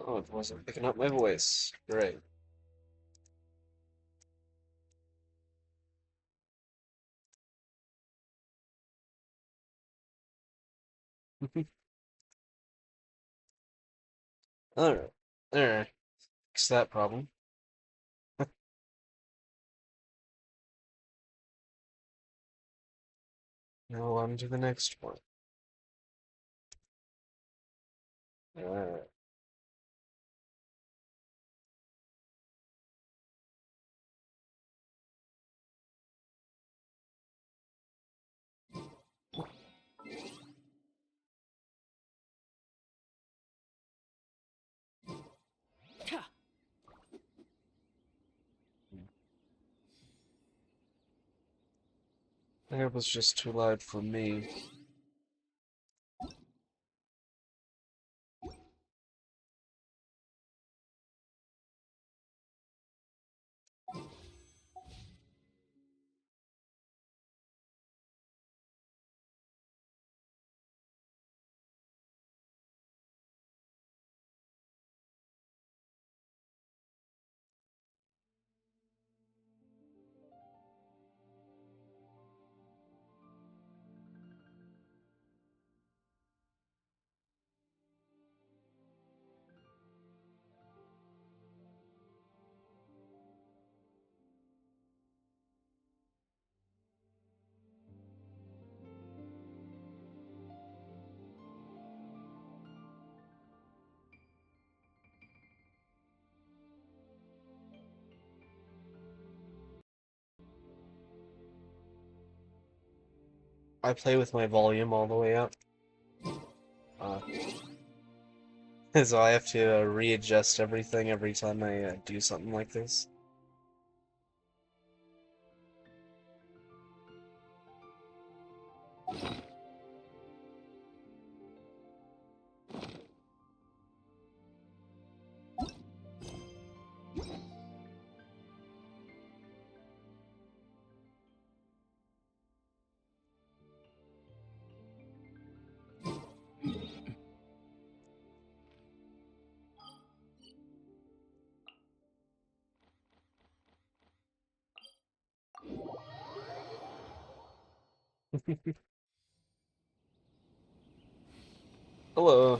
Oh, it wasn't picking up my voice. Great. Alright. Alright. Fix that problem. Now on to the next one. Alright. I think it was just too loud for me. I play with my volume all the way up. Uh, so I have to readjust everything every time I do something like this. Hello.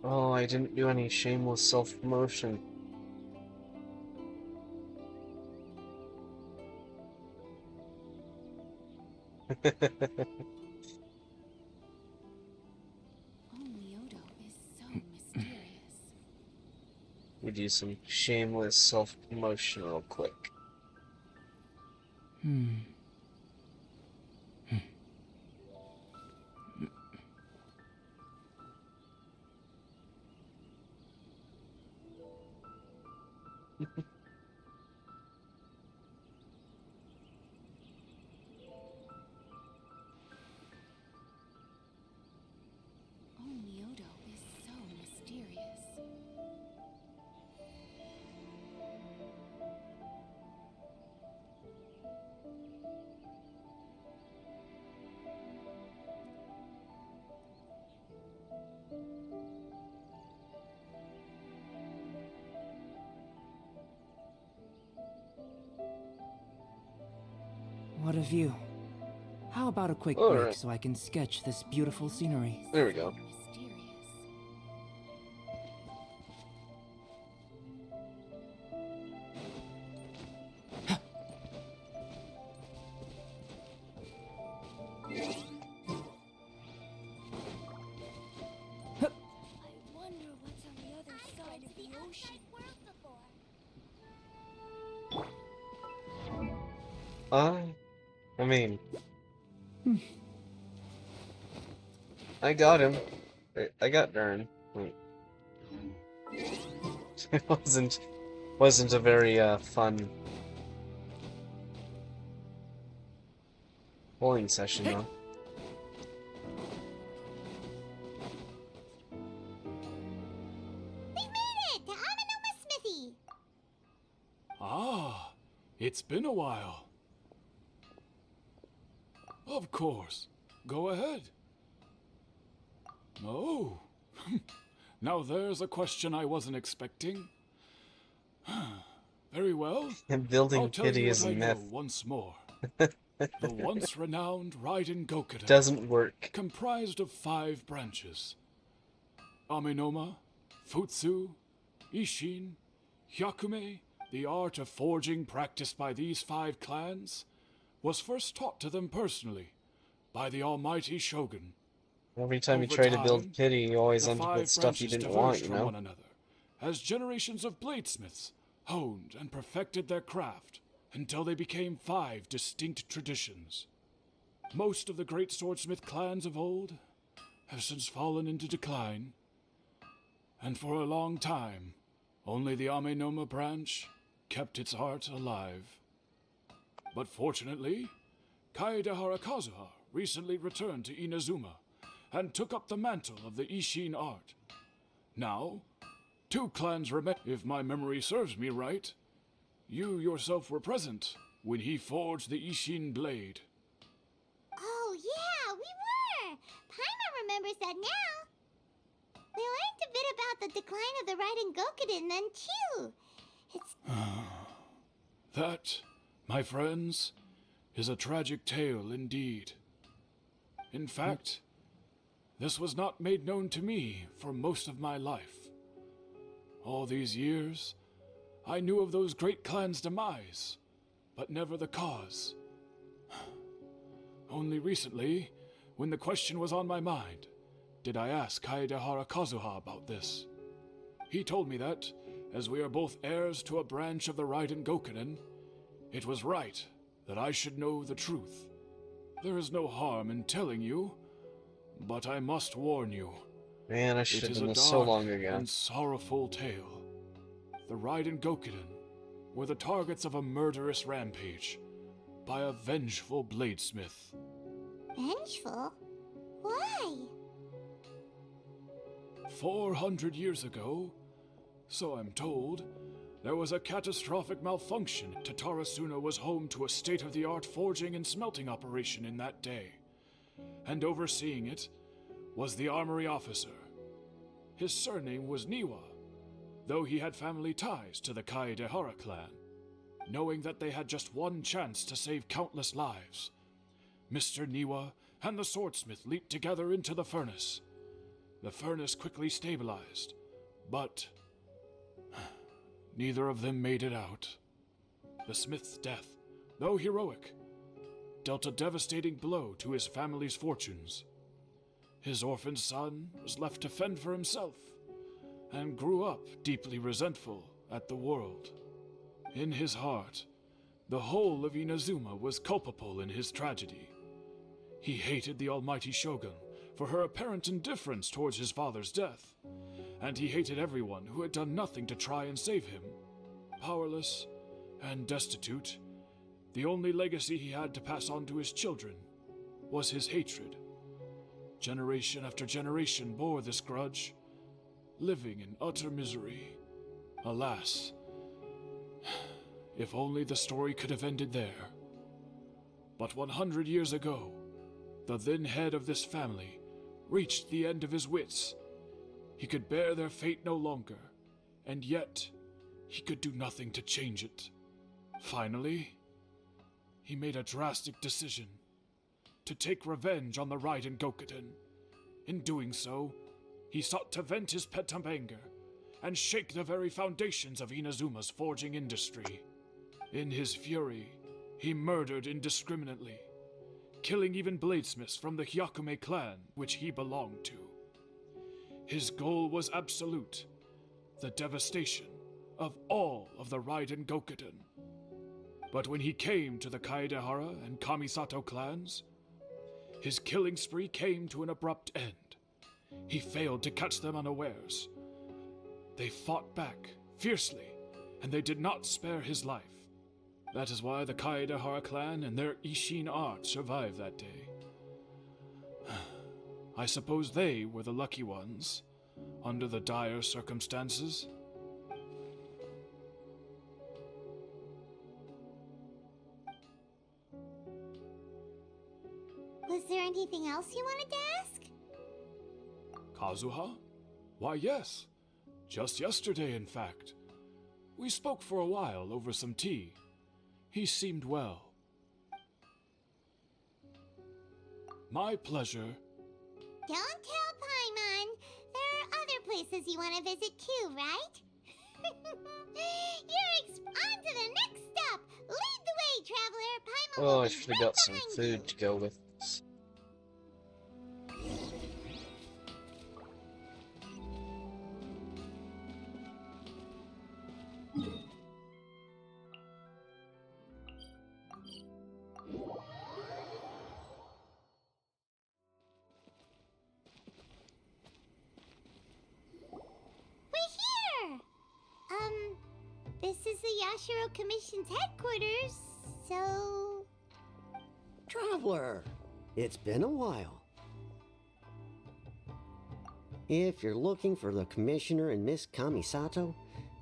Oh, I didn't do any shameless self-promotion. Myoto is so mysterious. We do some shameless self-promotion real quick. Myoto is so mysterious. What a view. How about a quick break Alright, so I can sketch this beautiful scenery? there we go. Mysterious. I wonder what's on the other side of the ocean. I mean, I got him. I got Darn. Wait. It wasn't a very fun bowling session though. We made it to Amanuma Smithy. Ah, it's been a while. Of course. Go ahead. Oh. Now there's a question I wasn't expecting. Very well. And I'll building tell pity you what is a I know myth. once more. The once renowned Raiden Gokuden Doesn't work. comprised of 5 branches. Amenoma, Futsu, Ishin, Hyakume, the art of forging practiced by these 5 clans, was first taught to them personally by the almighty Shogun. Every time you Over try to build time, pity, you always the end up with 5 stuff you branches didn't want, diverged you from know? one another, as generations of bladesmiths honed and perfected their craft until they became 5 distinct traditions. Most of the great swordsmith clans of old have since fallen into decline, and for a long time, only the Amenoma branch kept its art alive. But fortunately, Kaedehara Kazuha recently returned to Inazuma and took up the mantle of the Ishin art. Now, 2 clans remain. If my memory serves me right, you yourself were present when he forged the Ishin blade. Oh, yeah, we were! Paimon remembers that now. We learned a bit about the decline of the Raiden Gokuden then, too. It's... That, my friends, is a tragic tale indeed. In fact, this was not made known to me for most of my life. All these years, I knew of those great clans' demise, but never the cause. Only recently, when the question was on my mind, did I ask Kaedehara Kazuha about this. He told me that, as we are both heirs to a branch of the Raiden Gokunen, it was right that I should know the truth. There is no harm in telling you, but I must warn you. Man, I should It have is done a this so dark long ago. and sorrowful tale. The Raiden Gokunen were the targets of a murderous rampage by a vengeful bladesmith. vengeful? Why? 400 years ago, so I'm told, there was a catastrophic malfunction. Tatarasuna was home to a state-of-the-art forging and smelting operation in that day, and overseeing it was the armory officer. His surname was Niwa, though he had family ties to the Kaedehara clan. Knowing that they had just one chance to save countless lives, Mr. Niwa and the swordsmith leaped together into the furnace. The furnace quickly stabilized, but neither of them made it out. The smith's death, though heroic, dealt a devastating blow to his family's fortunes. His orphaned son was left to fend for himself, and grew up deeply resentful at the world. In his heart, the whole of Inazuma was culpable in his tragedy. He hated the almighty Shogun for her apparent indifference towards his father's death, and he hated everyone who had done nothing to try and save him. Powerless and destitute, the only legacy he had to pass on to his children was his hatred. Generation after generation bore this grudge, living in utter misery. Alas, if only the story could have ended there. But 100 years ago, the then head of this family reached the end of his wits. He could bear their fate no longer, and yet he could do nothing to change it. Finally, he made a drastic decision to take revenge on the Raiden Gokuden. In doing so, he sought to vent his pent anger and shake the very foundations of Inazuma's forging industry. In his fury, he murdered indiscriminately, killing even bladesmiths from the Hyakume clan which he belonged to. His goal was absolute, the devastation of all of the Raiden Gokuden. But when he came to the Kaedehara and Kamisato clans, his killing spree came to an abrupt end. He failed to catch them unawares. They fought back fiercely, and they did not spare his life. That is why the Kaedehara clan and their Ishin art survived that day. I suppose they were the lucky ones, under the dire circumstances. Was there anything else you wanted to ask? Kazuha? Why, yes. Just yesterday, in fact. We spoke for a while over some tea. He seemed well. My pleasure. Don't tell Paimon. There are other places you want to visit too, right? On to the next stop. Lead the way, traveler. Paimon Oh, will I be should have right got some behind food you. to go with this. We're here! This is the Yashiro Commission's headquarters, so... Traveler, it's been a while. If you're looking for the Commissioner and Miss Kamisato,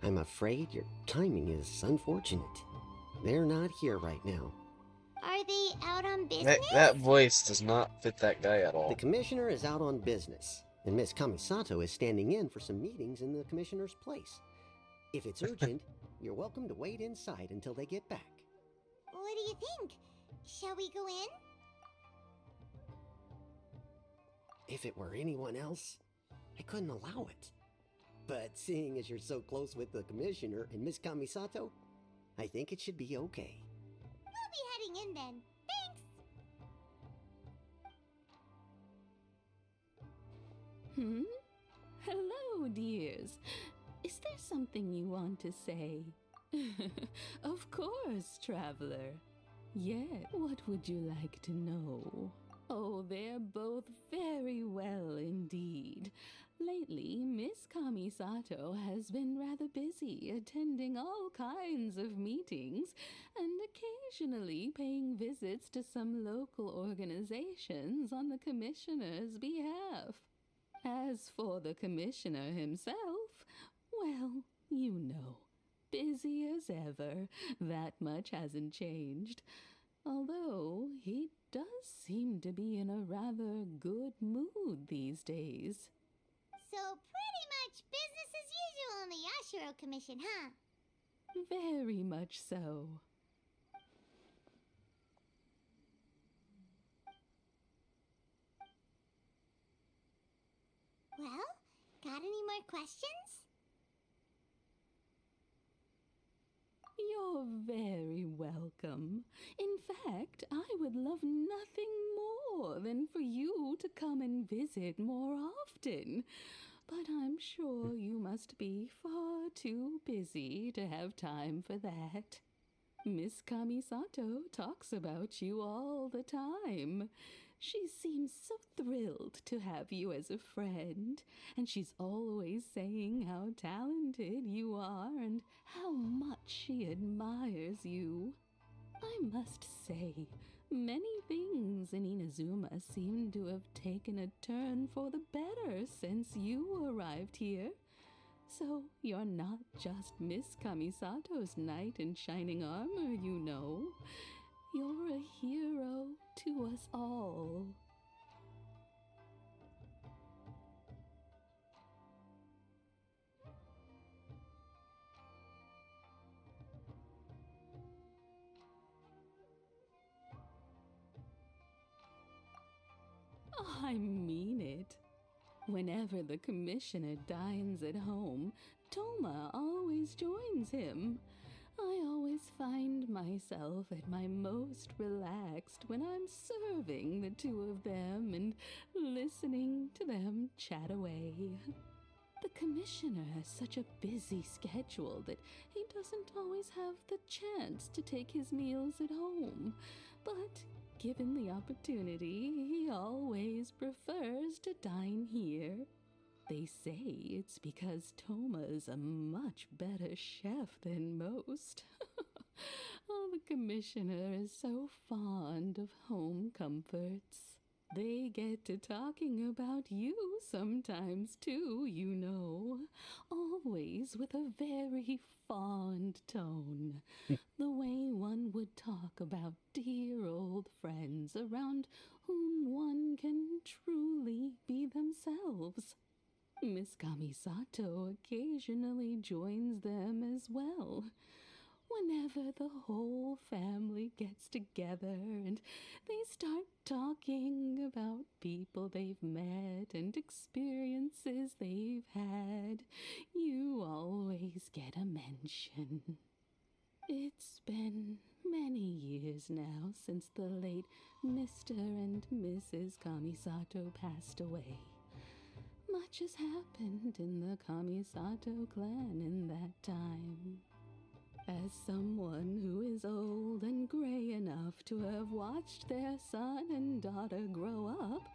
I'm afraid your timing is unfortunate. They're not here right now. Are they out on business? That voice does not fit that guy at The all. Commissioner is out on business, and Miss Kamisato is standing in for some meetings in the Commissioner's place. If it's urgent, you're welcome to wait inside until they get back. What do you think? Shall we go in? If it were anyone else, I couldn't allow it. But seeing as you're so close with the Commissioner and Miss Kamisato, I think it should be okay. We'll be heading in then. Thanks! Hello, dears. Is there something you want to say? Of course, traveler. Yeah, what would you like to know? Oh, they're both very well indeed. Lately, Miss Kamisato has been rather busy attending all kinds of meetings and occasionally paying visits to some local organizations on the Commissioner's behalf. As for the Commissioner himself, well, you know, busy as ever. That much hasn't changed. Although he does seem to be in a rather good mood these days. So pretty much business as usual in the Yashiro Commission, huh? Very much so. Well, got any more questions? You're very welcome. In fact, I would love nothing more than for you to come and visit more often. But I'm sure you must be far too busy to have time for that. Miss Kamisato talks about you all the time. She seems so thrilled to have you as a friend, and she's always saying how talented you are and how much she admires you. I must say, many things in Inazuma seem to have taken a turn for the better since you arrived here. So you're not just Miss Kamisato's knight in shining armor, you know. You're a hero to us all. I mean it. Whenever the Commissioner dines at home, Toma always joins him. I always find myself at my most relaxed when I'm serving the two of them and listening to them chat away. The Commissioner has such a busy schedule that he doesn't always have the chance to take his meals at home, but given the opportunity, he always prefers to dine here. They say it's because Toma is a much better chef than most. Oh, the Commissioner is so fond of home comforts. They get to talking about you sometimes too, you know. Always with a very fond tone. The way one would talk about dear old friends around whom Miss Kamisato occasionally joins them as well. Whenever the whole family gets together and they start talking about people they've met and experiences they've had, you always get a mention. It's been many years now since the late Mr. and Mrs. Kamisato passed away. Much has happened in the Kamisato clan in that time. As someone who is old and gray enough to have watched their son and daughter grow up,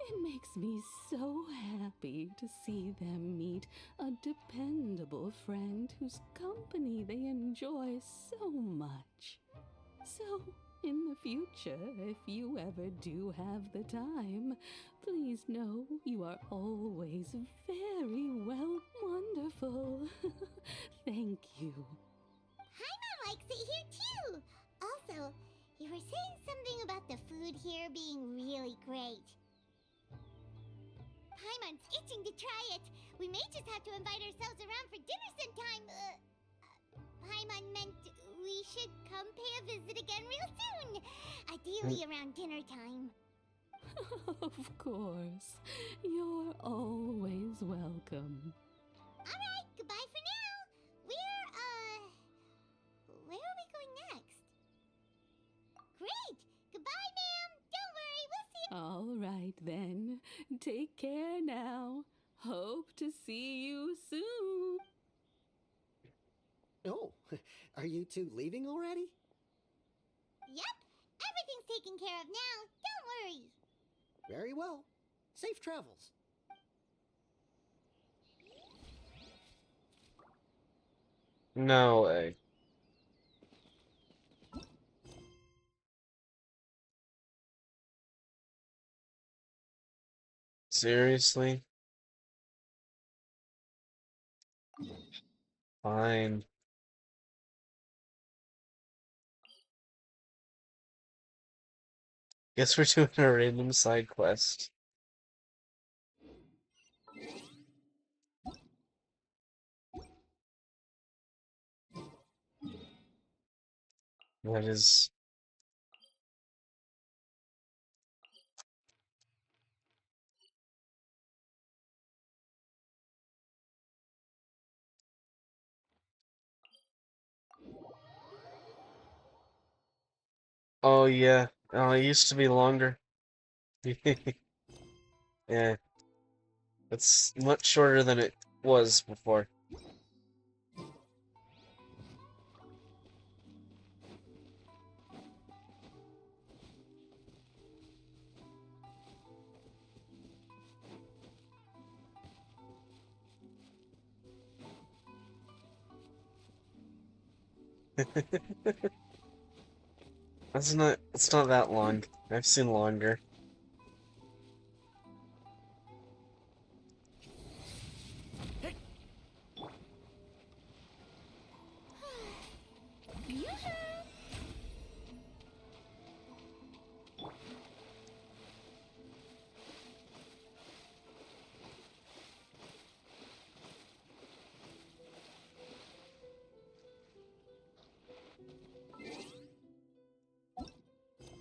it makes me so happy to see them meet a dependable friend whose company they enjoy so much. So, in the future, if you ever do have the time, please know you are always very wonderful. Thank you. Paimon likes it here too. Also, you were saying something about the food here being really great. Paimon's itching to try it. We may just have to invite ourselves around for dinner sometime. Paimon meant we should come pay a visit again real soon. Ideally around dinner time. Of course. You're always welcome. Alright, goodbye for now. Where are we going next? Great! Goodbye, ma'am! Don't worry, we'll see you. All right then. Take care now. Hope to see you soon. Oh, are you two leaving already? Yep, everything's taken care of now. Don't worry. Very well. Safe travels. No way. Seriously? Fine. Guess we're doing a random side quest. What is... Oh yeah. Oh, it used to be longer. Yeah. It's much shorter than it was before. It's not that long. I've seen longer.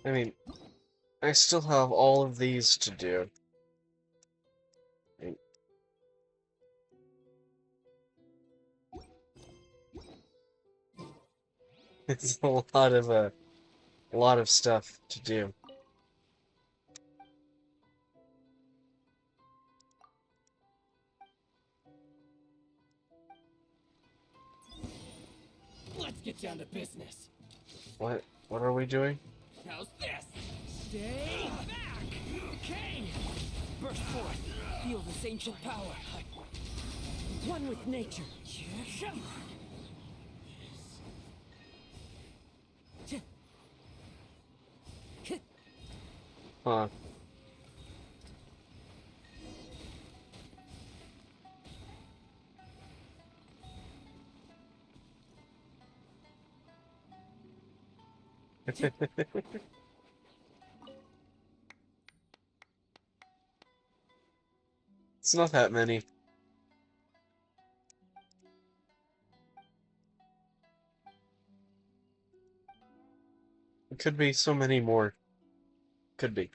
I mean, I still have all of these to do. It's a lot of stuff to do. Let's get down to business. What are we doing? How's this? Stay back! Okay! Burst forth. Feel this ancient power. One with nature. Huh. It's not that many. It could be so many more. Could be.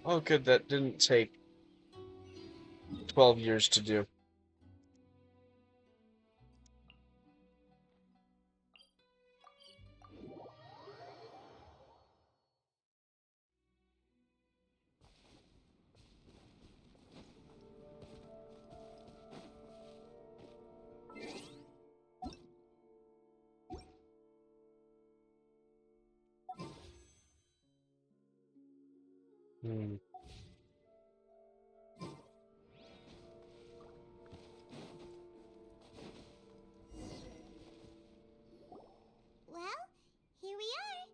Oh, good, that didn't take 12 years to do. Hmm. Well, here we are.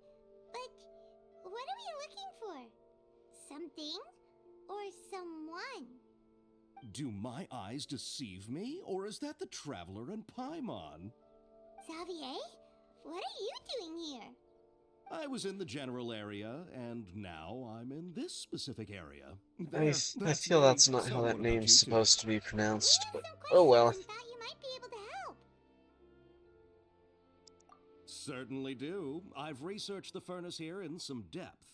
But what are we looking for? Something or someone? Do my eyes deceive me, or is that the Traveler and Paimon? Xavier, what are you doing here? I was in the general area, and now I'm in this specific area. I feel me. that's not So how what that about name's you two? supposed to be We pronounced, had but some oh questions well. and thought you might be able to help. Certainly do. I've researched the furnace here in some depth.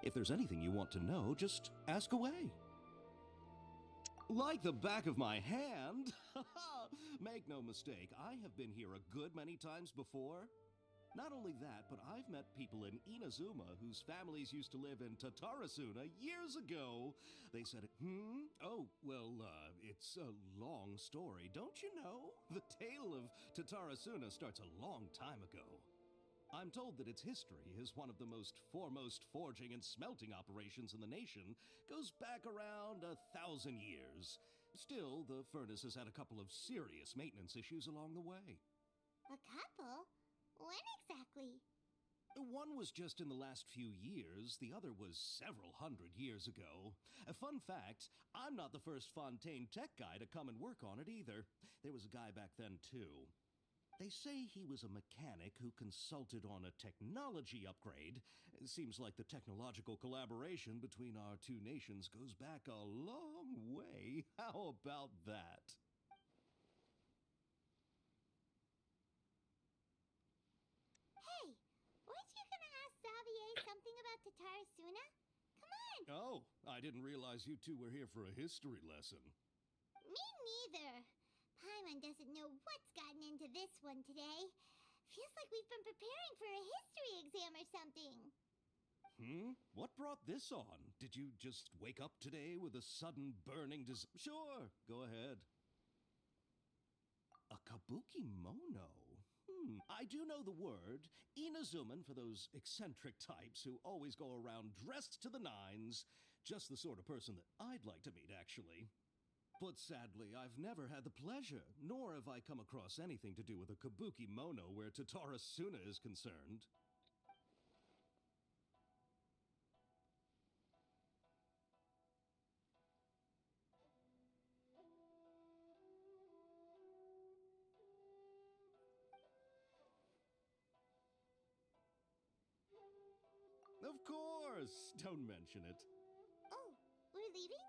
If there's anything you want to know, just ask away. Like the back of my hand. Make no mistake, I have been here a good many times before. Not only that, but I've met people in Inazuma whose families used to live in Tatarasuna years ago. They said, Oh, well, it's a long story, don't you know? The tale of Tatarasuna starts a long time ago. I'm told that its history as one of the most foremost forging and smelting operations in the nation goes back around 1,000 years. Still, the furnace has had a couple of serious maintenance issues along the way. A couple? When exactly? One was just in the last few years, the other was several hundred years ago. A fun fact, I'm not the first Fontaine tech guy to come and work on it either. There was a guy back then too. They say he was a mechanic who consulted on a technology upgrade. It seems like the technological collaboration between our two nations goes back a long way. How about that? Hey, weren't you gonna ask Xavier something about Tatarasuna? Come on! Oh, I didn't realize you two were here for a history lesson. Me neither. Paimon doesn't know what's gotten into this one today. Feels like we've been preparing for a history exam or something. What brought this on? Did you just wake up today with a sudden burning Sure, go ahead. A kabuki mono? I do know the word. Inazuman for those eccentric types who always go around dressed to the nines. Just the sort of person that I'd like to meet, actually. But sadly, I've never had the pleasure, nor have I come across anything to do with a kabuki mono where Tatarasuna is concerned. Of course! Don't mention it. Oh, we're leaving?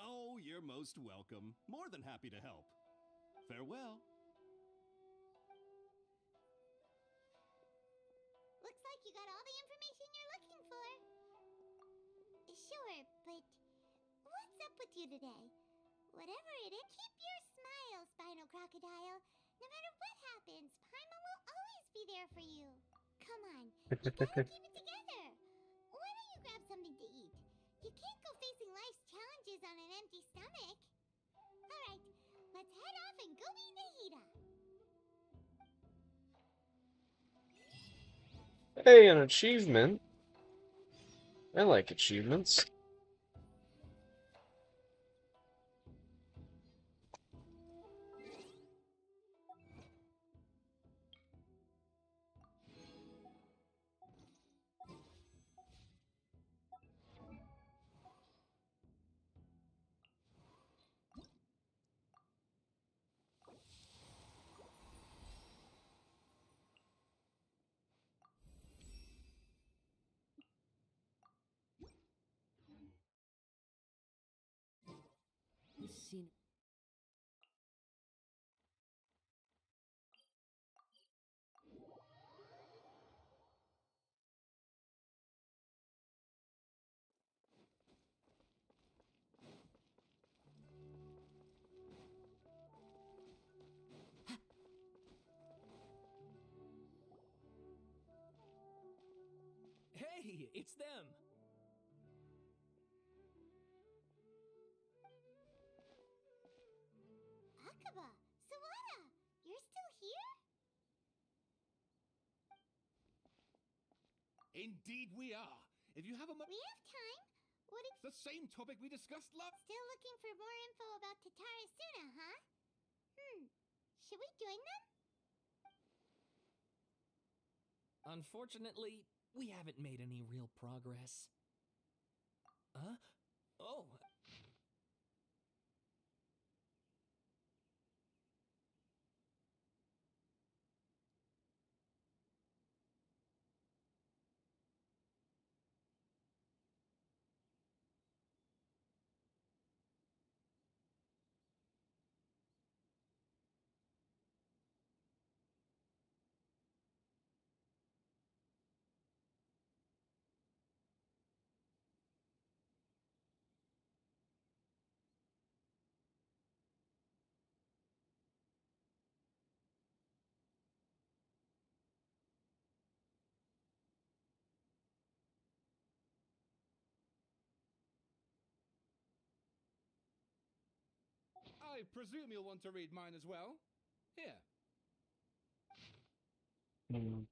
Oh, you're most welcome. More than happy to help. Farewell. Looks like you got all the information you're looking for. Sure, but what's up with you today? Whatever it is, keep your smile, Spinal Crocodile. No matter what happens, Paimon will always be there for you. Come on, you gotta keep it together. Why don't you grab something to eat? You can't go facing life's challenges on an empty stomach. Alright, let's head off and go meet Nahida. Hey, an achievement. I like achievements. He's seen. Hey, it's them. Akaba, Sawada, you're still here? Indeed, we are. If you have a We have time. What if the same topic we discussed last. still looking for more info about Tatara Suna, huh? Should we join them? Unfortunately, we haven't made any real progress. Huh? Oh. I presume you'll want to read mine as well. Here. Hmm.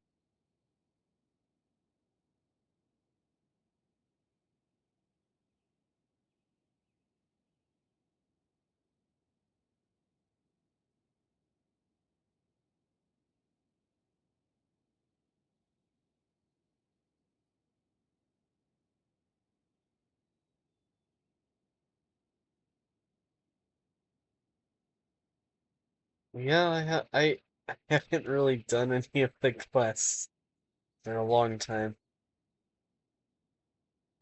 Yeah, I haven't really done any of the quests in a long time.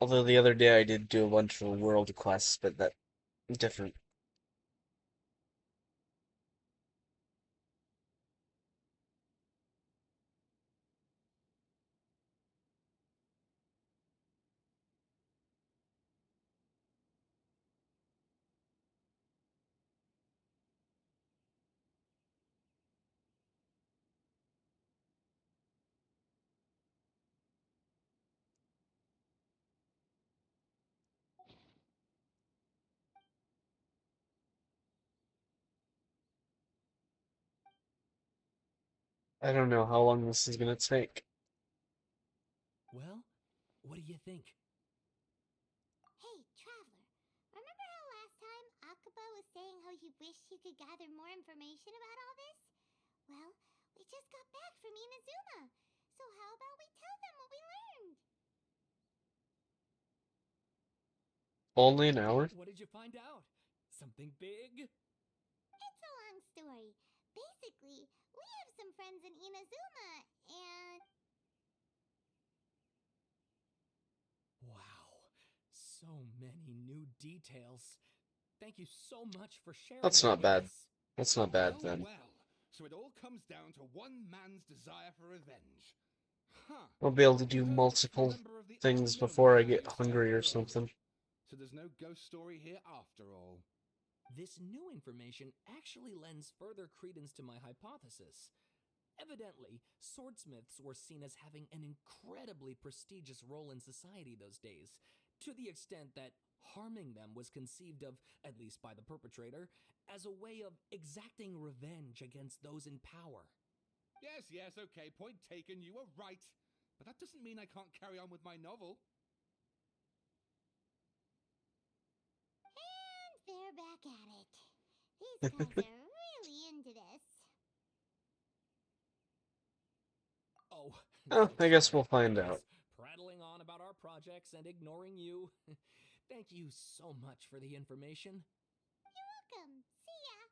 Although the other day I did do a bunch of world quests, but that different. I don't know how long this is gonna take. Well, what do you think? Hey, Traveler, remember how last time Akaba was saying how he wished he could gather more information about all this? Well, we just got back from Inazuma, so how about we tell them what we learned? Only an hour? What did you find out? Something big? It's a long story. Basically, we have some friends in Inazuma, and Wow, so many new details. Thank you so much for sharing That's them not with bad. us. That's not bad Well, then. well. So it all comes down to one man's desire for revenge. Huh. I'll be able to do You're a multiple member of the things unknown before I clan get yourself, hungry or Hero. something. So there's no ghost story here after all. This new information actually lends further credence to my hypothesis. Evidently, swordsmiths were seen as having an incredibly prestigious role in society those days, to the extent that harming them was conceived of, at least by the perpetrator, as a way of exacting revenge against those in power. Yes, okay, point taken, you were right. But that doesn't mean I can't carry on with my novel. and they're back at it. These guys are really into this. Oh, Oh, I that's guess right. we'll find out. Us prattling on about our projects and ignoring you. Thank you so much for the information. Welcome. See ya.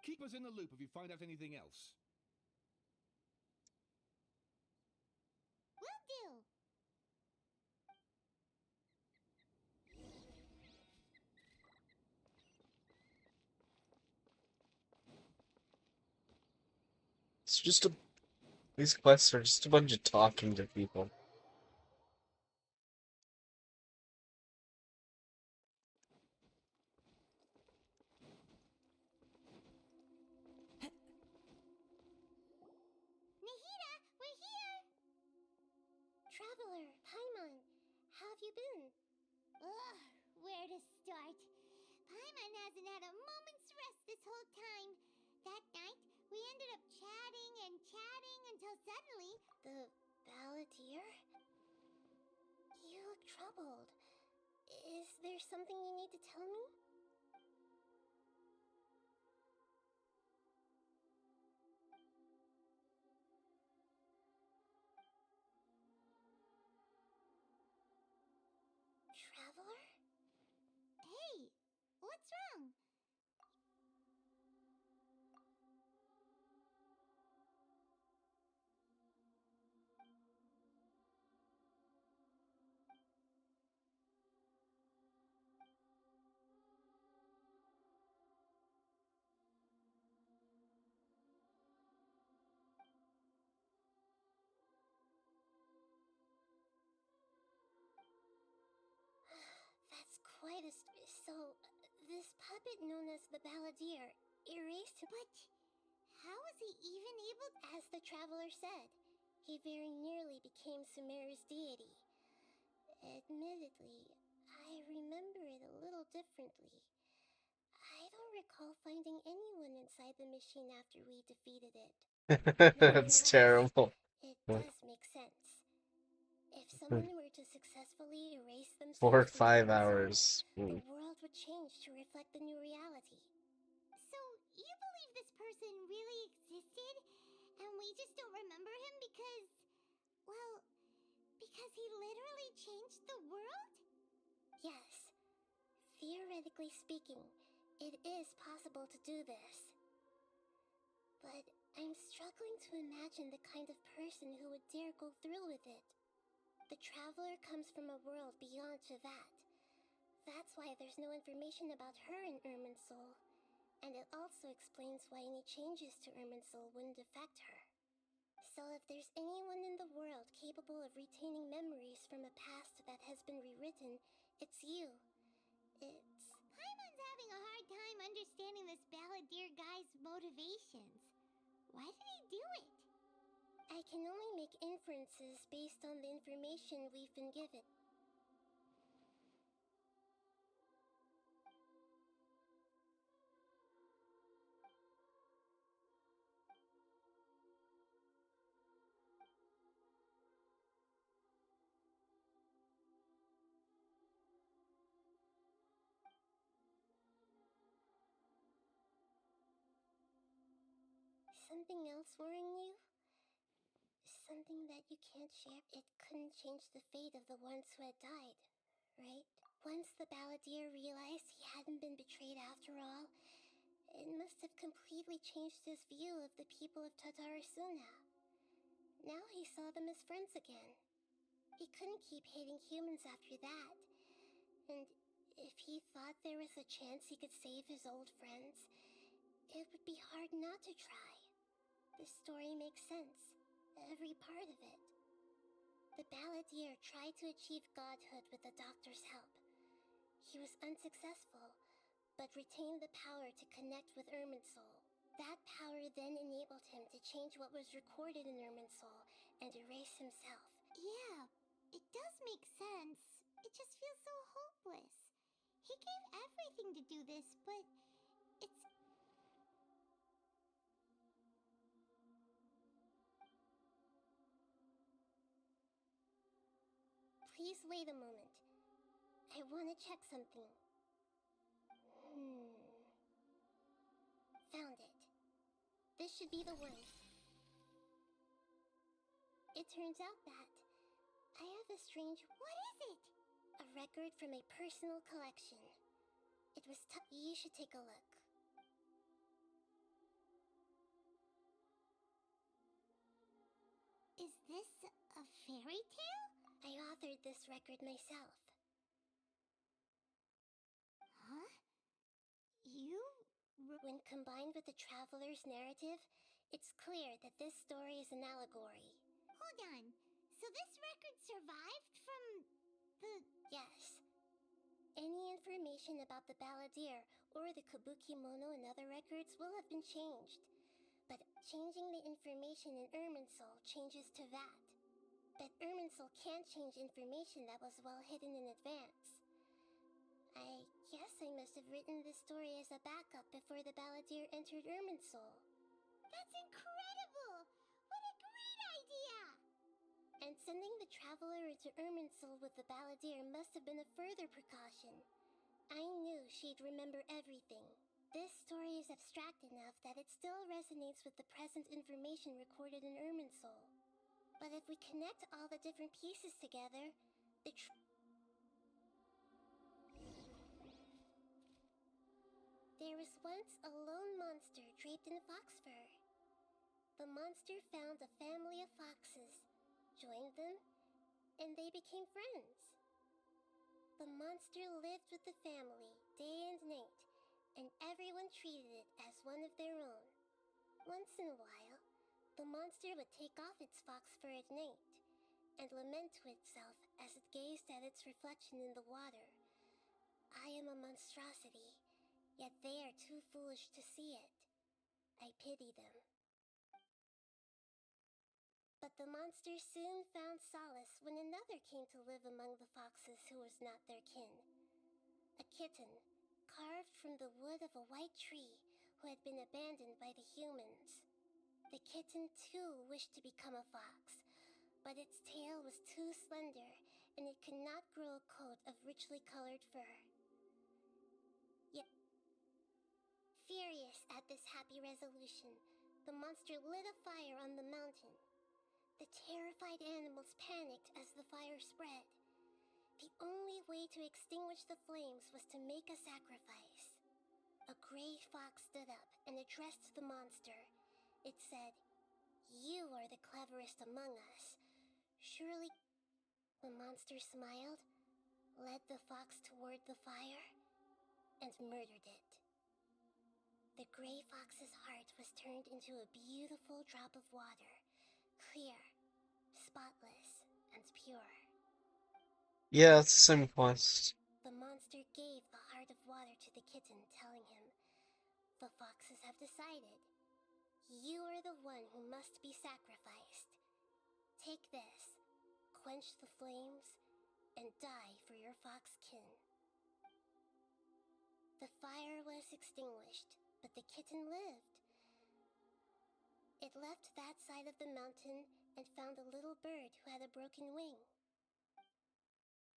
Keep us in the loop if you find out anything else. Will do. It's just a these quests are just a bunch of talking to people. Nahida, we're here! Traveler, Paimon, how have you been? Ugh, where to start? Paimon hasn't had a moment's rest this whole time. That night, we ended up chatting and chatting until suddenly... The balladeer? You look troubled. Is there something you need to tell me? Traveler? Hey, what's wrong? That's quite a this puppet known as the balladeer erased him. But how was he even able? As the traveler said, he very nearly became Sumeru's deity. Admittedly, I remember it a little differently. I don't recall finding anyone inside the machine after we defeated it. That's Nevertheless, terrible. it does make sense. If someone were to successfully erase 4 themselves or from 5 Urban Soul, hours. the world would change to reflect the new reality. So, you believe this person really existed, and we just don't remember him because, well, because he literally changed the world? Yes. Theoretically speaking, it is possible to do this. But I'm struggling to imagine the kind of person who would dare go through with it. The traveler comes from a world beyond Javat. That's why there's no information about her in Irminsul. And it also explains why any changes to Irminsul wouldn't affect her. So if there's anyone in the world capable of retaining memories from a past that has been rewritten, it's you. Paimon's having a hard time understanding this balladeer guy's motivations. Why did he do it? I can only make inferences based on the information we've been given. Something else worrying you? Something that you can't share? It couldn't change the fate of the ones who had died, right? Once the balladeer realized he hadn't been betrayed after all, it must have completely changed his view of the people of Tatarasuna. Now he saw them as friends again. He couldn't keep hating humans after that. And if he thought there was a chance he could save his old friends, it would be hard not to try. The story makes sense. Every part of it. The balladeer tried to achieve godhood with the doctor's help. He was unsuccessful, but retained the power to connect with Irminsul. That power then enabled him to change what was recorded in Irminsul and erase himself. Yeah, it does make sense. It just feels so hopeless. He gave everything to do this, but it's... Please wait a moment. I want to check something. Found it. This should be the one. It turns out that I have a strange... What is it? A record from a personal collection. It was you should take a look. Is this a fairy tale? I authored this record myself. Huh? You? When combined with the traveler's narrative, It's clear that this story is an allegory. Hold on. So this record survived from the... Yes. Any information about the balladeer or the kabuki mono in other records will have been changed. But changing the information in Irminsul changes to that. But Irminsul can't change information that was well hidden in advance. I guess I must have written this story as a backup before the balladeer entered Irminsul. That's incredible! What a great idea! And sending the traveler into Irminsul with the balladeer must have been a further precaution. I knew she'd remember everything. This story is abstract enough that it still resonates with the present information recorded in Irminsul. But if we connect all the different pieces together, There was once a lone monster draped in fox fur. The monster found a family of foxes, joined them, and they became friends. The monster lived with the family day and night, and everyone treated it as one of their own. Once in a while, the monster would take off its fox fur at night and lament to itself as it gazed at its reflection in the water. I am a monstrosity, yet they are too foolish to see it. I pity them. But the monster soon found solace when another came to live among the foxes who was not their kin. A kitten, carved from the wood of a white tree who had been abandoned by the humans. The kitten too wished to become a fox, but its tail was too slender and it could not grow a coat of richly colored fur. Yet, furious at this happy resolution, the monster lit a fire on the mountain. The terrified animals panicked as the fire spread. The only way to extinguish the flames was to make a sacrifice. A gray fox stood up and addressed the monster. It said, "You are the cleverest among us. Surely..." The monster smiled, led the fox toward the fire, and murdered it. The gray fox's heart was turned into a beautiful drop of water, clear, spotless, and pure. Yeah, it's the same quest. The monster gave the heart of water to the kitten, telling him, "The foxes have decided. You are the one who must be sacrificed. Take this, quench the flames, and die for your fox kin." The fire was extinguished, but the kitten lived. It left that side of the mountain and found a little bird who had a broken wing.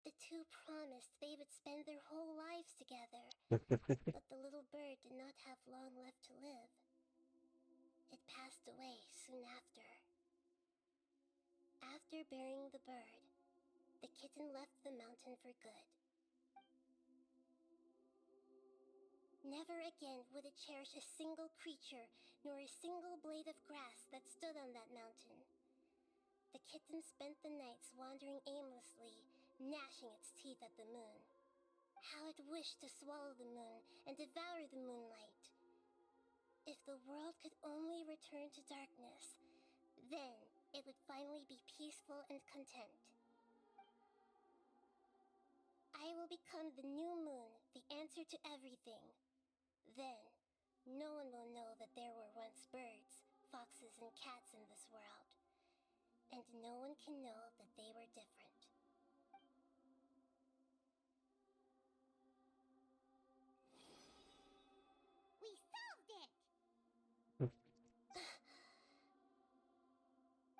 The two promised they would spend their whole lives together, but the little bird did not have long left to live. It passed away soon after. After burying the bird, the kitten left the mountain for good. Never again would it cherish a single creature nor a single blade of grass that stood on that mountain. The kitten spent the nights wandering aimlessly, gnashing its teeth at the moon. How it wished to swallow the moon and devour the moonlight. If the world could only return to darkness, then it would finally be peaceful and content. I will become the new moon, the answer to everything. Then, no one will know that there were once birds, foxes, and cats in this world. And no one can know that they were different. We solved it!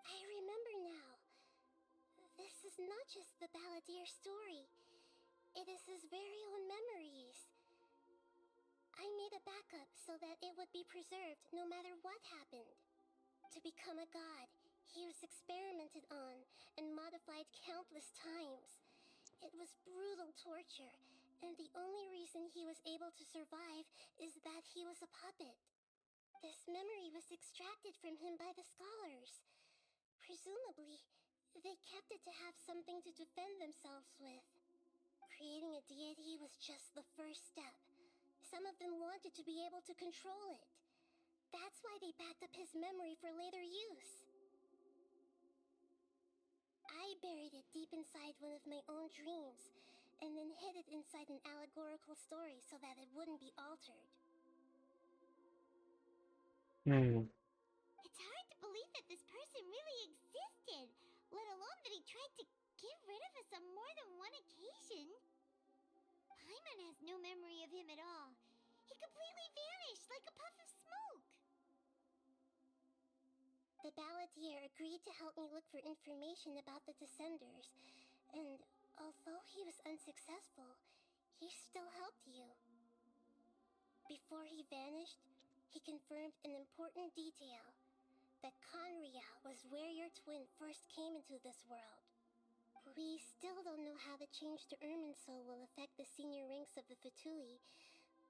I remember now. This is not just the balladeer story. It is his very own memories. I made a backup so that it would be preserved no matter what happened. To become a god, he was experimented on and modified countless times. It was brutal torture, and the only reason he was able to survive is that he was a puppet. This memory was extracted from him by the scholars. Presumably, they kept it to have something to defend themselves with. Creating a deity was just the first step. Some of them wanted to be able to control it. That's why they backed up his memory for later use. I buried it deep inside one of my own dreams, and then hid it inside an allegorical story so that it wouldn't be altered. Hmm. It's hard to believe that this person really existed, let alone that he tried to get rid of us on more than one occasion. Paimon has no memory of him at all. He completely vanished like a puff of smoke. The balladeer agreed to help me look for information about the Descenders, and although he was unsuccessful, he still helped you. Before he vanished, he confirmed an important detail, that Conria was where your twin first came into this world. We still don't know how the change to Irminsul will affect the senior ranks of the Fatui,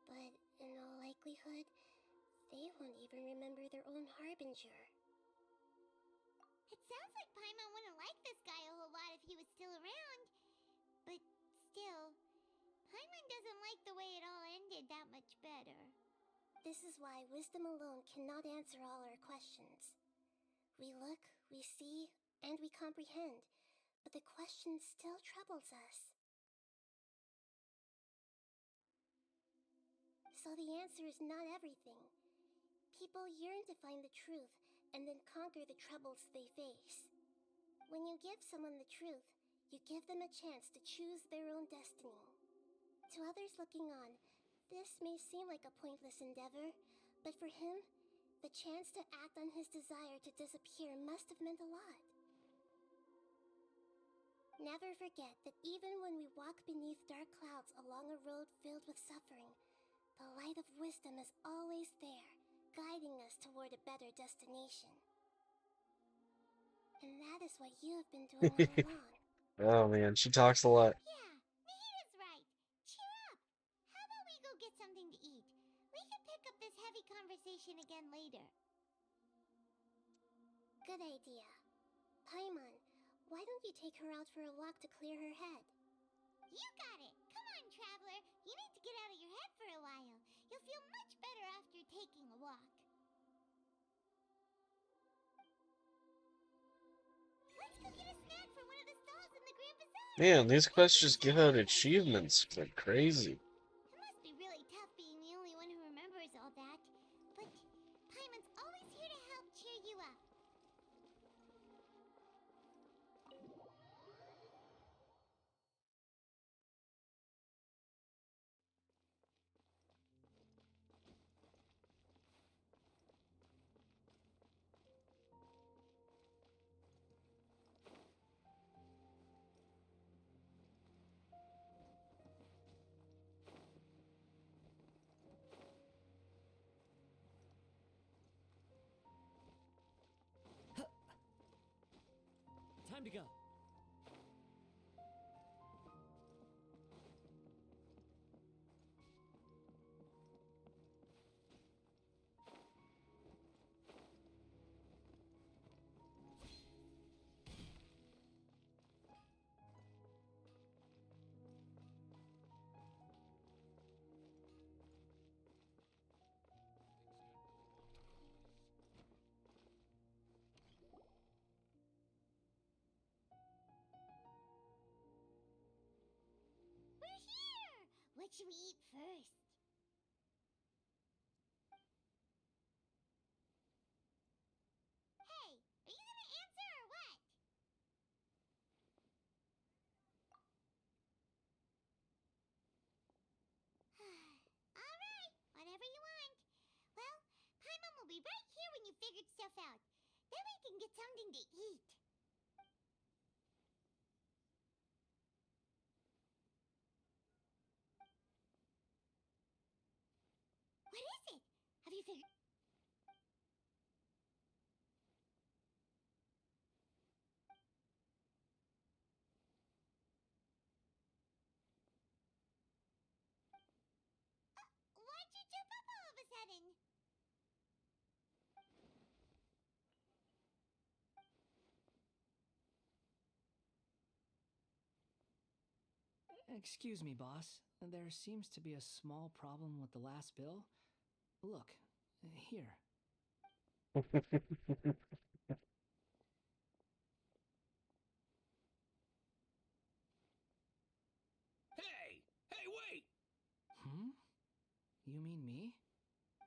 but in all likelihood, they won't even remember their own Harbinger. It sounds like Paimon wouldn't like this guy a whole lot if he was still around. But still, Paimon doesn't like the way it all ended that much better. This is why wisdom alone cannot answer all our questions. We look, we see, and we comprehend, but the question still troubles us. So the answer is not everything. People yearn to find the truth and then conquer the troubles they face. When you give someone the truth, you give them a chance to choose their own destiny. To others looking on, this may seem like a pointless endeavor, but for him, the chance to act on his desire to disappear must have meant a lot. Never forget that even when we walk beneath dark clouds along a road filled with suffering, the light of wisdom is always there, guiding us toward a better destination. And that is what you have been doing all along. Oh man, she talks a lot. Yeah, Nahita's right. Cheer up. How about we go get something to eat? We can pick up this heavy conversation again later. Good idea. Paimon, why don't you take her out for a walk to clear her head? You got it! Come on, traveler! You need to get out of your head for a while. You'll feel much better after taking a walk. Let's go get a snack from one of the stalls in the Grand Bazaar! Man, these quests just give out achievements like crazy. It must be really tough being the only one who remembers all that. But Paimon's always here to help cheer you up. Time to go. We're here! What should we eat first? Hey, are you gonna answer or what? Alright, whatever you want. Well, Paimon will be right here when you figured stuff out. Then we can get something to eat. What is it? Have you figured... Why'd you jump up all of a sudden? Excuse me, boss. There seems to be a small problem with the last bill. Look, here. Hey! Hey, wait! Hmm? You mean me?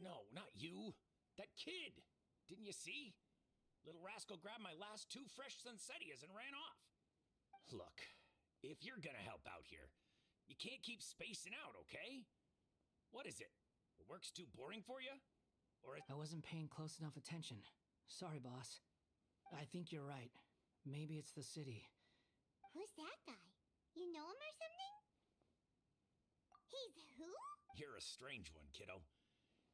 No, not you. That kid! Didn't you see? Little rascal grabbed my last 2 fresh Sunsettias and ran off. Look, if you're gonna help out here, you can't keep spacing out, okay? What is it? The work's too boring for you? I wasn't paying close enough attention. Sorry, boss. I think you're right. Maybe it's the city. Who's that guy? You know him or something? He's who? You're a strange one, kiddo.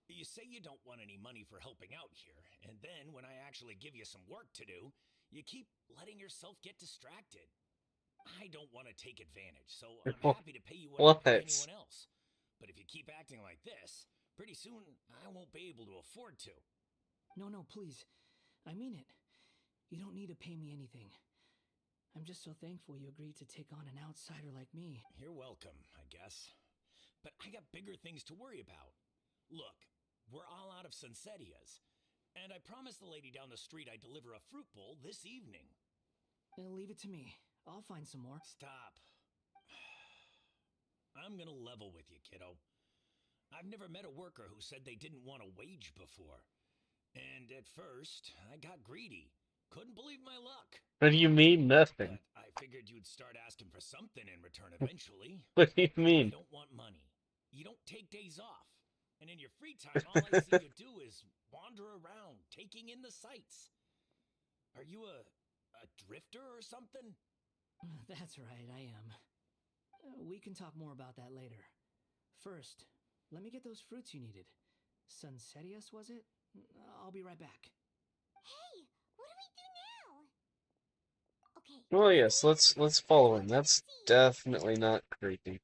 You say you don't want any money for helping out here, and then when I actually give you some work to do, you keep letting yourself get distracted. I don't want to take advantage, so I'm happy to pay you what I pay anyone else. But if you keep acting like this, pretty soon I won't be able to afford to. No, please. I mean it. You don't need to pay me anything. I'm just so thankful you agreed to take on an outsider like me. You're welcome, I guess. But I got bigger things to worry about. Look, we're all out of Sunsettias, and I promised the lady down the street I'd deliver a fruit bowl this evening. Leave it to me. I'll find some more. Stop. I'm gonna level with you, kiddo. I've never met a worker who said they didn't want a wage before. And at first, I got greedy. Couldn't believe my luck. What do you mean, nothing? But I figured you'd start asking for something in return eventually. What do you mean? You don't want money. You don't take days off. And in your free time, all I see you do is wander around, taking in the sights. Are you a drifter or something? That's right, I am. We can talk more about that later. First, let me get those fruits you needed. Sunsettias, was it? I'll be right back. Hey, what do we do now? Okay. Well, yes, let's follow him. That's definitely not creepy.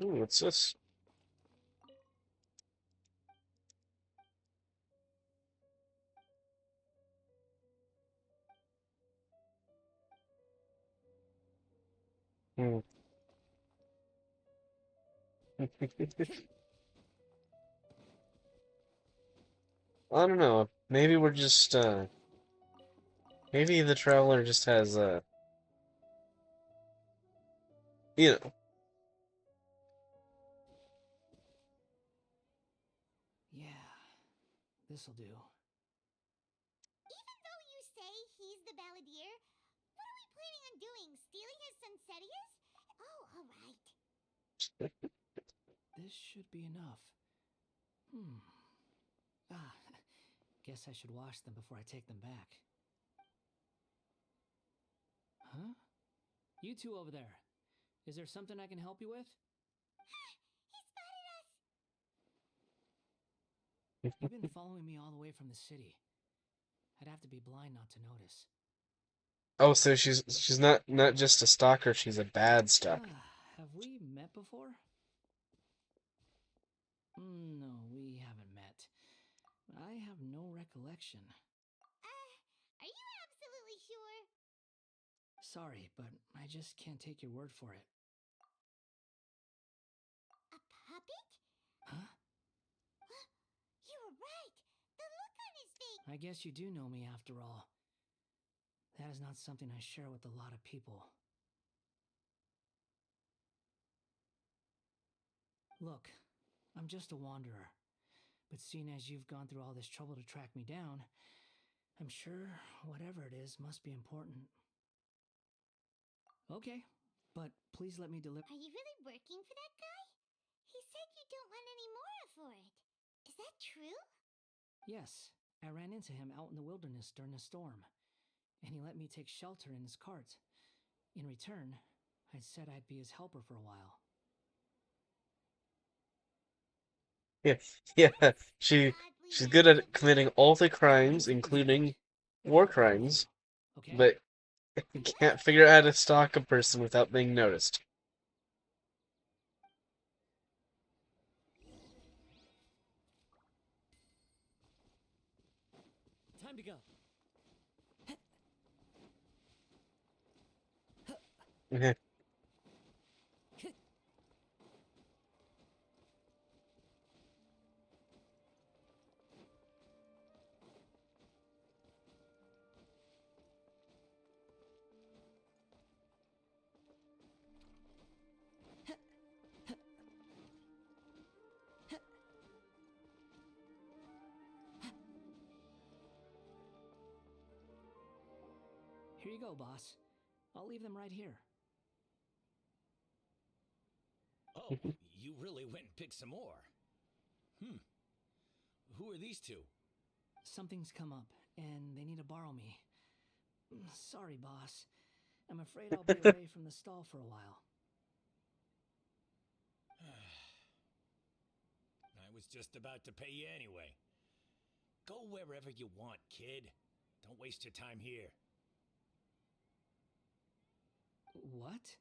Ooh, what's this? Hmm. I don't know. Maybe we're just, maybe the traveler just has, you know. Yeah, this'll do. Even though you say he's the balladeer, what are we planning on doing? Stealing his Sunsettias? Oh, alright. This should be enough. Guess I should wash them before I take them back. Huh? You two over there. Is there something I can help you with? He spotted us! You've been following me all the way from the city. I'd have to be blind not to notice. Oh, so she's not just a stalker, she's a bad stalker. Have we met before? No, we haven't met. I have no recollection. Are you absolutely sure? Sorry, but I just can't take your word for it. A puppet? Huh? You were right! The look on his face! I guess you do know me after all. That is not something I share with a lot of people. Look, I'm just a wanderer. But seeing as you've gone through all this trouble to track me down, I'm sure whatever it is must be important. Okay, but please let me deliver. Are you really working for that guy? He said you don't want any more for it. Is that true? Yes, I ran into him out in the wilderness during a storm, and he let me take shelter in his cart. In return, I said I'd be his helper for a while. Yeah, yeah, she She's good at committing all the crimes, including war crimes, Okay? but can't figure out how to stalk a person without being noticed. Time to go. Here you go, boss. I'll leave them right here. Oh, you really went and picked some more. Who are these two? Something's come up, and they need to borrow me. Sorry, boss. I'm afraid I'll be away from the stall for a while. I was just about to pay you anyway. Go wherever you want, kid. Don't waste your time here. What?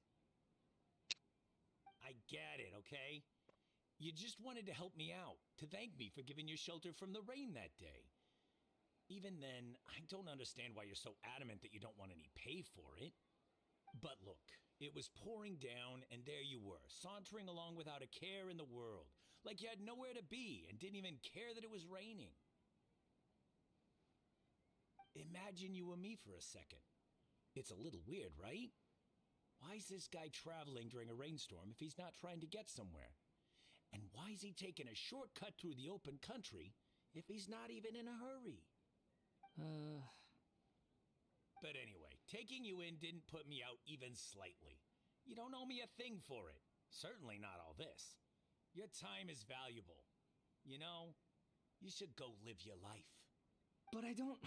I get it, okay? You just wanted to help me out, to thank me for giving you shelter from the rain that day. Even then, I don't understand why you're so adamant that you don't want any pay for it. But look, it was pouring down, and there you were, sauntering along without a care in the world, like you had nowhere to be and didn't even care that it was raining. Imagine you were me for a second. It's a little weird, right? Why is this guy traveling during a rainstorm if he's not trying to get somewhere? And why is he taking a shortcut through the open country if he's not even in a hurry? But anyway, taking you in didn't put me out even slightly. You don't owe me a thing for it. Certainly not all this. Your time is valuable. You know, you should go live your life. But I don't...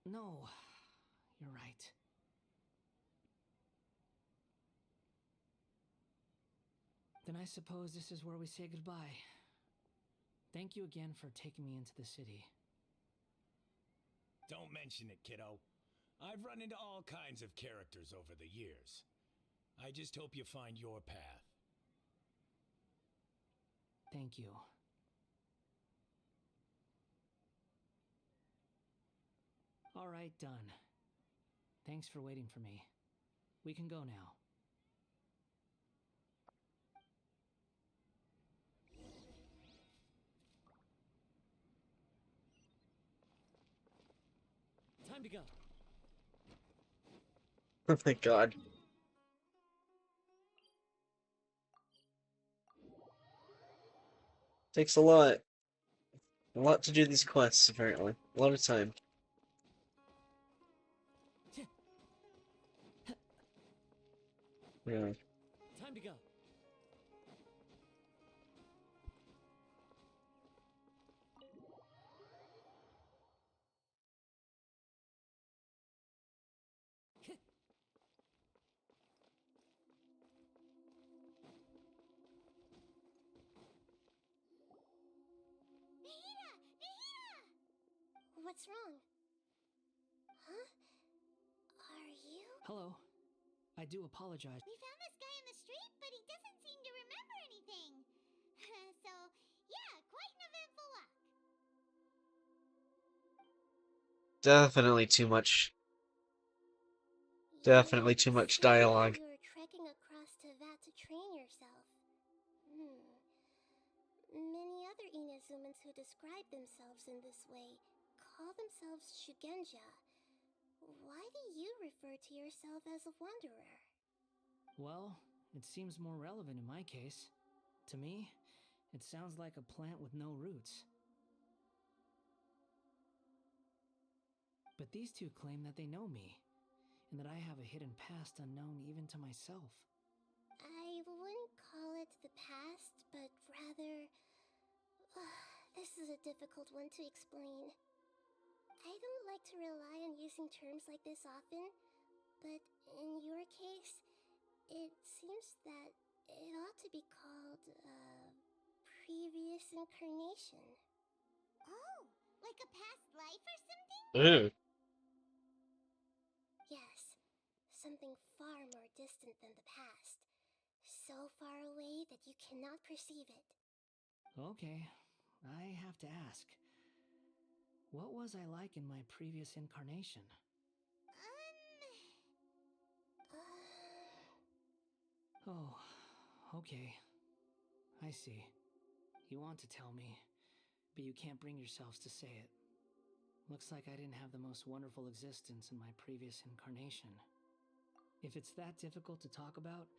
No, you're right. Then I suppose this is where we say goodbye. Thank you again for taking me into the city. Don't mention it, kiddo. I've run into all kinds of characters over the years. I just hope you find your path. Thank you. All right, done. Thanks for waiting for me. We can go now. Time to go. Oh my god. Takes a lot. A lot to do these quests, apparently. A lot of time. Yeah. Time to go. Nahida! Nahida! What's wrong? Huh? Are you? Hello. I do apologize. We found this guy in the street, but he doesn't seem to remember anything. So, yeah, quite an eventful walk. Definitely too much. Definitely too much dialogue. You were trekking across Teyvat to train yourself. Many other Inazumans who describe themselves in this way call themselves Shugenja. Why do you refer to yourself as a wanderer? Well, it seems more relevant in my case. To me, it sounds like a plant with no roots. But these two claim that they know me, and that I have a hidden past unknown even to myself. I wouldn't call it the past, but rather... this is a difficult one to explain. I don't like to rely on using terms like this often, but in your case, it seems that it ought to be called, previous incarnation. Oh, like a past life or something? Ooh. Yes, something far more distant than the past. So far away that you cannot perceive it. Okay, I have to ask. What was I like in my previous incarnation? Oh, okay. I see. You want to tell me, but you can't bring yourselves to say it. Looks like I didn't have the most wonderful existence in my previous incarnation. If it's that difficult to talk about,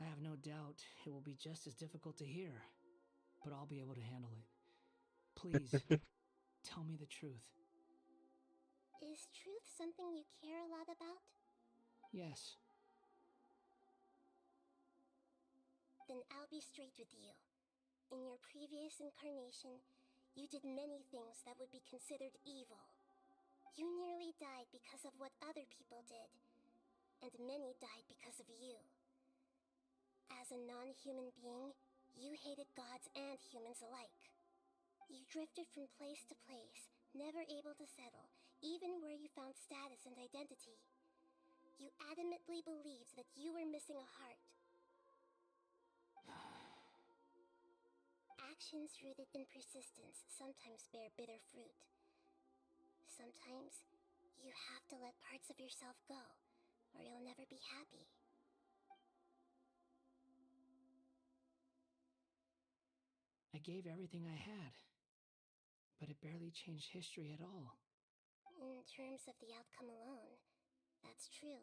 I have no doubt it will be just as difficult to hear. But I'll be able to handle it. Please, tell me the truth. Is truth something you care a lot about? Yes. Then I'll be straight with you. In your previous incarnation, you did many things that would be considered evil. You nearly died because of what other people did, and many died because of you. As a non-human being, you hated gods and humans alike. You drifted from place to place, never able to settle, even where you found status and identity. You adamantly believed that you were missing a heart. Actions rooted in persistence sometimes bear bitter fruit. Sometimes, you have to let parts of yourself go, or you'll never be happy. I gave everything I had, but it barely changed history at all. In terms of the outcome alone, that's true.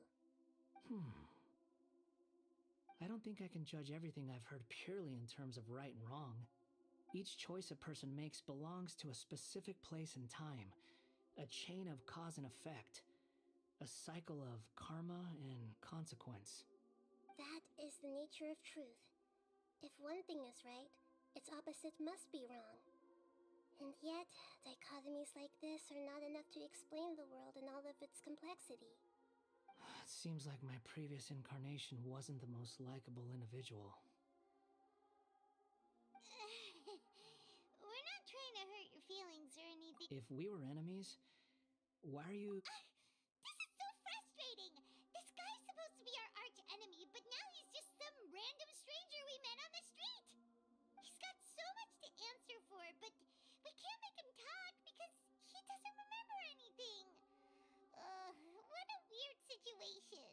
I don't think I can judge everything I've heard purely in terms of right and wrong. Each choice a person makes belongs to a specific place and time, a chain of cause and effect, a cycle of karma and consequence. That is the nature of truth. If one thing is right, its opposite must be wrong. And yet, dichotomies like this are not enough to explain the world in all of its complexity. It seems like my previous incarnation wasn't the most likable individual. We're not trying to hurt your feelings or anything. If we were enemies, why are you... This is so frustrating! This guy's supposed to be our arch enemy, but now he's just some random stranger we met on the street! He's got so much to answer for, but we can't make him talk because he doesn't remember anything. What a weird situation.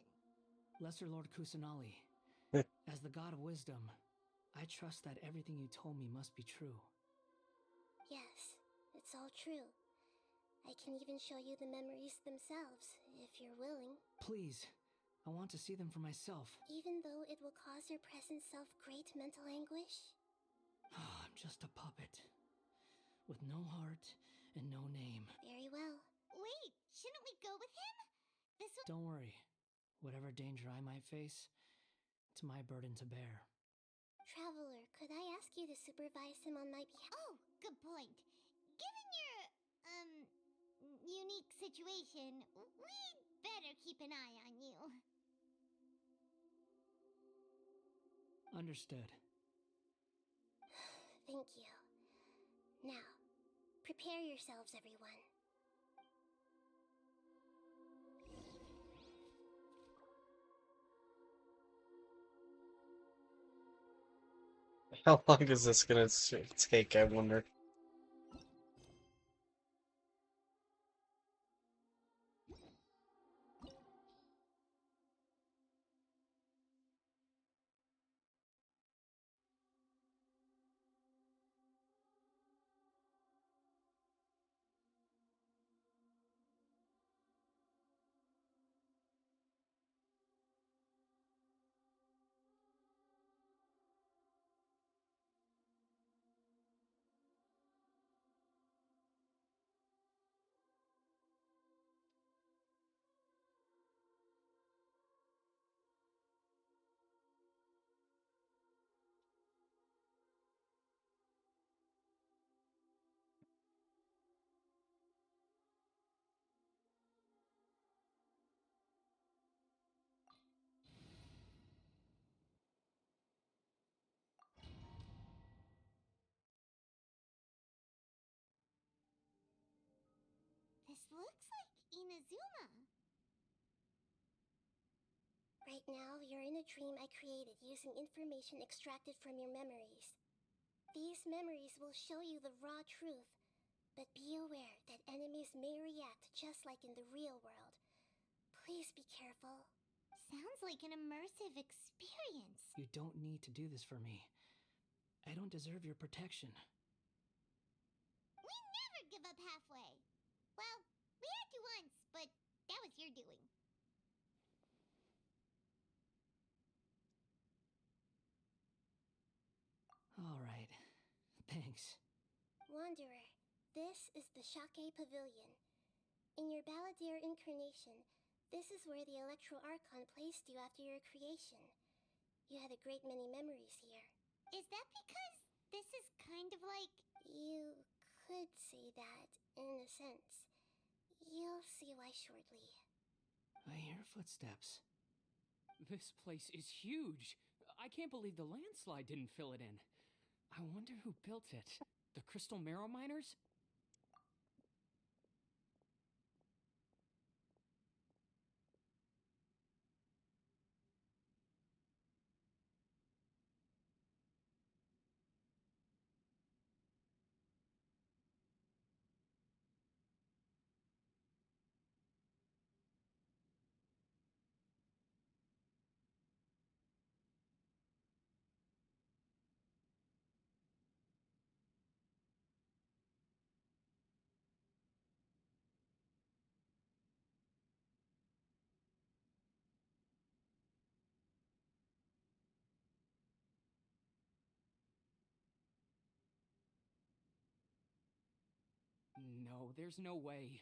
Lesser Lord Kusanali, as the god of wisdom, I trust that everything you told me must be true. Yes, it's all true. I can even show you the memories themselves, if you're willing. Please, I want to see them for myself. Even though it will cause your present self great mental anguish? I'm just a puppet, with no heart and no name. Very well. Wait, shouldn't we go with him? This will— Don't worry. Whatever danger I might face, it's my burden to bear. Traveler, could I ask you to supervise him on my behalf? Oh, good point. Given your, unique situation, we'd better keep an eye on you. Understood. Thank you. Now, prepare yourselves, everyone. How long is this gonna take, I wonder? looks like Inazuma. Right now, you're in a dream I created using information extracted from your memories. These memories will show you the raw truth, but be aware that enemies may react just like in the real world. Please be careful. Sounds like an immersive experience. You don't need to do this for me. I don't deserve your protection. We never give up halfway. Well, we had to once, but that was your doing. All right. Thanks. Wanderer, this is the Shake Pavilion. In your Balladeer incarnation, this is where the Electro Archon placed you after your creation. You had a great many memories here. Is that because this is kind of like... You could say that, in a sense. You'll see why shortly. I hear footsteps. This place is huge. I can't believe the landslide didn't fill it in. I wonder who built it. The Crystal Marrow Miners? No, there's no way.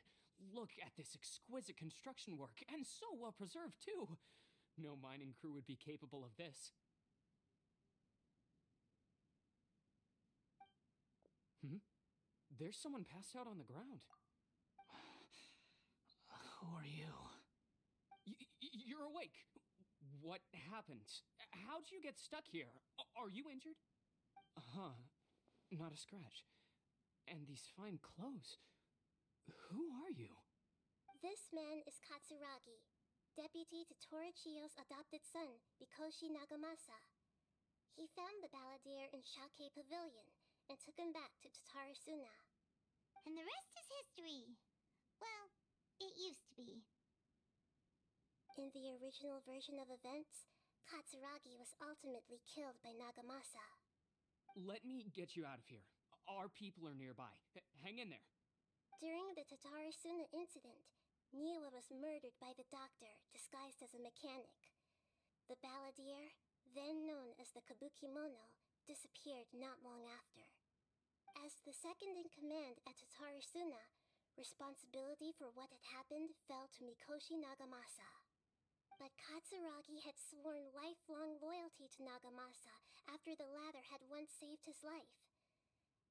Look at this exquisite construction work, and so well preserved, too. No mining crew would be capable of this. There's someone passed out on the ground. Who are you? You're awake. What happened? How'd you get stuck here? Are you injured? Huh. Not a scratch. And these fine clothes. Who are you? This man is Katsuragi, deputy to Torichio's adopted son, Mikoshi Nagamasa. He found the Balladeer in Shake Pavilion and took him back to Tatarasuna. And the rest is history. Well, it used to be. In the original version of events, Katsuragi was ultimately killed by Nagamasa. Let me get you out of here. Our people are nearby. Hang in there. During the Tatarasuna incident, Niwa was murdered by the doctor disguised as a mechanic. The Balladeer, then known as the Kabukimono, disappeared not long after. As the second in command at Tatarasuna, responsibility for what had happened fell to Mikoshi Nagamasa. But Katsuragi had sworn lifelong loyalty to Nagamasa after the latter had once saved his life.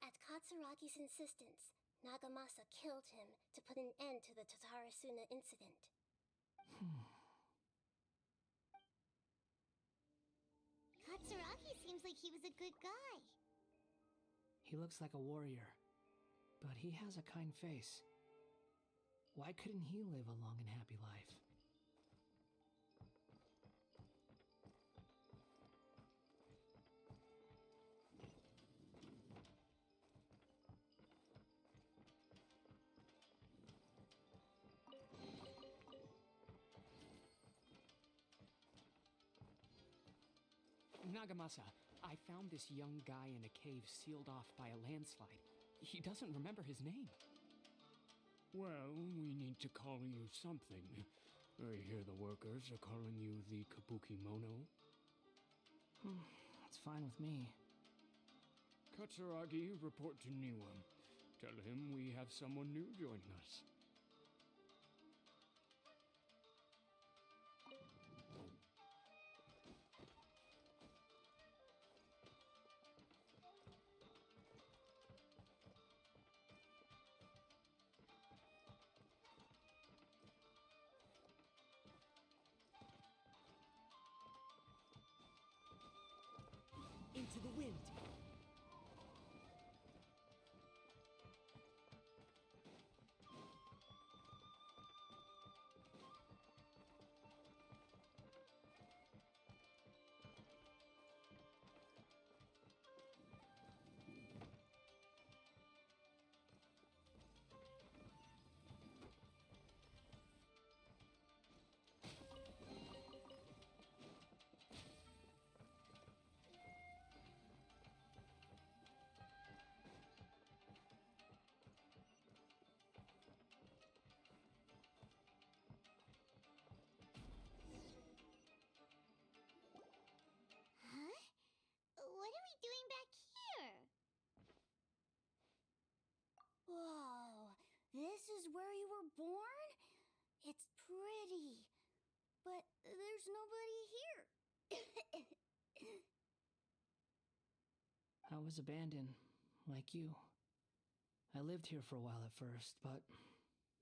At Katsuragi's insistence, Nagamasa killed him to put an end to the Tatarasuna incident. Katsuragi seems like he was a good guy. He looks like a warrior, but he has a kind face. Why couldn't he live a long and happy life? Nagamasa, I found this young guy in a cave sealed off by a landslide. He doesn't remember his name. Well, we need to call you something. I hear the workers are calling you the Kabukimono. That's fine with me. Katsuragi, report to Niwa. Tell him we have someone new joining us. Into the wind! where you were born? It's pretty. But there's nobody here. I was abandoned, like you. I lived here for a while at first, but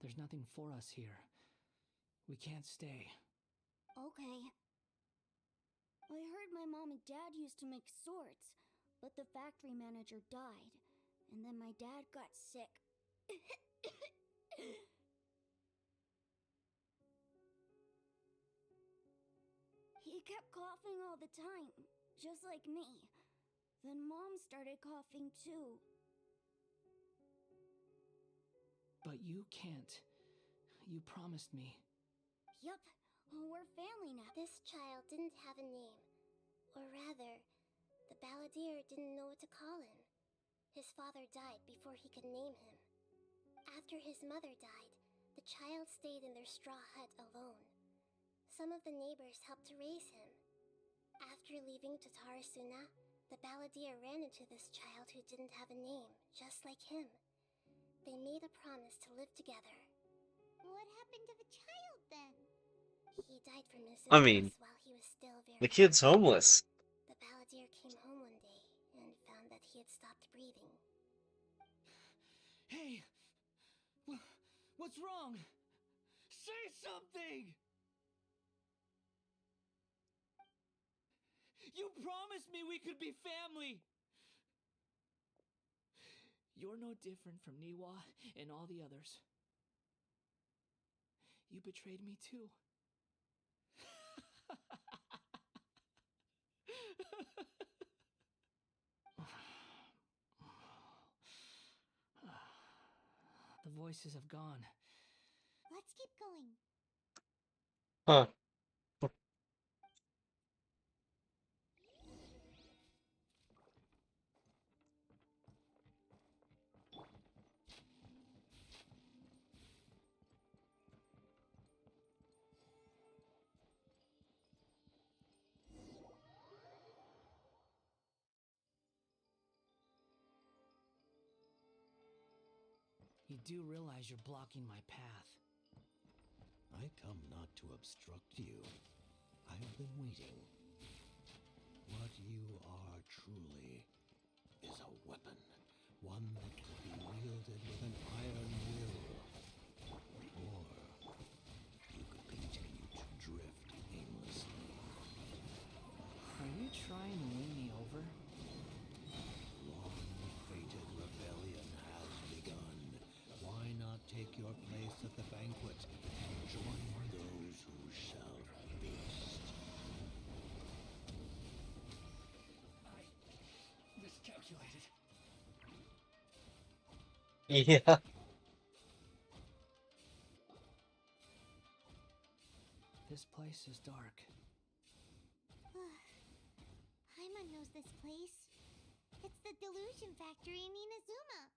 there's nothing for us here. We can't stay. Okay. I heard my mom and dad used to make swords, but the factory manager died, and then my dad got sick. He kept coughing all the time, just like me. Then Mom started coughing too. But you can't. You promised me. Yup, we're family now. This child didn't have a name. Or rather, the balladeer didn't know what to call him. His father died before he could name him. After his mother died, the child stayed in their straw hut alone. Some of the neighbors helped to raise him. After leaving Tatarasuna, the balladeer ran into this child who didn't have a name, just like him. They made a promise to live together. What happened to the child then? He died from his I mean, illness while he was still very the kid's young. homeless. The balladeer came home one day and found that he had stopped breathing. Hey! What's wrong? Say something! You promised me we could be family! You're no different from Niwa and all the others. You betrayed me too. The voices have gone. Let's keep going. Huh. You do realize you're blocking my path. I come not to obstruct you. I've been waiting. What you are truly is a weapon. One that can be wielded with an iron will. Or you could continue to drift aimlessly. Are you trying to win me over? Long-fated rebellion has begun. Why not take your place at the banquet and join those who shall feast? I miscalculated. Yeah. This place is dark. Paimon knows this place. It's the Delusion Factory in Inazuma.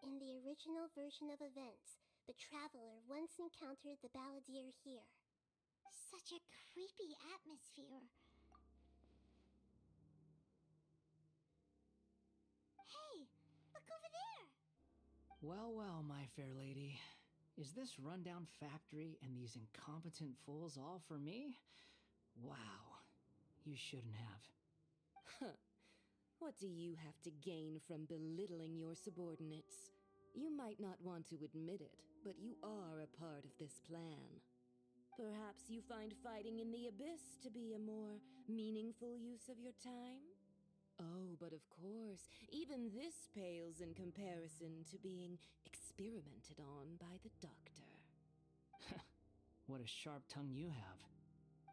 In the original version of events, the traveler once encountered the balladeer here. Such a creepy atmosphere. Hey, look over there! Well, well, my fair lady. Is this rundown factory and these incompetent fools all for me? Wow. You shouldn't have. Huh. What do you have to gain from belittling your subordinates? You might not want to admit it, but you are a part of this plan. Perhaps you find fighting in the abyss to be a more meaningful use of your time? Oh, but of course, even this pales in comparison to being experimented on by the doctor. What a sharp tongue you have.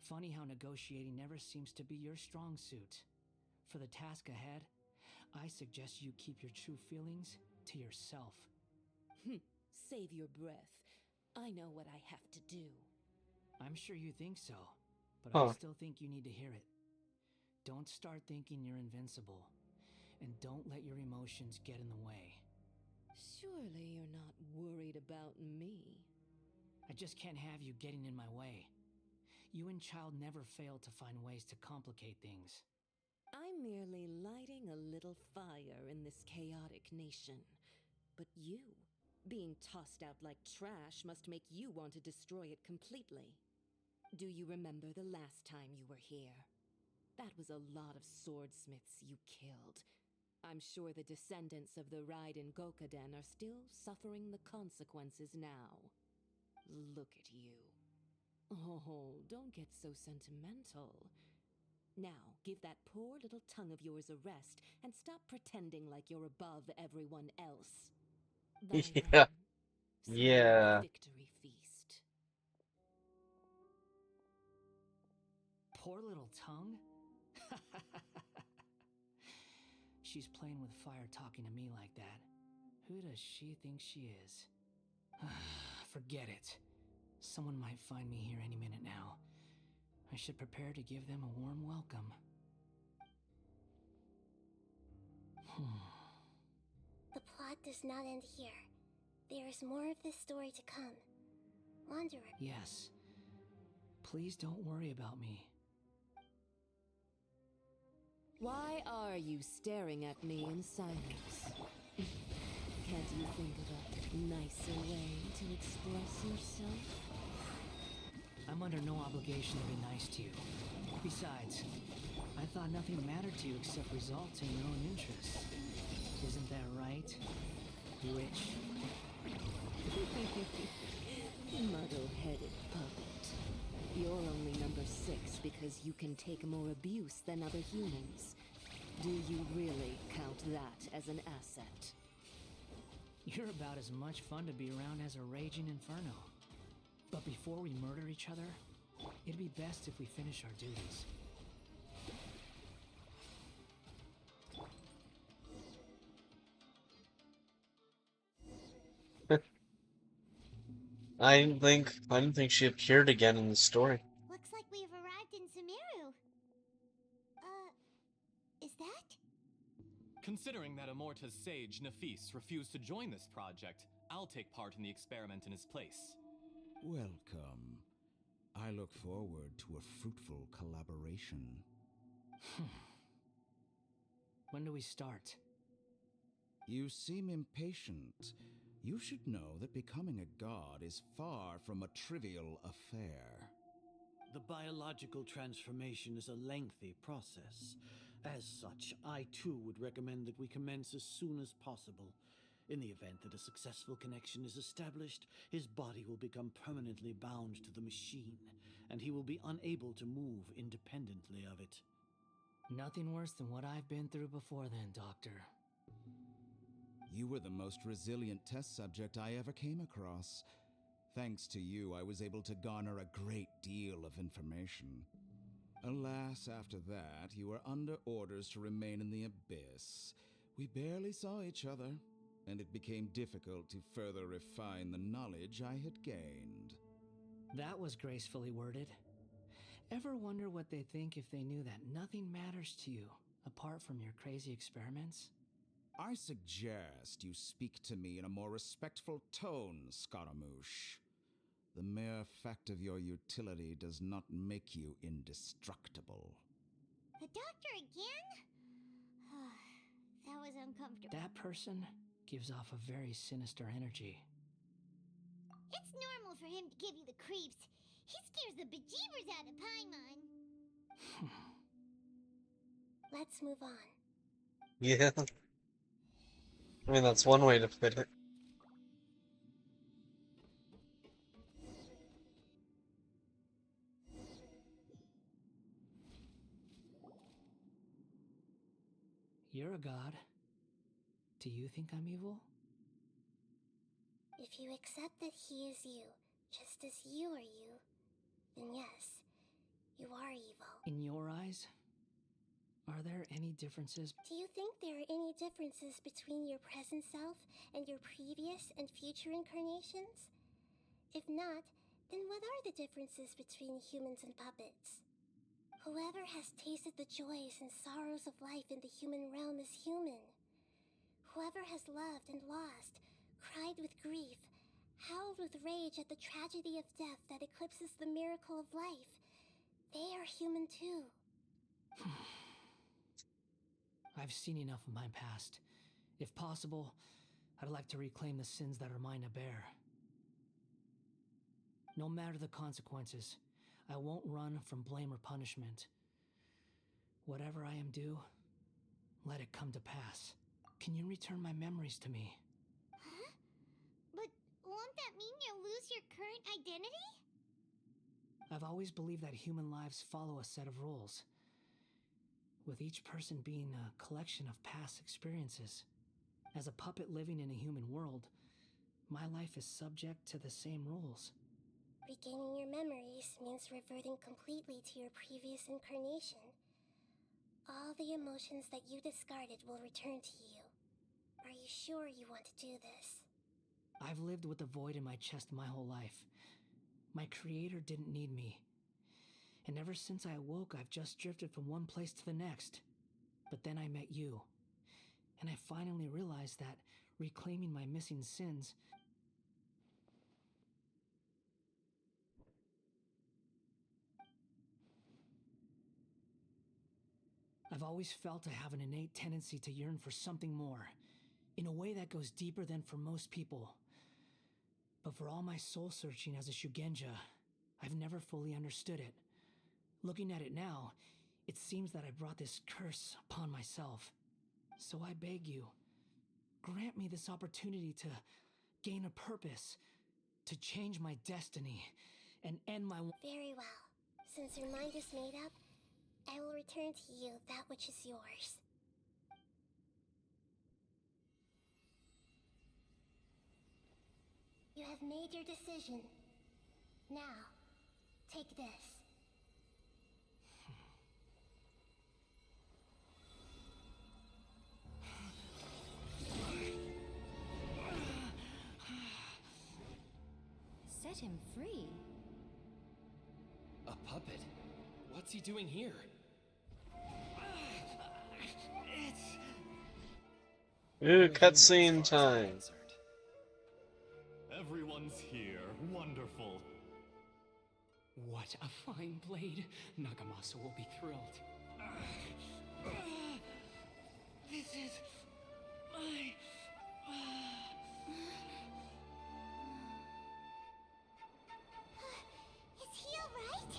Funny how negotiating never seems to be your strong suit. For the task ahead, I suggest you keep your true feelings to yourself. Save your breath. I know what I have to do. I'm sure you think so, but Huh. I still think you need to hear it. Don't start thinking you're invincible, and don't let your emotions get in the way. Surely you're not worried about me. I just can't have you getting in my way. You and Child never fail to find ways to complicate things. I'm merely lighting a little fire in this chaotic nation. But you, Being tossed out like trash must make you want to destroy it completely. Do you remember the last time you were here? That was a lot of swordsmiths you killed. I'm sure the descendants of the Raiden Gokaden are still suffering the consequences now. Look at you. Oh, don't get so sentimental. Now, give that poor little tongue of yours a rest and stop pretending like you're above everyone else. Bye Yeah. then. See you at Yeah. the victory feast. Poor little tongue? She's playing with fire talking to me like that. Who does she think she is? Forget it. Someone might find me here any minute now. I should prepare to give them a warm welcome. The plot does not end here. There is more of this story to come. Wanderer. Yes. Please don't worry about me. Why are you staring at me in silence? Can't you think of a nicer way to express yourself? I'm under no obligation to be nice to you. Besides, I thought nothing mattered to you except results in your own interests. Isn't that right, witch? Muddle-headed puppet. You're only number 6 because you can take more abuse than other humans. Do you really count that as an asset? You're about as much fun to be around as a raging inferno. But before we murder each other, it'd be best if we finish our duties. I didn't think she appeared again in the story. Looks like we have arrived in Sumeru. Is that? Considering that Amorta's sage, Nafis, refused to join this project, I'll take part in the experiment in his place. Welcome. I look forward to a fruitful collaboration. When do we start? You seem impatient. You should know that becoming a god is far from a trivial affair. The biological transformation is a lengthy process. As such, I too would recommend that we commence as soon as possible. In the event that a successful connection is established, his body will become permanently bound to the machine, and he will be unable to move independently of it. Nothing worse than what I've been through before then, Doctor. You were the most resilient test subject I ever came across. Thanks to you, I was able to garner a great deal of information. Alas, after that, you were under orders to remain in the abyss. We barely saw each other, and it became difficult to further refine the knowledge I had gained. That was gracefully worded. Ever wonder what they think if they knew that nothing matters to you, apart from your crazy experiments? I suggest you speak to me in a more respectful tone, Scaramouche. The mere fact of your utility does not make you indestructible. The doctor again? That was uncomfortable. That person gives off a very sinister energy. It's normal for him to give you the creeps. He scares the bejeebers out of Paimon. Let's move on. Yeah. I mean, that's one way to put it. You're a god. Do you think I'm evil? If you accept that he is you, just as you are you, then yes, you are evil. In your eyes? Are there any differences? Do you think there are any differences between your present self and your previous and future incarnations? If not, then what are the differences between humans and puppets? Whoever has tasted the joys and sorrows of life in the human realm is human. Whoever has loved and lost, cried with grief, howled with rage at the tragedy of death that eclipses the miracle of life, they are human too. I've seen enough of my past. If possible, I'd like to reclaim the sins that are mine to bear. No matter the consequences, I won't run from blame or punishment. Whatever I am due, let it come to pass. Can you return my memories to me? Huh? But won't that mean you'll lose your current identity? I've always believed that human lives follow a set of rules, with each person being a collection of past experiences. As a puppet living in a human world, my life is subject to the same rules. Regaining your memories means reverting completely to your previous incarnation. All the emotions that you discarded will return to you. Are you sure you want to do this? I've lived with the void in my chest my whole life. My creator didn't need me. And ever since I awoke, I've just drifted from one place to the next. But then I met you. And I finally realized that reclaiming my missing sins I've always felt I have an innate tendency to yearn for something more, in a way that goes deeper than for most people. But for all my soul searching as a Shugenja, I've never fully understood it. Looking at it now, it seems that I brought this curse upon myself. So I beg you, grant me this opportunity to gain a purpose, to change my destiny, and end my... Very well. Since your mind is made up, I will return to you that which is yours. You have made your decision. Now, take this. Set him free? A puppet? What's he doing here? Ooh, cutscene time. Everyone's here. Wonderful. What a fine blade. Nagamasa will be thrilled. This is my... Is he alright?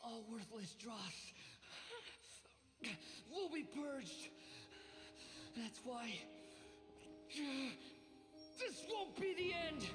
All worthless dross will be purged. That's why this won't be the end.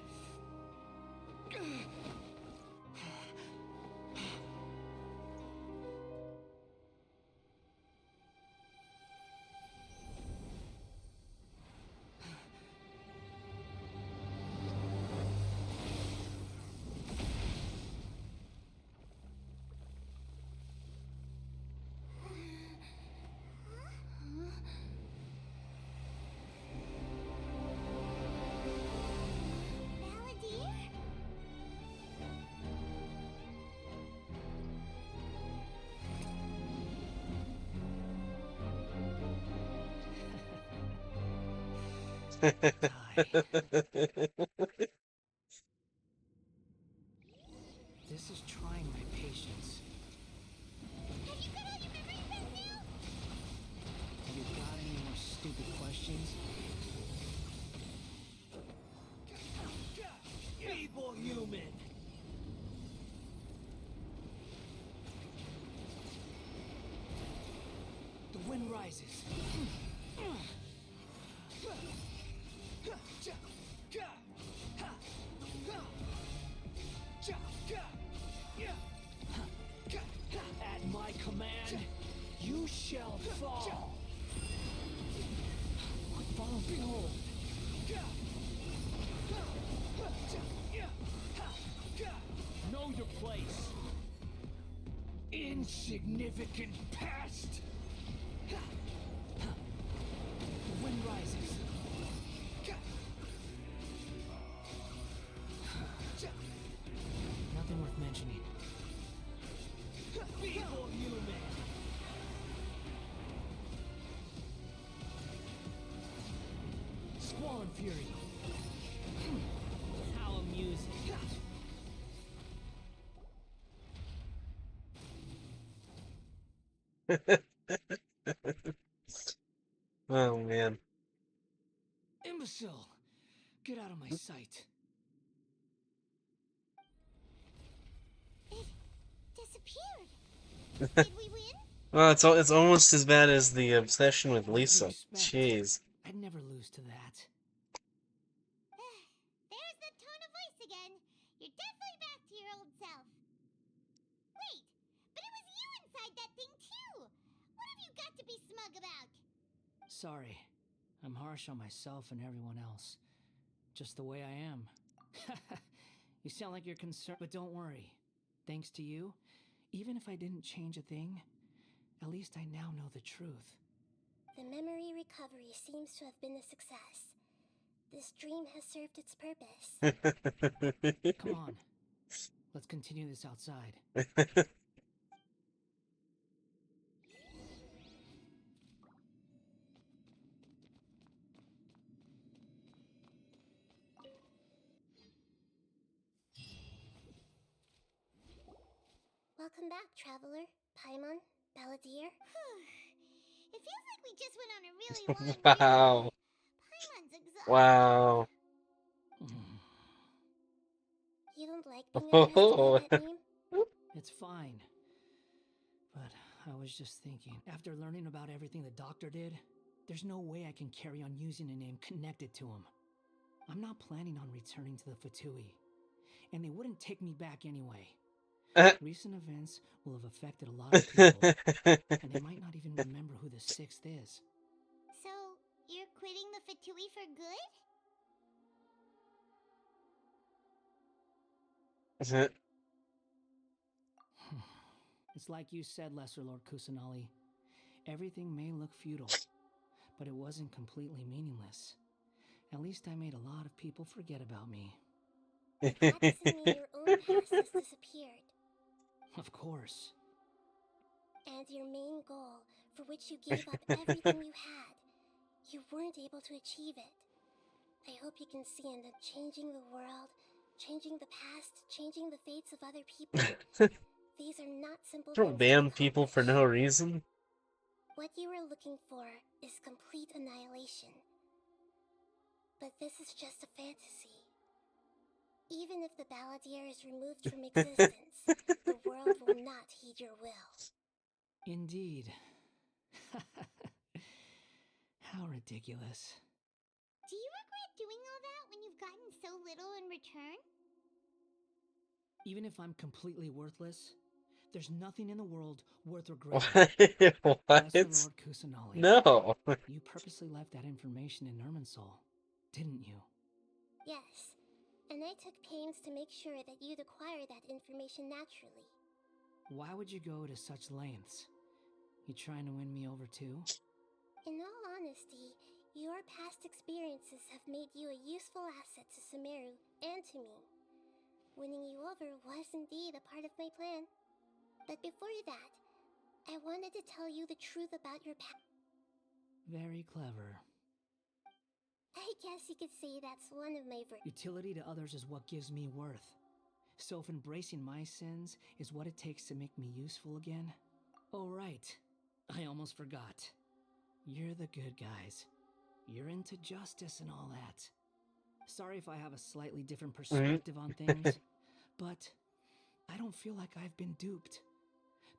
This is trying my patience. Have you got all your memories back now? Have you got any more stupid questions? Feeble human! The wind rises. At my command, you shall fall. Follow, behold. insignificant pest! The wind rises. Nothing worth mentioning. Feeble human! Squall and fury. How amusing. Oh man. Imbecile! Get out of my sight. It disappeared. Did we win? Well, it's almost as bad as the obsession with What did you Lisa. expect? Jeez. I'd never lose to that. There's the tone of voice again. You're definitely back to your old self. Wait, but it was you inside that thing too. What have you got to be smug about? Sorry. I'm harsh on myself and everyone else. Just the way I am. You sound like you're concerned, but don't worry. Thanks to you, even if I didn't change a thing, at least I now know the truth. The memory recovery seems to have been a success. This dream has served its purpose. Come on. Let's continue this outside. Welcome back, traveler. Paimon, Balladeer. It feels like we just went on a really long Wow. Paimon's exhausted. Wow. You don't like being addressed by that name? It's fine. But I was just thinking, after learning about everything the doctor did, there's no way I can carry on using a name connected to him. I'm not planning on returning to the Fatui, and they wouldn't take me back anyway. Recent events will have affected a lot of people, and they might not even remember who the sixth is. So, you're quitting the Fatui for good? It's like you said, Lesser Lord Kusanali. Everything may look futile, but it wasn't completely meaningless. At least I made a lot of people forget about me. But that doesn't mean your own past has disappeared. Of course. And your main goal, for which you gave up everything you had, you weren't able to achieve it. I hope you can see in that changing the world, changing the past, changing the fates of other people, these are not simple Don't things ban to people for no reason. What you were looking for is complete annihilation. But this is just a fantasy. Even if the Balladeer is removed from existence, the world will not heed your will. Indeed. How ridiculous. Do you regret doing all that when you've gotten so little in return? Even if I'm completely worthless, there's nothing in the world worth regretting. What? Lesser Lord Kusanali. No. You purposely left that information in Irminsul, didn't you? Yes, and I took pains to make sure that you'd acquire that information naturally. Why would you go to such lengths? You trying to win me over too? In all honesty, your past experiences have made you a useful asset to Sumeru and to me. Winning you over was indeed a part of my plan. But before that, I wanted to tell you the truth about your past. Very clever. I guess you could say that's one of my Utility to others is what gives me worth. So if embracing my sins is what it takes to make me useful again... Oh right, I almost forgot. You're the good guys. You're into justice and all that. Sorry if I have a slightly different perspective on things, but I don't feel like I've been duped.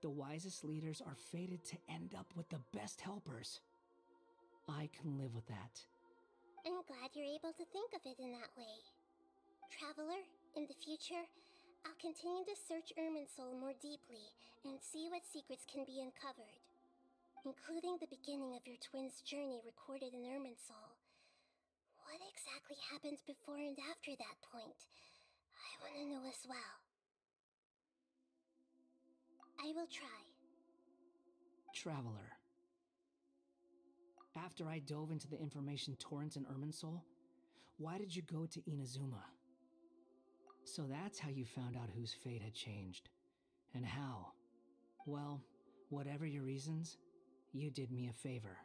The wisest leaders are fated to end up with the best helpers. I can live with that. I'm glad you're able to think of it in that way. Traveler, in the future, I'll continue to search Irminsul more deeply and see what secrets can be uncovered, including the beginning of your twins' journey recorded in Irminsul. What exactly happened before and after that point? I want to know as well. I will try. Traveler. After I dove into the information torrents in Irminsul, why did you go to Inazuma? So that's how you found out whose fate had changed. And how. Well, whatever your reasons, you did me a favor.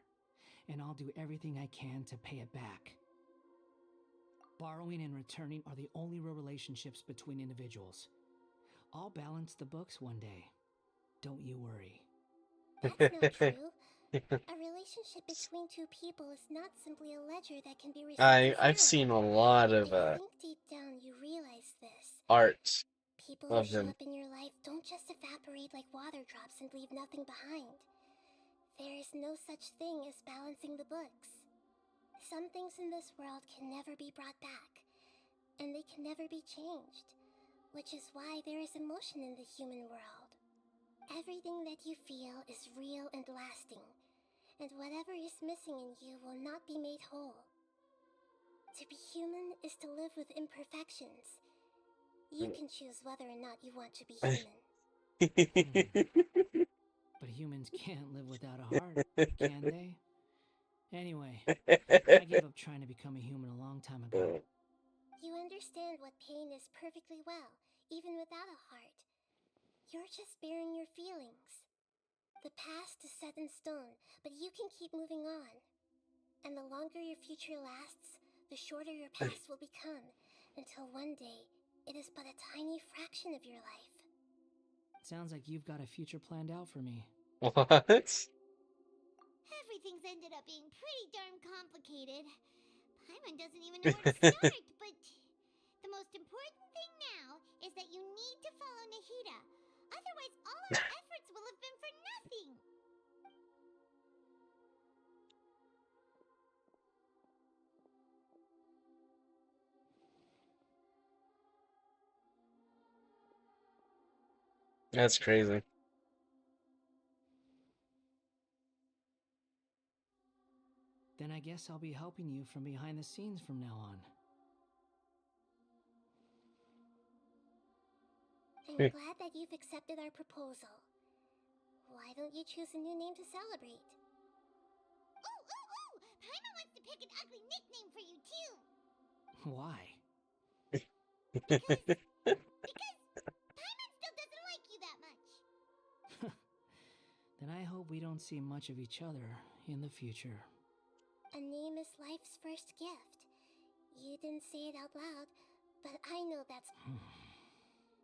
And I'll do everything I can to pay it back. Borrowing and returning are the only real relationships between individuals. I'll balance the books one day. Don't you worry. That's not true. A relationship between two people is not simply a ledger that can be received to I've zero. seen a lot of I think deep down you realize this. art People who of show him. up in your life don't just evaporate like water drops and leave nothing behind. There is no such thing as balancing the books. Some things in this world can never be brought back, and they can never be changed, which is why there is emotion in the human world. Everything that you feel is real and lasting, and whatever is missing in you will not be made whole. To be human is to live with imperfections. You can choose whether or not you want to be human. But humans can't live without a heart, can they? Anyway, I gave up trying to become a human a long time ago. You understand what pain is perfectly well, even without a heart. You're just bearing your feelings. The past is set in stone, but you can keep moving on. And the longer your future lasts, the shorter your past will become, until one day, it is but a tiny fraction of your life. Sounds like you've got a future planned out for me. What? Everything's ended up being pretty darn complicated. Paimon doesn't even know where to start, but the most important thing now is that you need to follow Nahida. Otherwise, all our efforts will have been for nothing. That's crazy. Then I guess I'll be helping you from behind the scenes from now on. I'm glad that you've accepted our proposal. Why don't you choose a new name to celebrate? Ooh! Paimon wants to pick an ugly nickname for you, too. Why? Because Paimon still doesn't like you that much. Then I hope we don't see much of each other in the future. A name is life's first gift. You didn't say it out loud, but I know that's...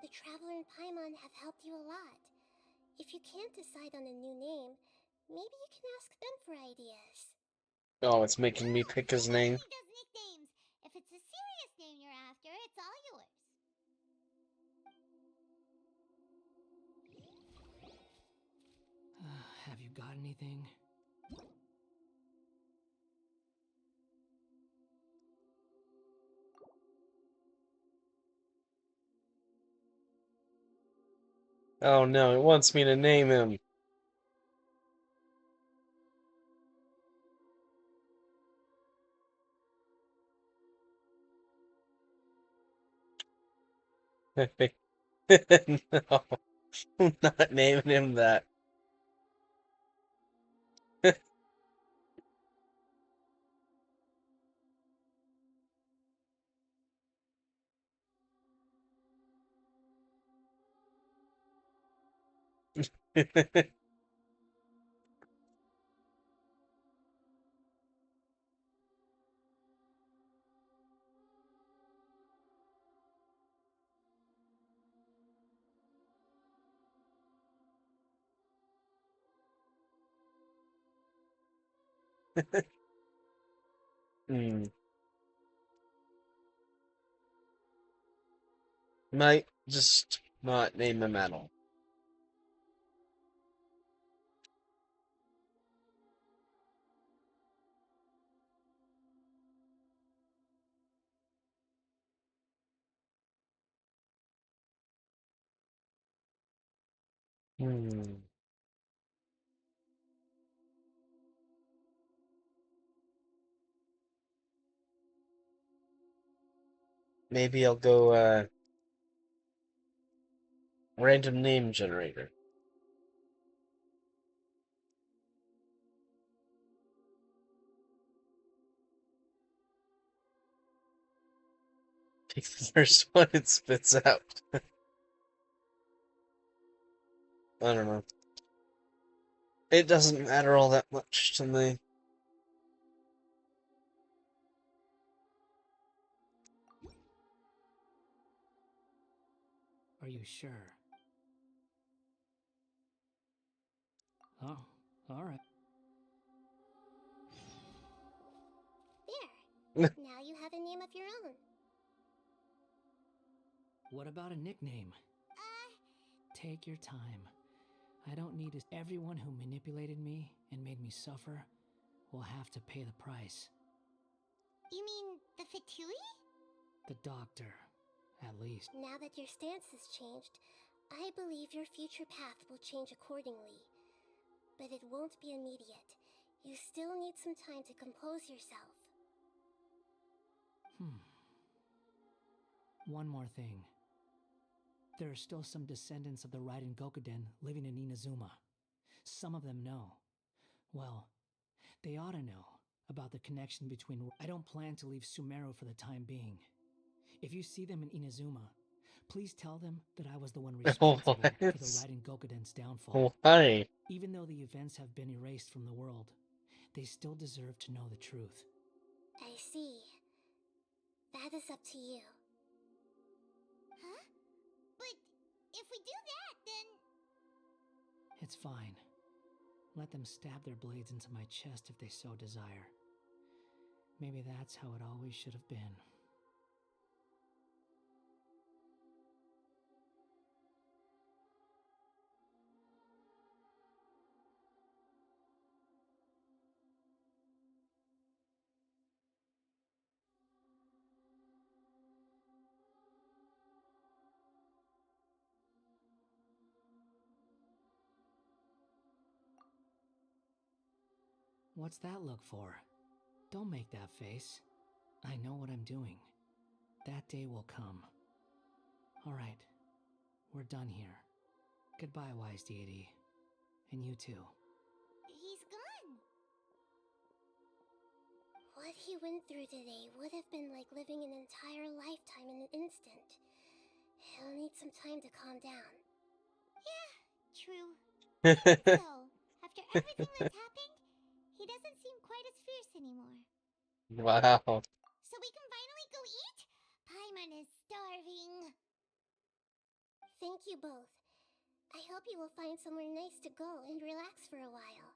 The Traveler and Paimon have helped you a lot. If you can't decide on a new name, maybe you can ask them for ideas. Oh, it's making me pick his name. Paimon only does nicknames. If it's a serious name you're after, it's all yours. Have you got anything? Oh no, it wants me to name him. No, I'm not naming him that. Hmm. Might just not name him at all. Hmm. Maybe I'll go random name generator. Pick the first one it spits out. I don't know. It doesn't matter all that much to me. Are you sure? Oh, alright. There. Now you have a name of your own. What about a nickname? Take your time. I don't need to. Everyone who manipulated me and made me suffer will have to pay the price. You mean the Fatui? The doctor, at least. Now that your stance has changed, I believe your future path will change accordingly. But it won't be immediate. You still need some time to compose yourself. One more thing. There are still some descendants of the Raiden Gokuden living in Inazuma. Some of them know. Well, they ought to know about the connection between... I don't plan to leave Sumeru for the time being. If you see them in Inazuma, please tell them that I was the one responsible for the Raiden Gokuden's downfall. Why? Even though the events have been erased from the world, they still deserve to know the truth. I see. That is up to you. Huh? But if we do that, then... It's fine. Let them stab their blades into my chest if they so desire. Maybe that's how it always should have been. What's that look for? Don't make that face. I know what I'm doing. That day will come. Alright, we're done here. Goodbye, wise deity. And you too. He's gone. What he went through today would have been like living an entire lifetime in an instant. He'll need some time to calm down. Yeah, true. So, after everything that's happened, he doesn't seem quite as fierce anymore. Wow. So we can finally go eat? Paimon is starving. Thank you both. I hope you will find somewhere nice to go and relax for a while.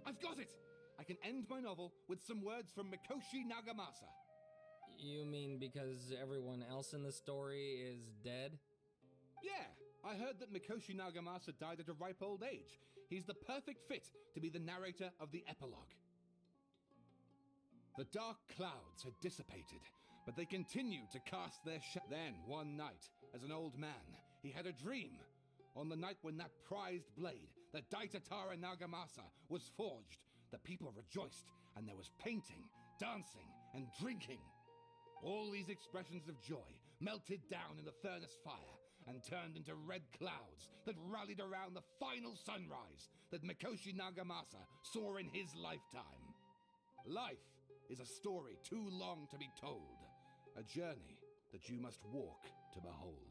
I've got it! I can end my novel with some words from Mikoshi Nagamasa. You mean because everyone else in the story is dead? Yeah, I heard that Mikoshi Nagamasa died at a ripe old age. He's the perfect fit to be the narrator of the epilogue. The dark clouds had dissipated, but they continued to cast their Then, one night, as an old man, he had a dream. On the night when that prized blade, the Daitatara Nagamasa, was forged, the people rejoiced, and there was painting, dancing, and drinking. All these expressions of joy melted down in the furnace fire and turned into red clouds that rallied around the final sunrise that Mikoshi Nagamasa saw in his lifetime. Life is a story too long to be told, a journey that you must walk to behold.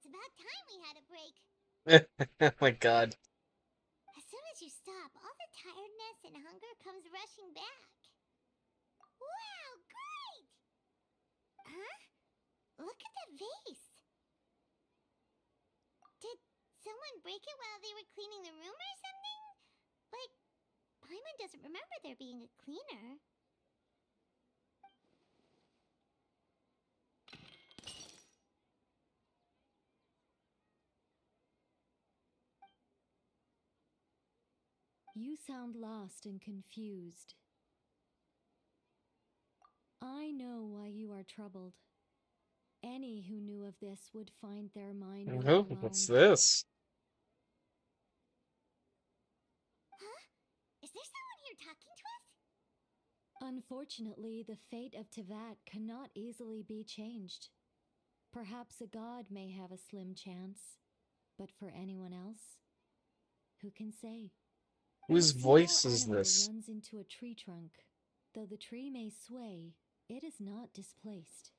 about time we had a break. Oh my god. As soon as you stop, all the tiredness and hunger comes rushing back. Wow, great! Huh? Look at that vase. Did someone break it while they were cleaning the room or something? Like, Paimon doesn't remember there being a cleaner. You sound lost and confused. I know why you are troubled. Any who knew of this would find their mind Oh, overwhelmed. what's this? Huh? Is there someone here talking to us? Unfortunately, the fate of Tevat cannot easily be changed. Perhaps a god may have a slim chance, but for anyone else, who can say? Whose A voice small is animal this? runs into a tree trunk. Though the tree may sway, it is not displaced.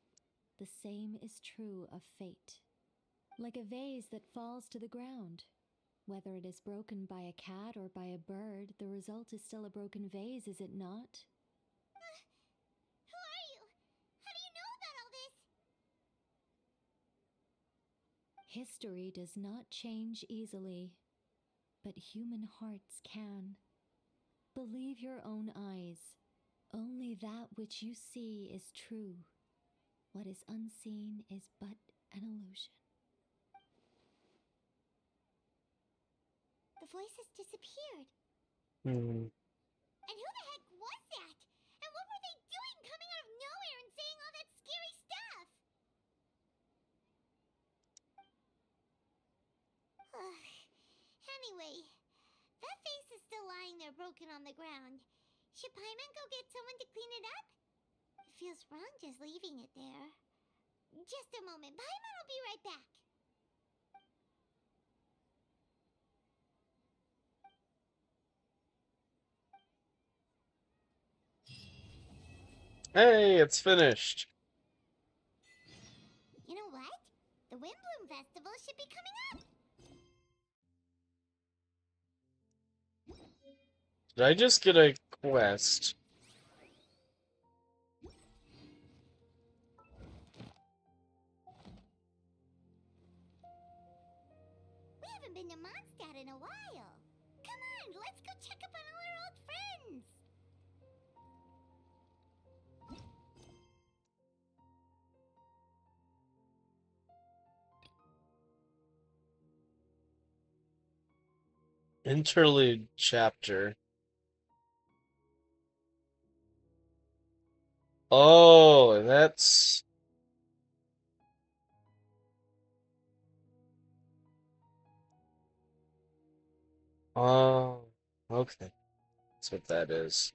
The same is true of fate. Like a vase that falls to the ground. Whether it is broken by a cat or by a bird, the result is still a broken vase, is it not? Who are you? How do you know about all this? History does not change easily, but human hearts can. Believe your own eyes. Only that which you see is true. What is unseen is but an illusion. The voice has disappeared. Hmm. And who the heck was that? And what were they doing coming out of nowhere and saying all that scary stuff? Anyway, that vase is still lying there broken on the ground. Should Paimon go get someone to clean it up? It feels wrong just leaving it there. Just a moment. Paimon will be right back. Hey, it's finished. You know what? The Windbloom Festival should be coming up. Did I just get a quest? We haven't been to Mondstadt in a while. Come on, let's go check up on all our old friends. Interlude chapter. Oh, that's... Oh, okay. That's what that is.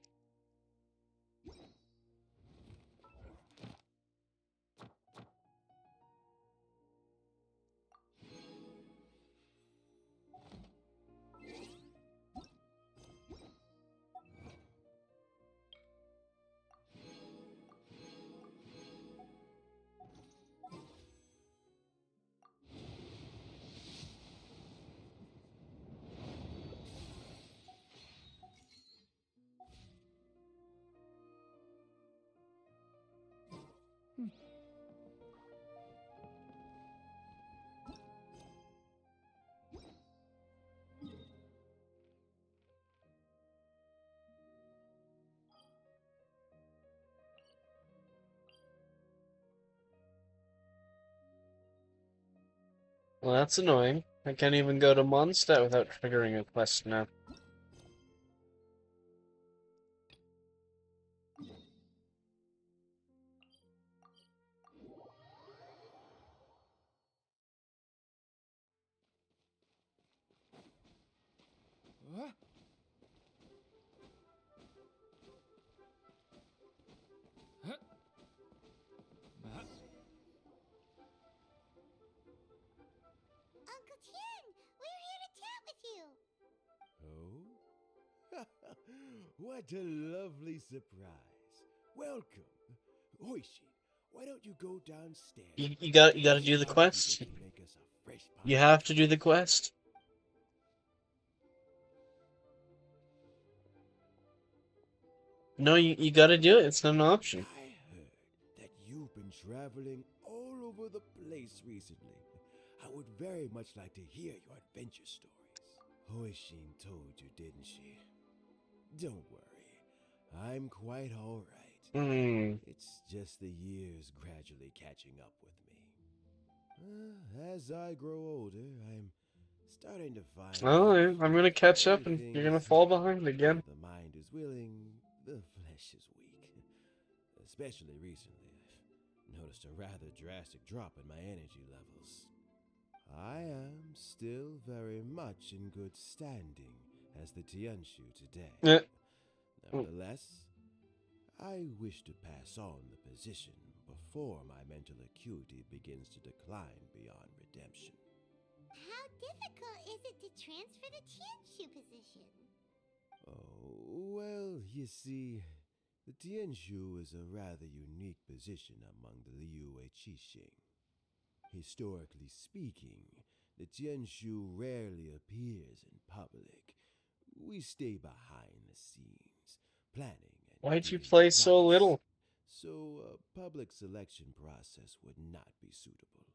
Well, that's annoying. I can't even go to Mondstadt without triggering a quest now. Huh? Huh? Huh? Uncle Tien, we're here to chat with you. Oh? What a lovely surprise. Welcome. Oishi, Why don't you go downstairs? You gotta do the quest. You have to do the quest. No, you gotta do it. It's not an option. I heard that you've been traveling all over the place recently. I would very much like to hear your adventure stories. Hoishin told you, didn't she? Don't worry. I'm quite alright. It's just the years gradually catching up with me. As I grow older, I'm starting to find Oh, I'm gonna catch up and you're gonna fall behind again. the mind is willing, the flesh is weak. Especially recently, I've noticed a rather drastic drop in my energy levels. I am still very much in good standing as the Tianshu today. Nevertheless, I wish to pass on the position before my mental acuity begins to decline beyond redemption. How difficult is it to transfer the Tianshu position? Oh, well, you see, the Tianshu is a rather unique position among the Liyue Qixing. Historically speaking, the Tianshu rarely appears in public. We stay behind the scenes, planning. Why'd you play so little? So a public selection process would not be suitable.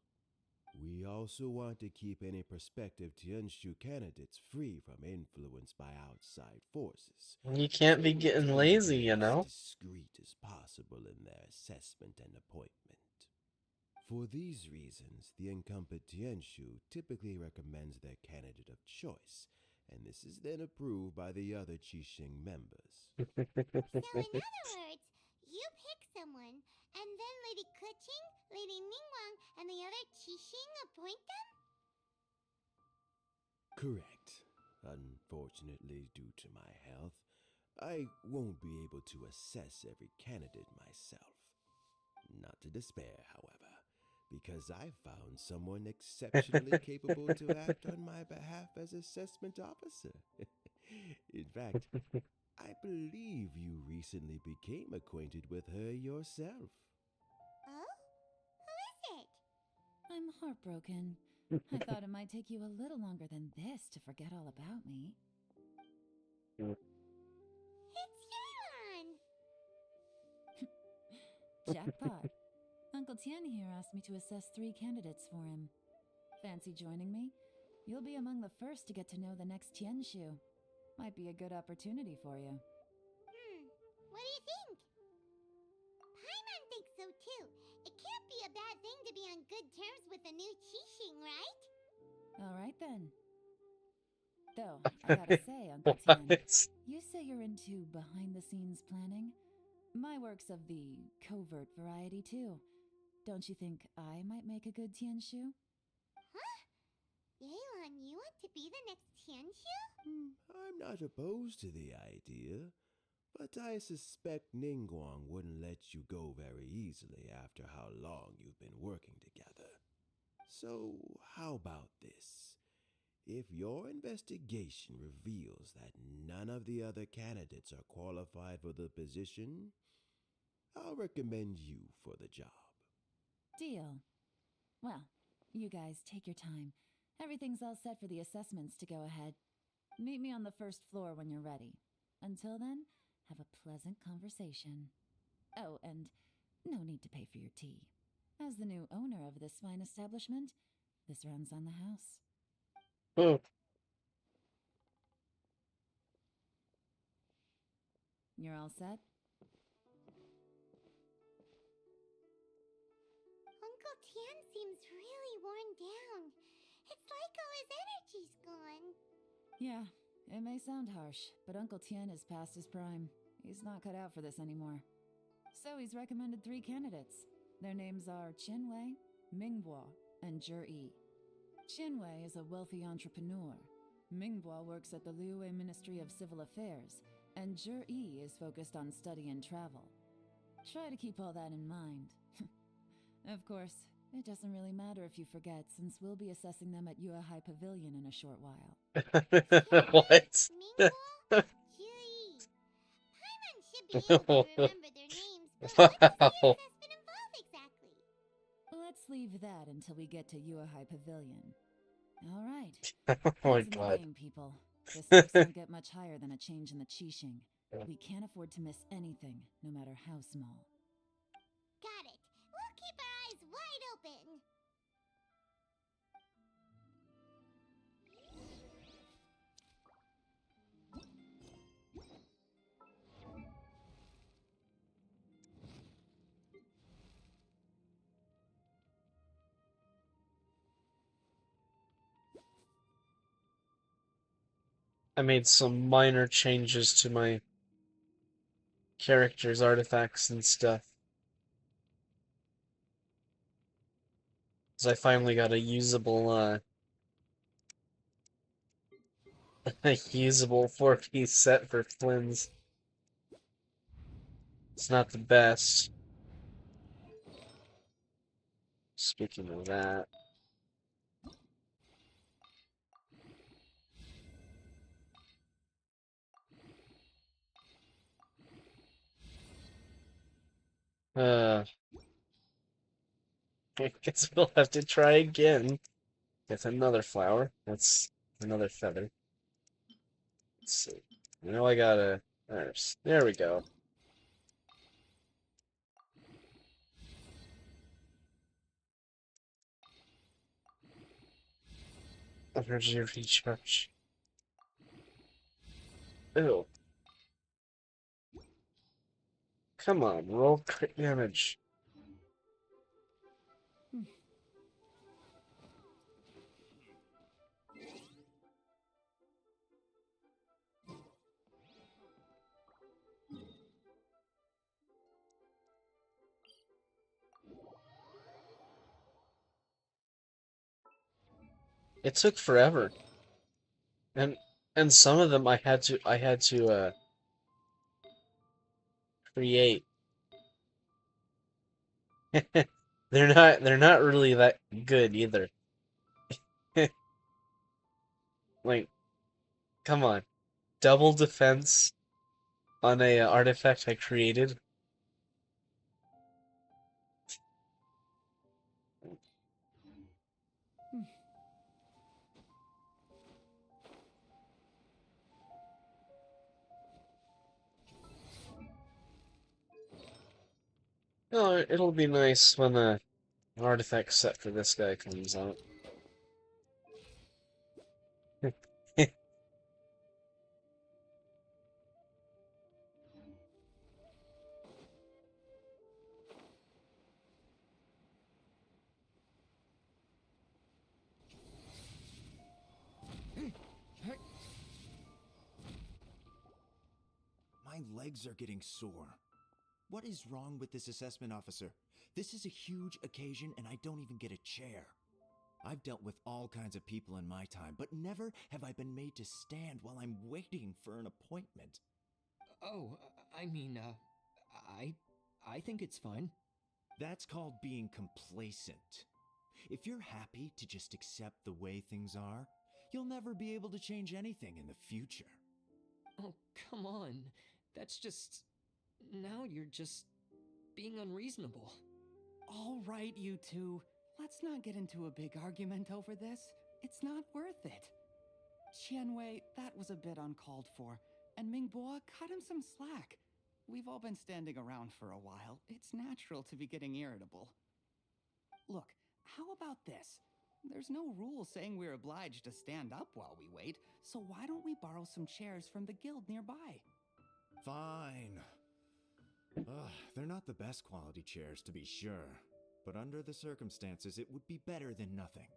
We also want to keep any prospective Tianshu candidates free from influence by outside forces. You can't be getting lazy, you know? As discreet as possible in their assessment and appointment. For these reasons, the incumbent Tianshu typically recommends their candidate of choice, and this is then approved by the other Qixing members. So in other words, you pick someone, and then Lady Keqing, Lady Ningguang, and the other Qixing appoint them? Correct. Unfortunately, due to my health, I won't be able to assess every candidate myself. Not to despair, however, because I found someone exceptionally capable to act on my behalf as assessment officer. In fact, I believe you recently became acquainted with her yourself. Oh? Who is it? I'm heartbroken. I thought it might take you a little longer than this to forget all about me. It's Yelan! Jackpot. Uncle Tian here asked me to assess 3 candidates for him. Fancy joining me? You'll be among the first to get to know the next Tianshu. Might be a good opportunity for you. What do you think? Paimon thinks so too. It can't be a bad thing to be on good terms with a new Qixing, right? Alright then. Though, I gotta say, Uncle Tian, you say you're into behind-the-scenes planning? My work's of the covert variety too. Don't you think I might make a good Tianshu? Huh? Yelan, you want to be the next Tianshu? I'm not opposed to the idea, but I suspect Ningguang wouldn't let you go very easily after how long you've been working together. So, how about this? If your investigation reveals that none of the other candidates are qualified for the position, I'll recommend you for the job. Deal. Well, you guys take your time. Everything's all set for the assessments to go ahead. Meet me on the first floor when you're ready. Until then, have a pleasant conversation. Oh, and no need to pay for your tea. As the new owner of this fine establishment, this runs on the house. You're all set? Uncle Tian seems really worn down. It's like all his energy's gone. Yeah, it may sound harsh, but Uncle Tian is past his prime. He's not cut out for this anymore. So he's recommended 3 candidates. Their names are Qinwei, Mingbo, and Zhi. Qinwei is a wealthy entrepreneur. Mingbo works at the Liyue Ministry of Civil Affairs, and Zhi is focused on study and travel. Try to keep all that in mind. Of course, it doesn't really matter if you forget, since we'll be assessing them at Yuehai Pavilion in a short while. What? Paimon should be able to remember their names, but what does the assessment involve exactly? that until we get to Yuehai Pavilion. All right. Oh my Heads in the god. game, people. The stakes don't get much higher than a change in the Qixing. We can't afford to miss anything, no matter how small. Got it. We'll keep our eyes wide open. I made some minor changes to my characters, artifacts, and stuff. So I finally got a usable, a usable 4-piece set for twins. It's not the best. Speaking of that. I guess we'll have to try again with another flower. That's another feather. Let's see. I know I gotta. There we go. Energy recharge. Ew. Come on, roll crit damage. It took forever. And some of them I had to create. They're not really that good either. Like, come on. Double defense on a artifact I created. Oh, it'll be nice when an artifact set for this guy comes out. My legs are getting sore. What is wrong with this assessment officer? This is a huge occasion and I don't even get a chair. I've dealt with all kinds of people in my time, but never have I been made to stand while I'm waiting for an appointment. Oh, I mean, I think it's fine. That's called being complacent. If you're happy to just accept the way things are, you'll never be able to change anything in the future. Oh, come on. That's just... Now you're just being unreasonable. All right, you two. Let's not get into a big argument over this. It's not worth it. Qianwei, that was a bit uncalled for. And Mingbo, cut him some slack. We've all been standing around for a while. It's natural to be getting irritable. Look, how about this? There's no rule saying we're obliged to stand up while we wait, so why don't we borrow some chairs from the guild nearby? Fine. They're not the best quality chairs, to be sure. But under the circumstances, it would be better than nothing.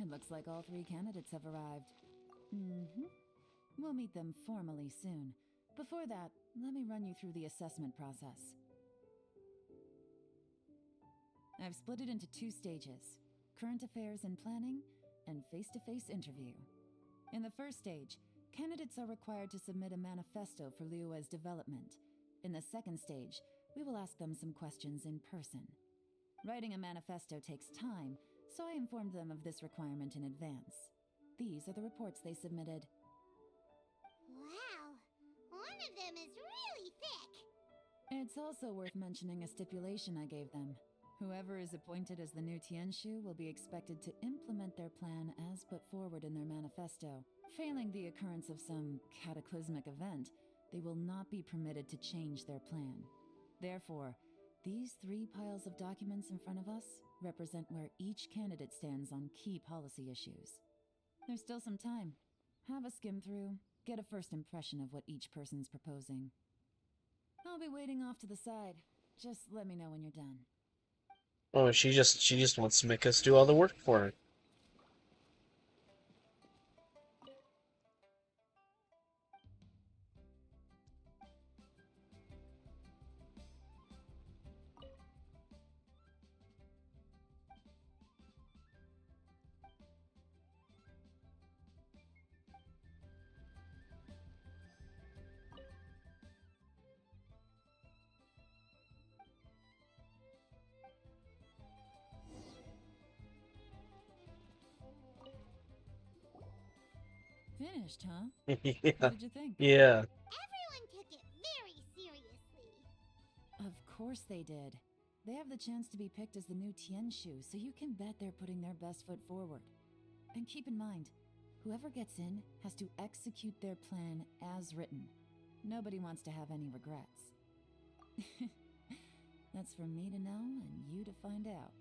It looks like all 3 candidates have arrived. We'll meet them formally soon. Before that, let me run you through the assessment process. I've split it into 2 stages: current affairs and planning, and face-to-face interview. In the first stage, candidates are required to submit a manifesto for Liyue's development. In the second stage, we will ask them some questions in person. Writing a manifesto takes time, so I informed them of this requirement in advance. These are the reports they submitted. Wow, one of them is really thick. It's also worth mentioning a stipulation I gave them. Whoever is appointed as the new Tianshu will be expected to implement their plan as put forward in their manifesto. Failing the occurrence of some cataclysmic event, they will not be permitted to change their plan. Therefore, these 3 piles of documents in front of us represent where each candidate stands on key policy issues. There's still some time. Have a skim through, get a first impression of what each person's proposing. I'll be waiting off to the side. Just let me know when you're done. Oh, she just wants to make us do all the work for her. Finished, huh? Yeah. What did you think? Yeah. Everyone took it very seriously. Of course they did. They have the chance to be picked as the new Tianshu, so you can bet they're putting their best foot forward. And keep in mind, whoever gets in has to execute their plan as written. Nobody wants to have any regrets. That's for me to know and you to find out.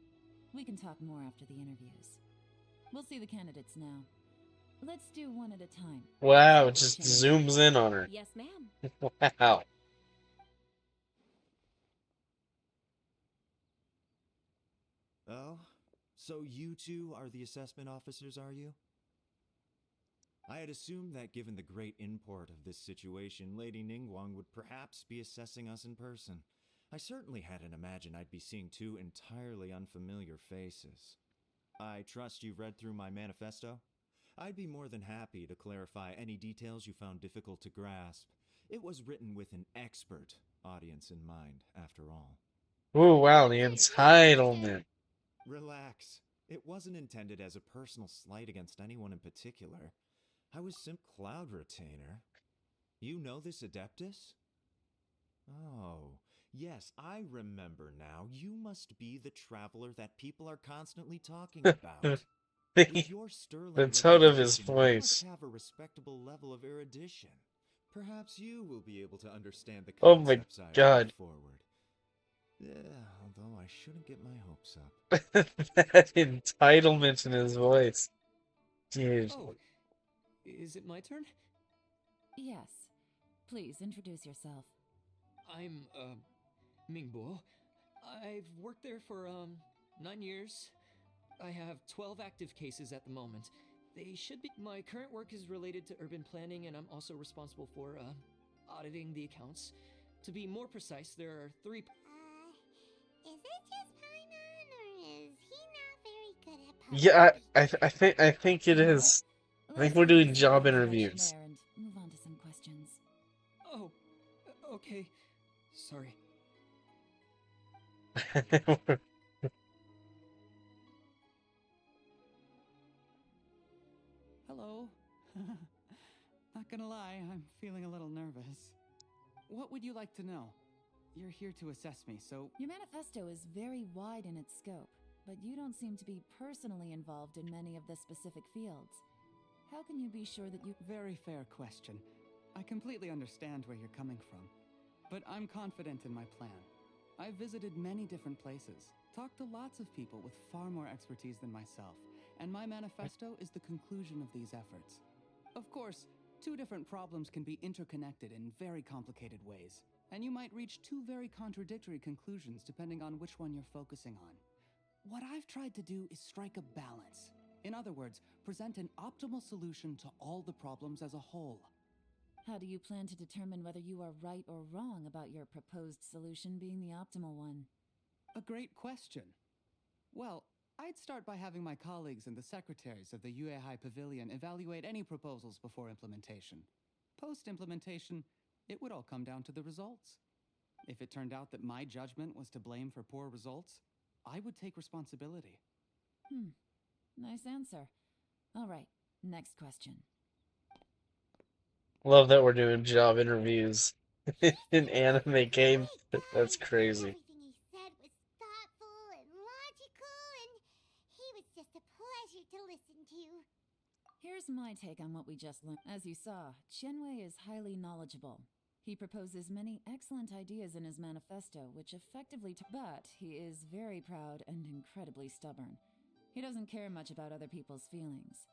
We can talk more after the interviews. We'll see the candidates now. Let's do one at a time. Wow, it just zooms in on her. Yes, ma'am. Wow. Oh, so you two are the assessment officers, are you? I had assumed that given the great import of this situation, Lady Ningguang would perhaps be assessing us in person. I certainly hadn't imagined I'd be seeing 2 entirely unfamiliar faces. I trust you've read through my manifesto? I'd be more than happy to clarify any details you found difficult to grasp. It was written with an expert audience in mind, after all. Ooh, wow, the entitlement. Relax. It wasn't intended as a personal slight against anyone in particular. I was Simp Cloud Retainer. You know this Adeptus? Oh, yes, I remember now. You must be the traveler that people are constantly talking about. With your sterling The tone of his reputation, you voice. must have a respectable level of erudition. Perhaps you will be able to understand the Oh my concepts I God. put forward. Yeah, although I shouldn't get my hopes up. That entitlement in his voice. Dude. Oh, is it my turn? Yes. Please introduce yourself. I'm, Mingbo. I've worked there for, 9 years. I have 12 active cases at the moment. They should be. My current work is related to urban planning, and I'm also responsible for, auditing the accounts. To be more precise, there are 3. Is it just Paimon, or is he not very good at public Yeah, I think it is. I think we're doing job interviews. And move on to some questions. Oh, okay. Sorry. Hello. Not gonna lie, I'm feeling a little nervous. What would you like to know? You're here to assess me, so... Your manifesto is very wide in its scope, but you don't seem to be personally involved in many of the specific fields. How can you be sure that you... Very fair question. I completely understand where you're coming from. But I'm confident in my plan. I've visited many different places, talked to lots of people with far more expertise than myself, and my manifesto is the conclusion of these efforts. Of course, 2 different problems can be interconnected in very complicated ways, and you might reach 2 very contradictory conclusions depending on which one you're focusing on. What I've tried to do is strike a balance. In other words, present an optimal solution to all the problems as a whole. How do you plan to determine whether you are right or wrong about your proposed solution being the optimal one? A great question. Well, I'd start by having my colleagues and the secretaries of the Yuehai Pavilion evaluate any proposals before implementation. Post-implementation, it would all come down to the results. If it turned out that my judgment was to blame for poor results, I would take responsibility. Nice answer. All right, next question. Love that we're doing job interviews. An anime game? That's crazy. Everything he said was thoughtful and logical, and he was just a pleasure to listen to. Here's my take on what we just learned. As you saw, Qianwei is highly knowledgeable. He proposes many excellent ideas in his manifesto, which effectively but he is very proud and incredibly stubborn. He doesn't care much about other people's feelings.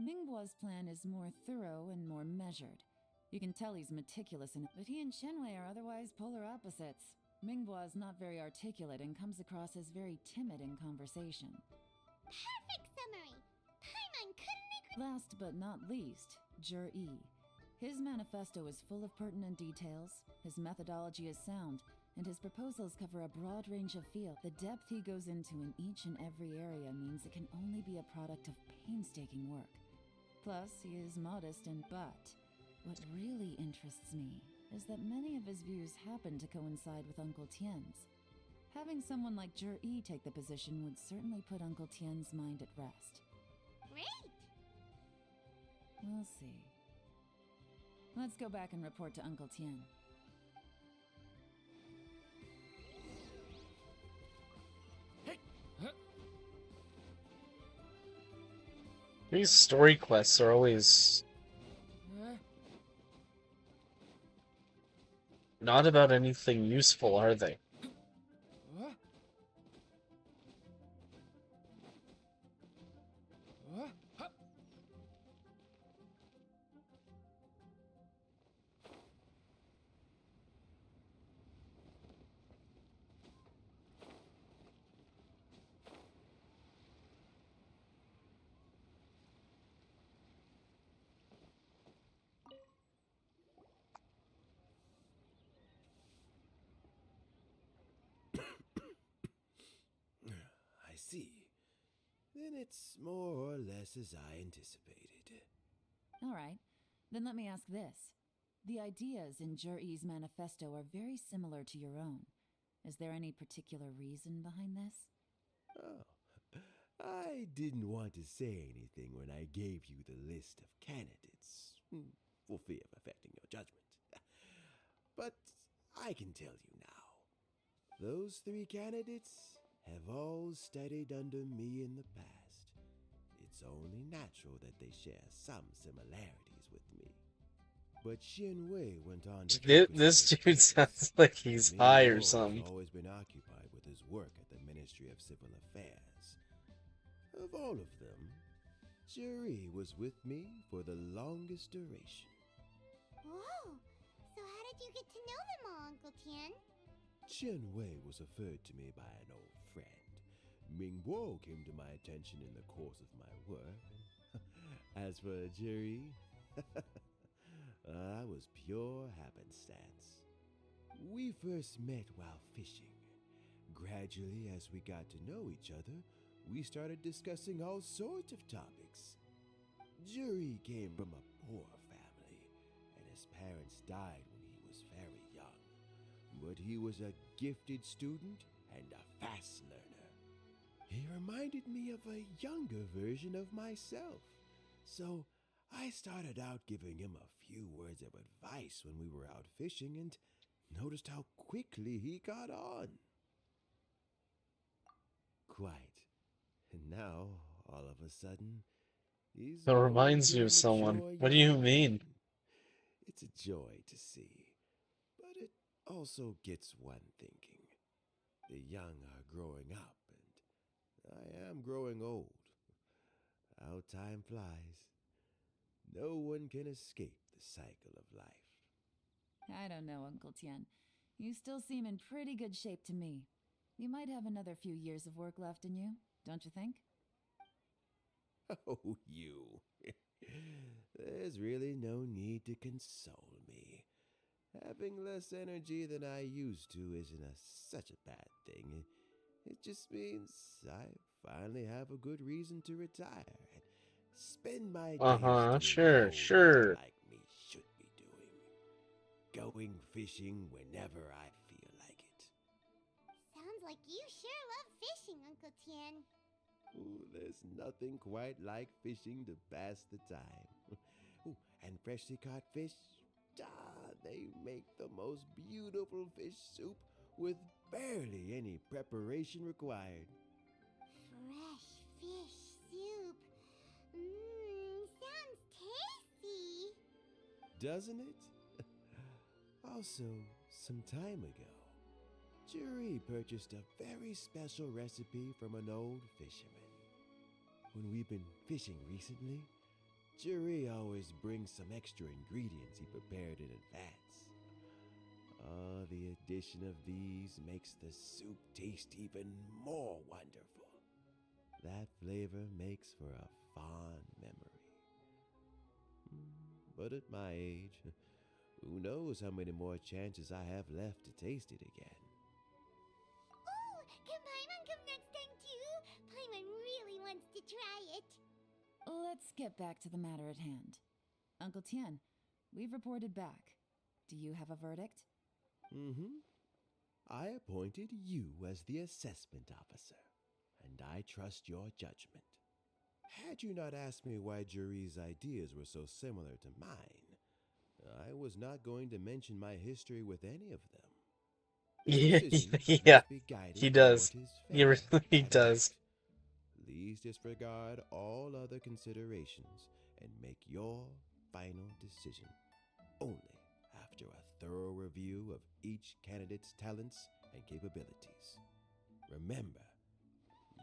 Mingbo's plan is more thorough and more measured. You can tell he's meticulous in it, but he and Qianwei are otherwise polar opposites. Mingbo is not very articulate and comes across as very timid in conversation. Perfect summary! Paimon couldn't agree. Last but not least, Jur-E. His manifesto is full of pertinent details, his methodology is sound, and his proposals cover a broad range of fields. The depth he goes into in each and every area means it can only be a product of painstaking work. Plus, he is modest but what really interests me is that many of his views happen to coincide with Uncle Tien's. Having someone like Jur-E take the position would certainly put Uncle Tien's mind at rest. Great! We'll see. Let's go back and report to Uncle Tien. These story quests are always not about anything useful, are they? I see. Then it's more or less as I anticipated. All right, then let me ask this. The ideas in Jur-E's manifesto are very similar to your own. Is there any particular reason behind this? Oh, I didn't want to say anything when I gave you the list of candidates, for fear of affecting your judgment. But I can tell you now. Those 3 candidates have all studied under me in the past. It's only natural that they share some similarities with me. But Qianwei went on to This dude sounds like he's high or something. He's always been occupied with his work at the Ministry of Civil Affairs. Of all of them, Jur-E was with me for the longest duration. Whoa! So how did you get to know them all, Uncle Tien? Qianwei was referred to me by an old friend. Mingbo came to my attention in the course of my work. As for Jur-E, I was pure happenstance. We first met while fishing. Gradually, as we got to know each other, we started discussing all sorts of topics. Jur-E came from a poor family, and his parents died when he was very young. But he was a gifted student and a fast learner. He reminded me of a younger version of myself. So I started out giving him a few words of advice when we were out fishing and noticed how quickly he got on. Quite. And now, all of a sudden, he's That reminds you of someone. What do you mean? It's a joy to see. But it also gets one thinking. The young are growing up, and I am growing old. How time flies. No one can escape the cycle of life. I don't know, Uncle Tien. You still seem in pretty good shape to me. You might have another few years of work left in you, don't you think? Oh, you. There's really no need to console me. Having less energy than I used to isn't such a bad thing. It just means I finally have a good reason to retire and spend my days doing sure. like me should be doing. Going fishing whenever I feel like it. Sounds like you sure love fishing, Uncle Tien. Ooh, there's nothing quite like fishing to pass the time. Ooh, and freshly caught fish, they make the most beautiful fish soup with barely any preparation required. Fresh fish soup. Mmm, sounds tasty. Doesn't it? Also, some time ago, Jury purchased a very special recipe from an old fisherman. When we've been fishing recently, Jury always brings some extra ingredients he prepared in advance. The addition of these makes the soup taste even more wonderful. That flavor makes for a fond memory. But at my age, who knows how many more chances I have left to taste it again. Oh, can Paimon come next time too? Paimon really wants to try it. Let's get back to the matter at hand. Uncle Tien, we've reported back. Do you have a verdict? I appointed you as the assessment officer, and I trust your judgment. Had you not asked me why Jury's ideas were so similar to mine, I was not going to mention my history with any of them. Yeah, Decision yeah, must be guided he by does. what is He fair really and does. right. Please disregard all other considerations and make your final decision only after a thorough review of each candidate's talents and capabilities. Remember,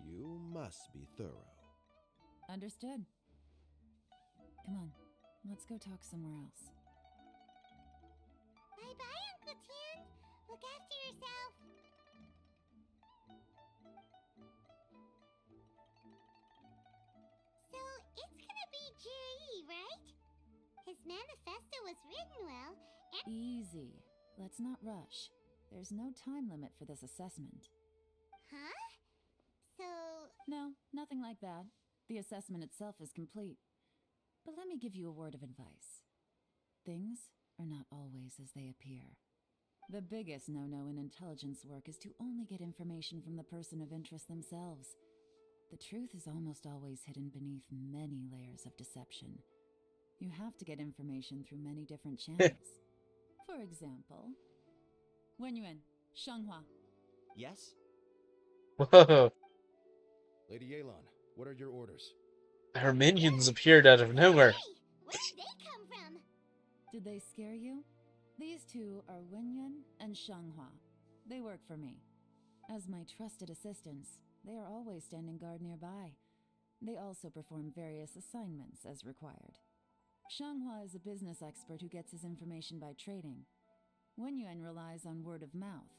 you must be thorough. Understood. Come on, let's go talk somewhere else. Bye-bye, Uncle Tien. Look after yourself. So, it's gonna be Jiri, right? His manifesto was written well, and... Easy. Let's not rush. There's no time limit for this assessment. Huh? So... No, nothing like that. The assessment itself is complete. But let me give you a word of advice. Things are not always as they appear. The biggest no-no in intelligence work is to only get information from the person of interest themselves. The truth is almost always hidden beneath many layers of deception. You have to get information through many different channels. For example, Wenyuan, Shanghua. Yes? Whoa. Lady Yelan, what are your orders? Her minions appeared out of nowhere. Where did they come from? Did they scare you? These two are Wenyuan and Shanghua. They work for me. As my trusted assistants, they are always standing guard nearby. They also perform various assignments as required. Shanghua is a business expert who gets his information by trading. Wenyuan relies on word of mouth.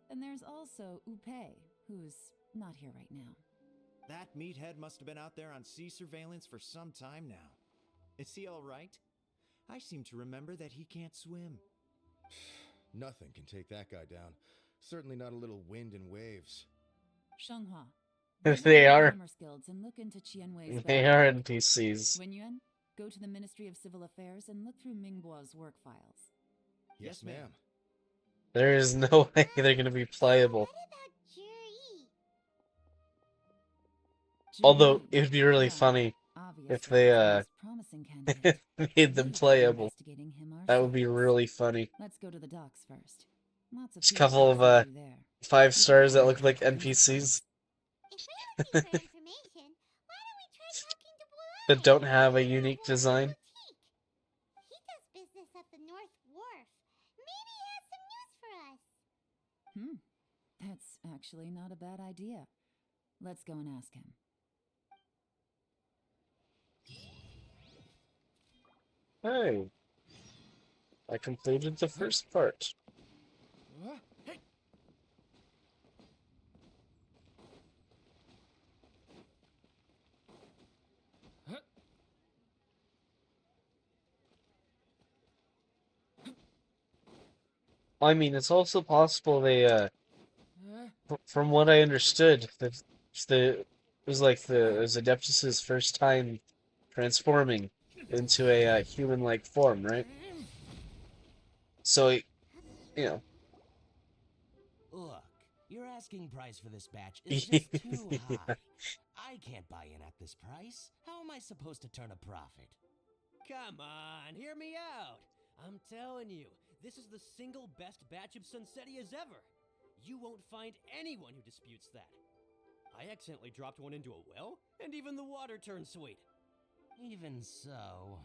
And there's also Upei, who's not here right now. That meathead must have been out there on sea surveillance for some time now. Is he all right? I seem to remember that he can't swim. Nothing can take that guy down. Certainly not a little wind and waves. Shanghua. They are. Commerce guilds and look into Qianwei's They are NPCs. Wenyuan, go to the Ministry of Civil Affairs and look through Mingbo's work files. Yes, ma'am. There is no way they're going to be playable. What about Jiri? Although, it would be really funny if they, made them playable. That would be really funny. Let's go to the docks first. Lots of Just a couple of, 5 stars that look like NPCs. If we're looking for information, why don't we try talking to Bulai? That don't have a unique design. He does business at the North Wharf. Maybe he has some news for us. That's actually not a bad idea. Let's go and ask him. Hey. I completed the first part. Hey. I mean, it's also possible they, from what I understood, that it was Adeptus' first time transforming into a human-like form, right? So, you know. Look, your asking price for this batch is just too high. I can't buy in at this price. How am I supposed to turn a profit? Come on, hear me out. I'm telling you, This is the single best batch of Sunsetias ever. You won't find anyone who disputes that. I accidentally dropped one into a well, and even the water turned sweet. Even so...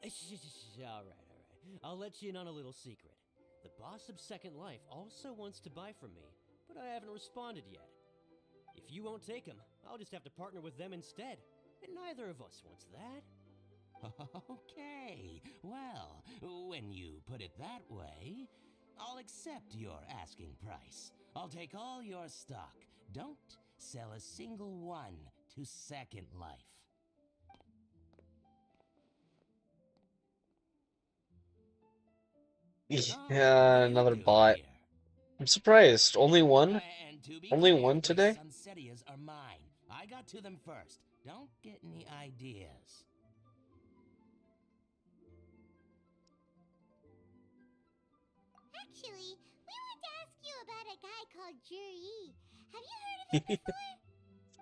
All right. I'll let you in on a little secret. The boss of Second Life also wants to buy from me, but I haven't responded yet. If you won't take him, I'll just have to partner with them instead, and neither of us wants that. Okay, well, when you put it that way, I'll accept your asking price. I'll take all your stock. Don't sell a single one to Second Life. Yeah, another bot. I'm surprised. Only one? Only one today? Sunsetias are mine. I got to them first. Don't get any ideas. Actually, we want to ask you about a guy called Juri. Have you heard of him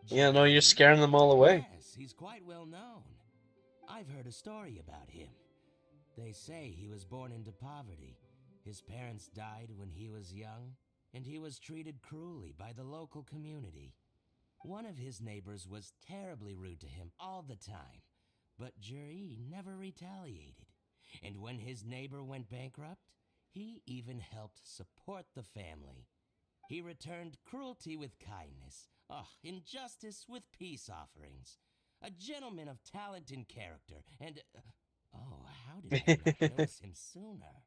before? Yeah, no, you're scaring them all away. Yes, he's quite well known. I've heard a story about him. They say he was born into poverty. His parents died when he was young, and he was treated cruelly by the local community. One of his neighbors was terribly rude to him all the time, but Juri never retaliated. And when his neighbor went bankrupt, he even helped support the family. He returned cruelty with kindness, injustice with peace offerings. A gentleman of talent and character, and... how did I not notice him sooner?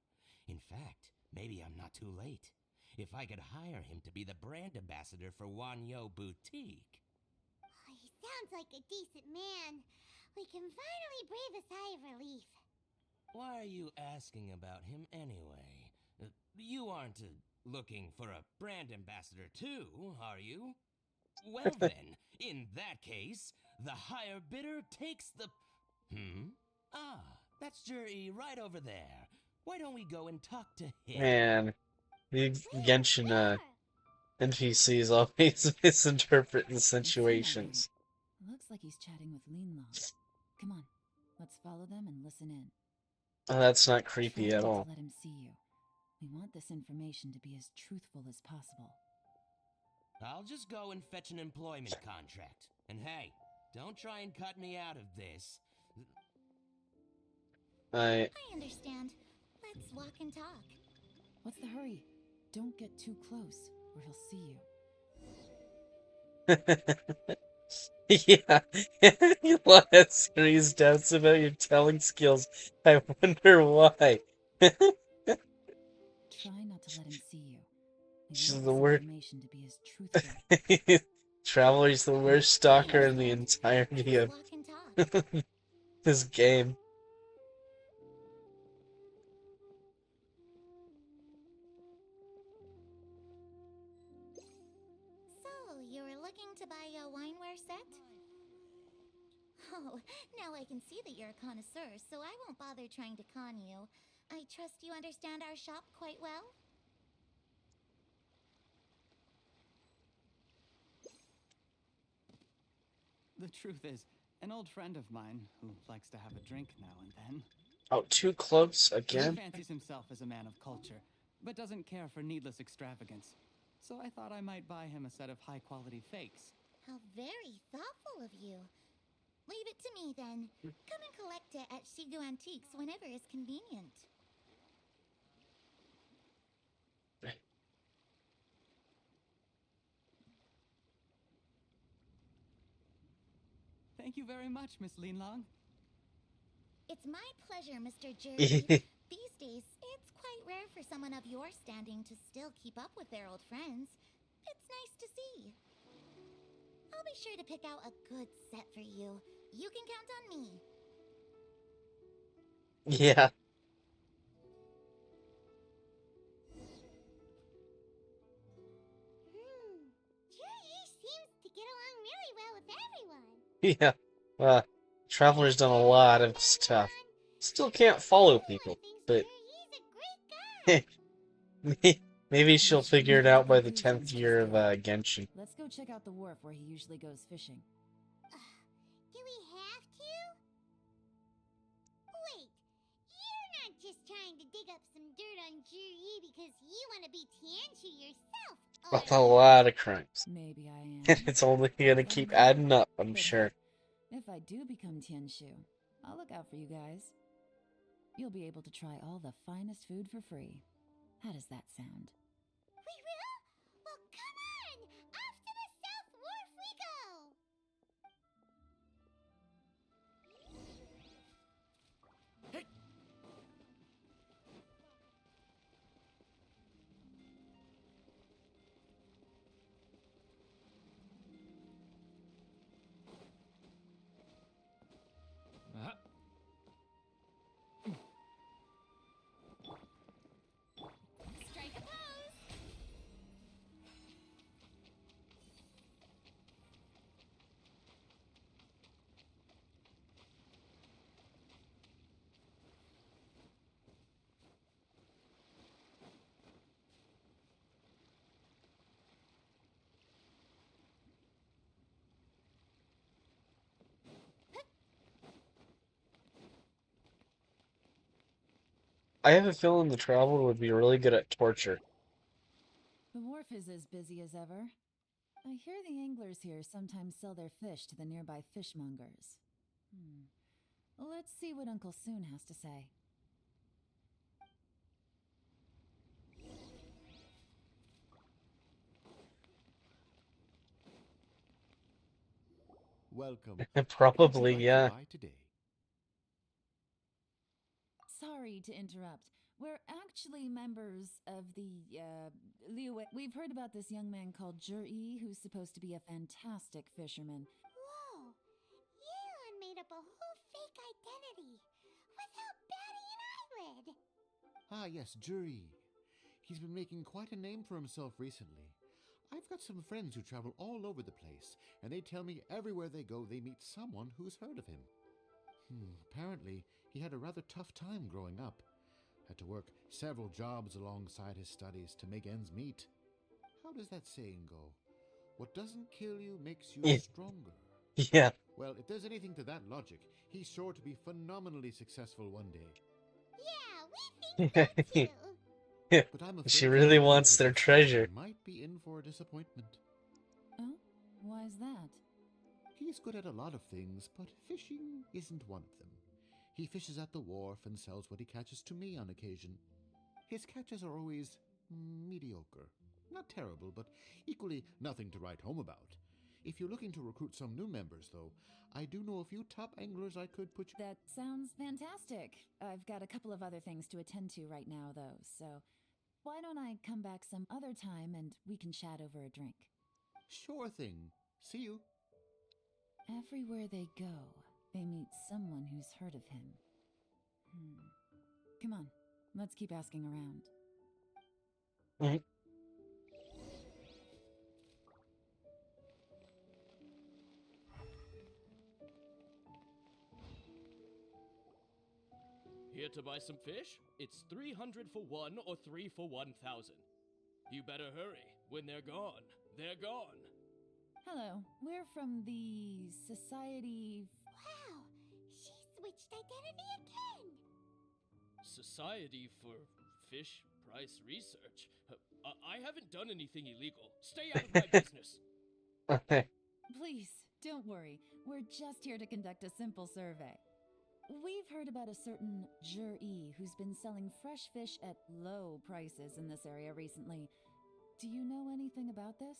In fact, maybe I'm not too late. If I could hire him to be the brand ambassador for Wanyo Boutique. Oh, he sounds like a decent man. We can finally breathe a sigh of relief. Why are you asking about him anyway? You aren't looking for a brand ambassador too, are you? Well then, in that case, the higher bidder takes the... that's Juri right over there. Why don't we go and talk to him? Man, the Genshin NPCs always misinterpret situations. Looks like he's chatting with Linlong. Come on, let's follow them and listen in. Oh, that's not creepy Try at not all. to let him see you. We want this information to be as truthful as possible. I'll just go and fetch an employment contract. And hey, don't try and cut me out of this. I understand. Let's walk and talk. What's the hurry? Don't get too close, or he'll see you. Yeah, you have serious doubts about your telling skills. I wonder why. Try not to let him see you. We She's want the this worst. information to be as truthful. Traveler's the worst stalker in the entirety of this game. So, you were looking to buy a wineware set? Oh, now I can see that you're a connoisseur, so I won't bother trying to con you. I trust you understand our shop quite well? The truth is, an old friend of mine, who likes to have a drink now and then... Oh, too close He again? fancies himself as a man of culture, but doesn't care for needless extravagance. So I thought I might buy him a set of high-quality fakes. How very thoughtful of you. Leave it to me, then. Come and collect it at Shigu Antiques whenever is convenient. Thank you very much, Miss Linlong. It's my pleasure, Mr. Juri. These days, it's quite rare for someone of your standing to still keep up with their old friends. It's nice to see. I'll be sure to pick out a good set for you. You can count on me. Yeah. Juri seems to get along really well with everyone. Yeah. Traveler's done a lot of stuff. Still can't follow people, but maybe she'll figure it out by the 10th year of Genshin. Let's go check out the wharf where he usually goes fishing. Do we have to? Wait, you're not just trying to dig up some dirt because you want to be Tianshu yourself, That's are a you? lot of crimes. Maybe I am. And it's only gonna keep adding up, I'm But sure. hey, if I do become Tianshu, I'll look out for you guys. You'll be able to try all the finest food for free. How does that sound? We will? Well, come on! Off to the South Wharf we go! Strike a pose! I have a feeling the Traveler would be really good at torture. The wharf is as busy as ever. I hear the anglers here sometimes sell their fish to the nearby fishmongers. Let's see what Uncle Soon has to say. Welcome. Probably, What would you like yeah. to buy today? Sorry to interrupt. We're actually members of the, Liu. We've heard about this young man called Jur-E, who's supposed to be a fantastic fisherman. Whoa! Yeon made up a whole fake identity without batting an eyelid! Ah, yes, Jury. He's been making quite a name for himself recently. I've got some friends who travel all over the place, and they tell me everywhere they go they meet someone who's heard of him. Apparently, he had a rather tough time growing up. Had to work several jobs alongside his studies to make ends meet. How does that saying go? What doesn't kill you makes you Yeah. stronger. Yeah. Well, if there's anything to that logic, he's sure to be phenomenally successful one day. Yeah, we think so too! But I'm She afraid really that wants his their success treasure. might be in for a disappointment. Oh? Why is that? He's good at a lot of things, but fishing isn't one of them. He fishes at the wharf and sells what he catches to me on occasion. His catches are always mediocre. Not terrible, but equally nothing to write home about. If you're looking to recruit some new members, though, I do know a few top anglers I could put you... That sounds fantastic. I've got a couple of other things to attend to right now, though, so why don't I come back some other time and we can chat over a drink? Sure thing. See you. Everywhere they go, they meet someone who's heard of him. Come on, let's keep asking around. Here to buy some fish? It's 300 for one or 3 for 1,000. You better hurry. When they're gone, they're gone. Hello, we're from the Society... Wow! She switched identity again! Society for Fish Price Research? I haven't done anything illegal. Stay out of my business. Please, don't worry. We're just here to conduct a simple survey. We've heard about a certain Jur-E who's been selling fresh fish at low prices in this area recently. Do you know anything about this?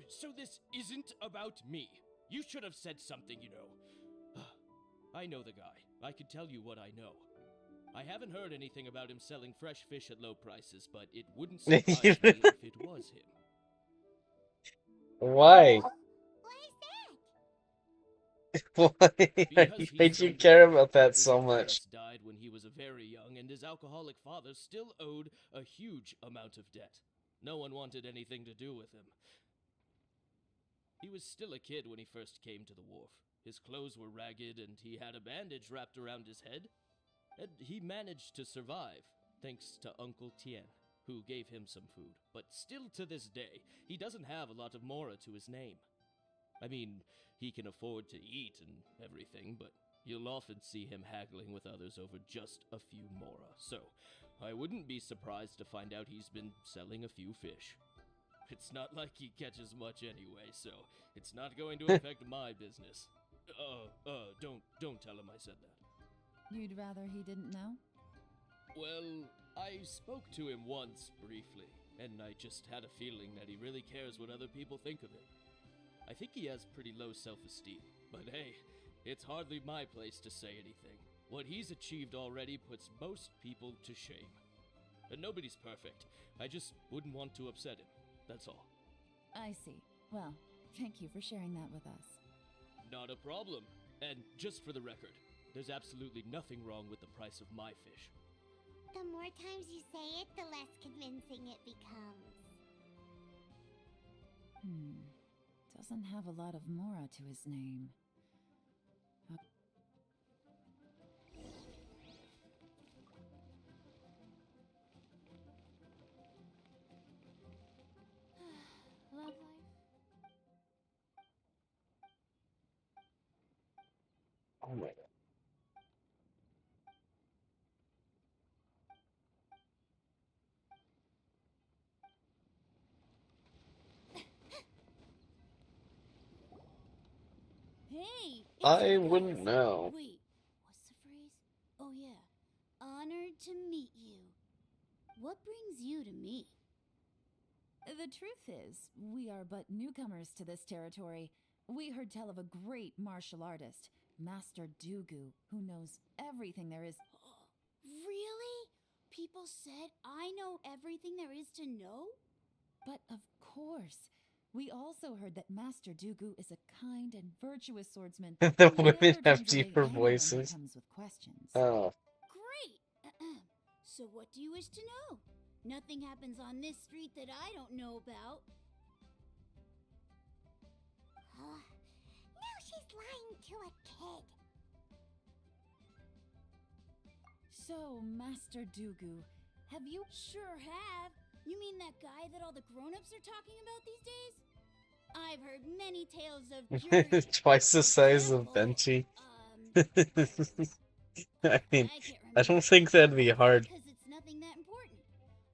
So this isn't about me. You should have said something, you know. I know the guy. I can tell you what I know. I haven't heard anything about him selling fresh fish at low prices, but it wouldn't surprise me if it was him. Why? Why'd you care about that so much? His parents died when he was very young, and his alcoholic father still owed a huge amount of debt. No one wanted anything to do with him. He was still a kid when he first came to the wharf. His clothes were ragged, and he had a bandage wrapped around his head. And he managed to survive, thanks to Uncle Tien, who gave him some food. But still to this day, he doesn't have a lot of mora to his name. I mean, he can afford to eat and everything, but you'll often see him haggling with others over just a few mora, so I wouldn't be surprised to find out he's been selling a few fish. It's not like he catches much anyway, so it's not going to affect my business. Don't tell him I said that. You'd rather he didn't know? Well, I spoke to him once, briefly, and I just had a feeling that he really cares what other people think of him. I think he has pretty low self-esteem, but hey, it's hardly my place to say anything. What he's achieved already puts most people to shame. And nobody's perfect. I just wouldn't want to upset him, that's all. I see. Well, thank you for sharing that with us. Not a problem. And just for the record, there's absolutely nothing wrong with the price of my fish. The more times you say it, the less convincing it becomes. Doesn't have a lot of mora to his name. Love life. Oh my god. Hey! I wouldn't know. Wait, what's the phrase? Oh yeah. Honored to meet you. What brings you to me? The truth is, we are but newcomers to this territory. We heard tell of a great martial artist, Master Dugu, who knows everything there is. Really? People said I know everything there is to know? But of course, we also heard that Master Dugu is a kind and virtuous swordsman. The who women never have turns away deeper anyone who voices. comes with questions. Oh. Great! So what do you wish to know? Nothing happens on this street that I don't know about. Now she's lying to a kid. So, Master Dugu, have you... Sure have. You mean that guy that all the grown-ups are talking about these days? I've heard many tales of Twice the size of Benji. I mean, I don't think that'd be hard. Because it's nothing that important.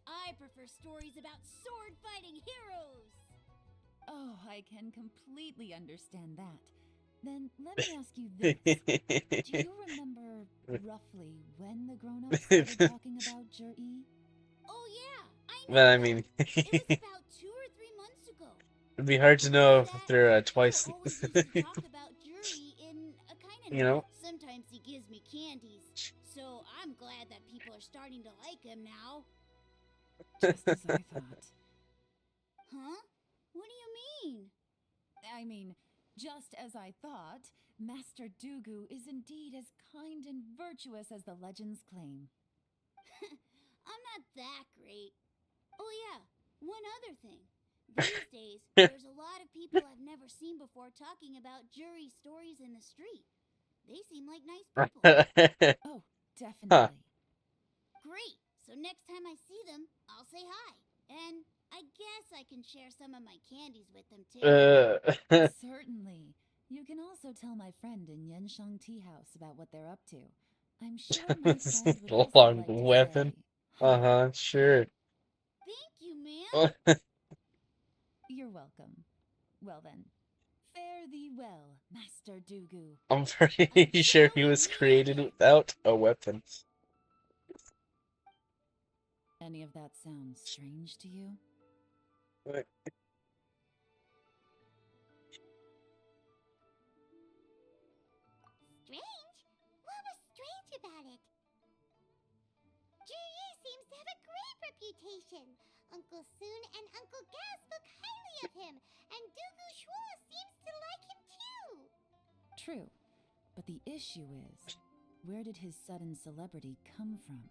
I prefer stories about sword-fighting heroes. Oh, I can completely understand that. Then let me ask you this. Do you remember roughly when the grown-ups started talking about Jur-E? Oh yeah, I know. But I mean, It was about 2 or 3 months ago. it'd be hard to know if they're twice. Always used to talk about Juri in a kind of You know? Sometimes he gives me candies, so I'm glad that people are starting to like him now. Just as I thought. Huh? What do you mean? I mean, just as I thought, Master Dugu is indeed as kind and virtuous as the legends claim. I'm not that great. Oh yeah, one other thing. These days, there's a lot of people I've never seen before talking about Juri stories in the street. They seem like nice people. Oh, definitely. Great. So next time I see them, I'll say hi. And I guess I can share some of my candies with them too. Certainly. You can also tell my friend in Yenshang Tea House about what they're up to. I'm sure my This friend is would a also long like to weapon. say, Sure. Thank you, ma'am. You're welcome. Well then, fare thee well, Master Dugu. I'm pretty sure he was created without a weapon. Any of that sound strange to you? Strange? What was strange about it? Juri seems to have a great reputation. Uncle Soon and Uncle Gas spoke highly of him, and Dugu Shuo seems to like him too. True, but the issue is, where did his sudden celebrity come from?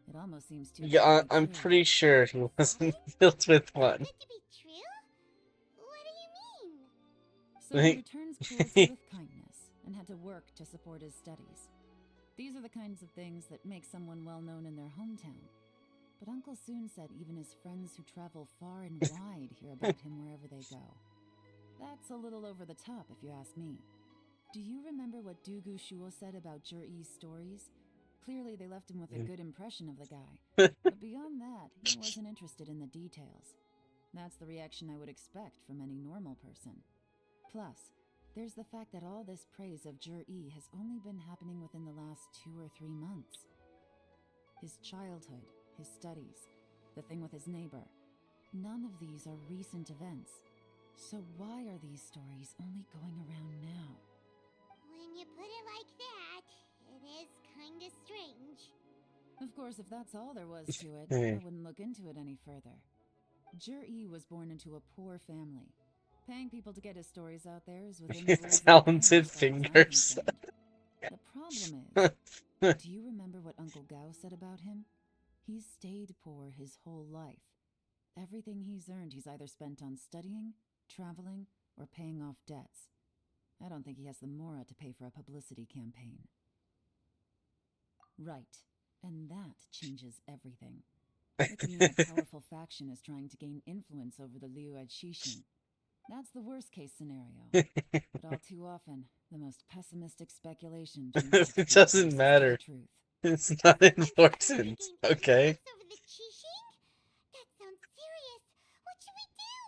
It almost seems too Yeah, good to be I'm true. pretty sure he wasn't built with one. To be true? What do you mean? So he returns cruelty with kindness, and had to work to support his studies. These are the kinds of things that make someone well known in their hometown. But Uncle Soon said even his friends who travel far and wide hear about him wherever they go. That's a little over the top, if you ask me. Do you remember what Dugu Shuo said about Jur-E's stories? Clearly they left him with a good impression of the guy. But beyond that, he wasn't interested in the details. That's the reaction I would expect from any normal person. Plus, there's the fact that all this praise of Jur-E has only been happening within the last 2 or 3 months. His childhood, his studies, the thing with his neighbor. None of these are recent events. So why are these stories only going around now? When you put it like that, it is kinda strange. Of course, if that's all there was to it, I wouldn't look into it any further. Jur-E was born into a poor family. Paying people to get his stories out there is within the rules of the game, Talented as far as I'm fingers. concerned. The problem is, do you remember what Uncle Gao said about him? He's stayed poor his whole life. Everything he's earned he's either spent on studying, traveling, or paying off debts. I don't think he has the mora to pay for a publicity campaign. Right. And that changes everything. It can mean a powerful faction is trying to gain influence over the Liu Shishin. That's the worst case scenario. But all too often, the most pessimistic speculation turns out to be It doesn't closest to matter. the truth. It's not important, okay? Over the Qixing? That sounds serious. What should we do?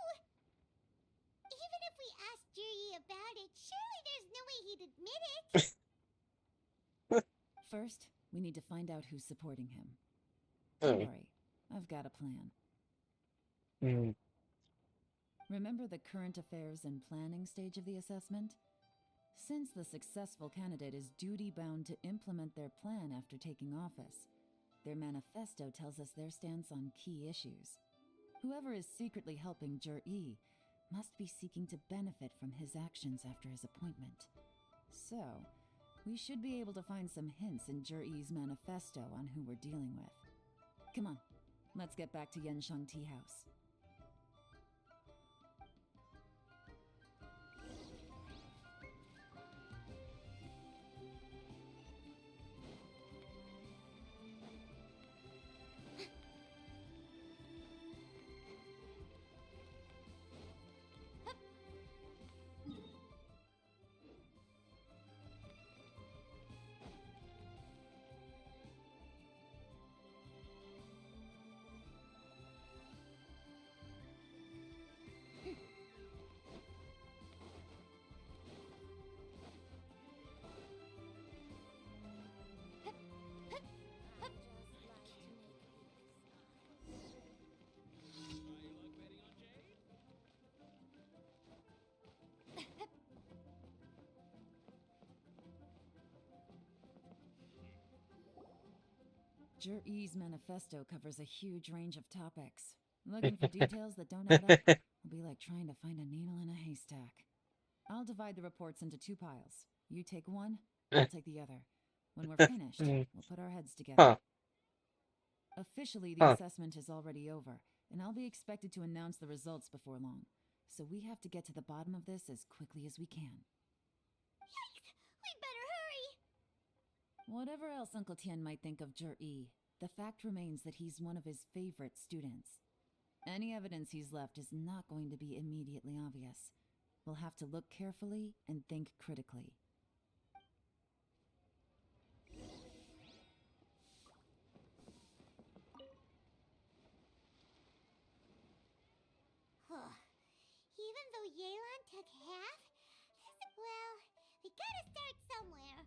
Even if we asked Juri about it, surely there's no way he'd admit it. First, we need to find out who's supporting him. Don't worry, I've got a plan. Remember the current affairs and planning stage of the assessment? Since the successful candidate is duty-bound to implement their plan after taking office, their manifesto tells us their stance on key issues. Whoever is secretly helping Jur-E must be seeking to benefit from his actions after his appointment. So, we should be able to find some hints in Jur-E's manifesto on who we're dealing with. Come on, let's get back to Yenshang Tea House. Jur-E's manifesto covers a huge range of topics. Looking for details that don't add up will be like trying to find a needle in a haystack. I'll divide the reports into 2 piles. You take one, I'll take the other. When we're finished, we'll put our heads together. Officially, the assessment is already over, and I'll be expected to announce the results before long. So we have to get to the bottom of this as quickly as we can. Yikes! We better hurry! Whatever else Uncle Tian might think of Jur-E, the fact remains that he's one of his favorite students. Any evidence he's left is not going to be immediately obvious. We'll have to look carefully and think critically. Even though Yelan took half, well, we gotta start somewhere.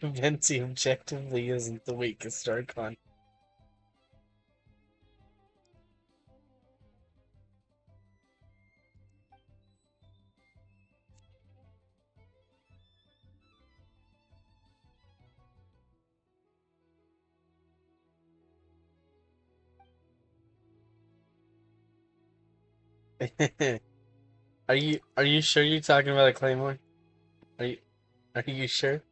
Venti objectively isn't the weakest Archon. Are you sure you're talking about a claymore? Are you sure?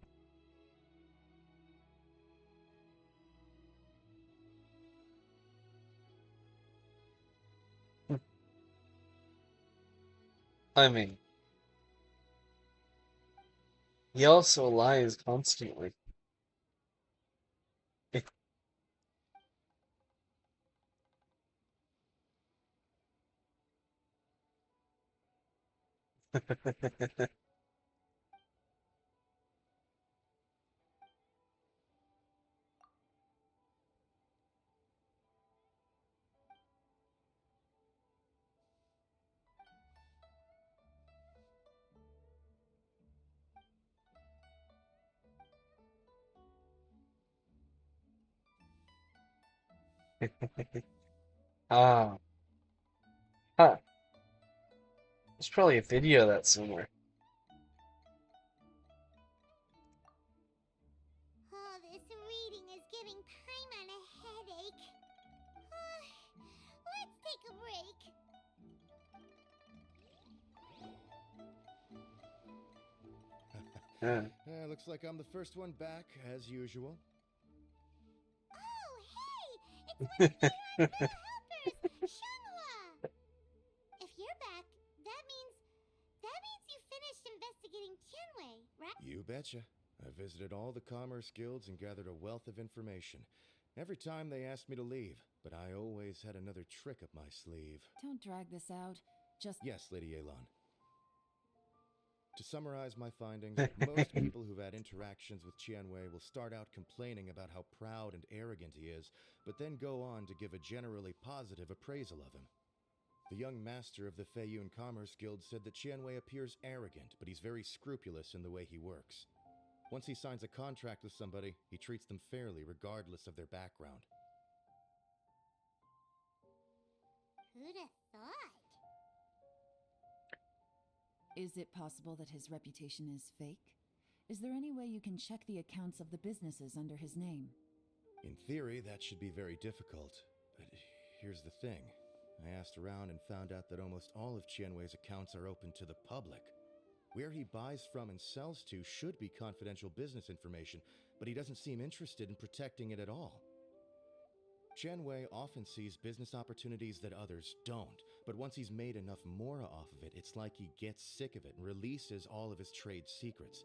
I mean, He also lies constantly. Ah, huh. There's probably a video of that somewhere. Oh, this reading is giving Paimon a headache. Let's take a break. Yeah. Looks like I'm the first one back, as usual. Oh, hey! It's one of Paimon's little helpers, Shanghua! If you're back, that means you finished investigating Tianwei, right? You betcha. I visited all the commerce guilds and gathered a wealth of information. Every time they asked me to leave, but I always had another trick up my sleeve. Don't drag this out. Just. Yes, Lady Elon. To summarize my findings, most people who've had interactions with Tianwei will start out complaining about how proud and arrogant he is, but then go on to give a generally positive appraisal of him. The young master of the Feiyun Commerce Guild said that Tianwei appears arrogant, but he's very scrupulous in the way he works. Once he signs a contract with somebody, he treats them fairly regardless of their background. Who'd have thought? Is it possible that his reputation is fake? Is there any way you can check the accounts of the businesses under his name? In theory, that should be very difficult. But here's the thing. I asked around and found out that almost all of Tianwei's accounts are open to the public. Where he buys from and sells to should be confidential business information, but he doesn't seem interested in protecting it at all. Tianwei often sees business opportunities that others don't, but once he's made enough mora off of it, it's like he gets sick of it and releases all of his trade secrets.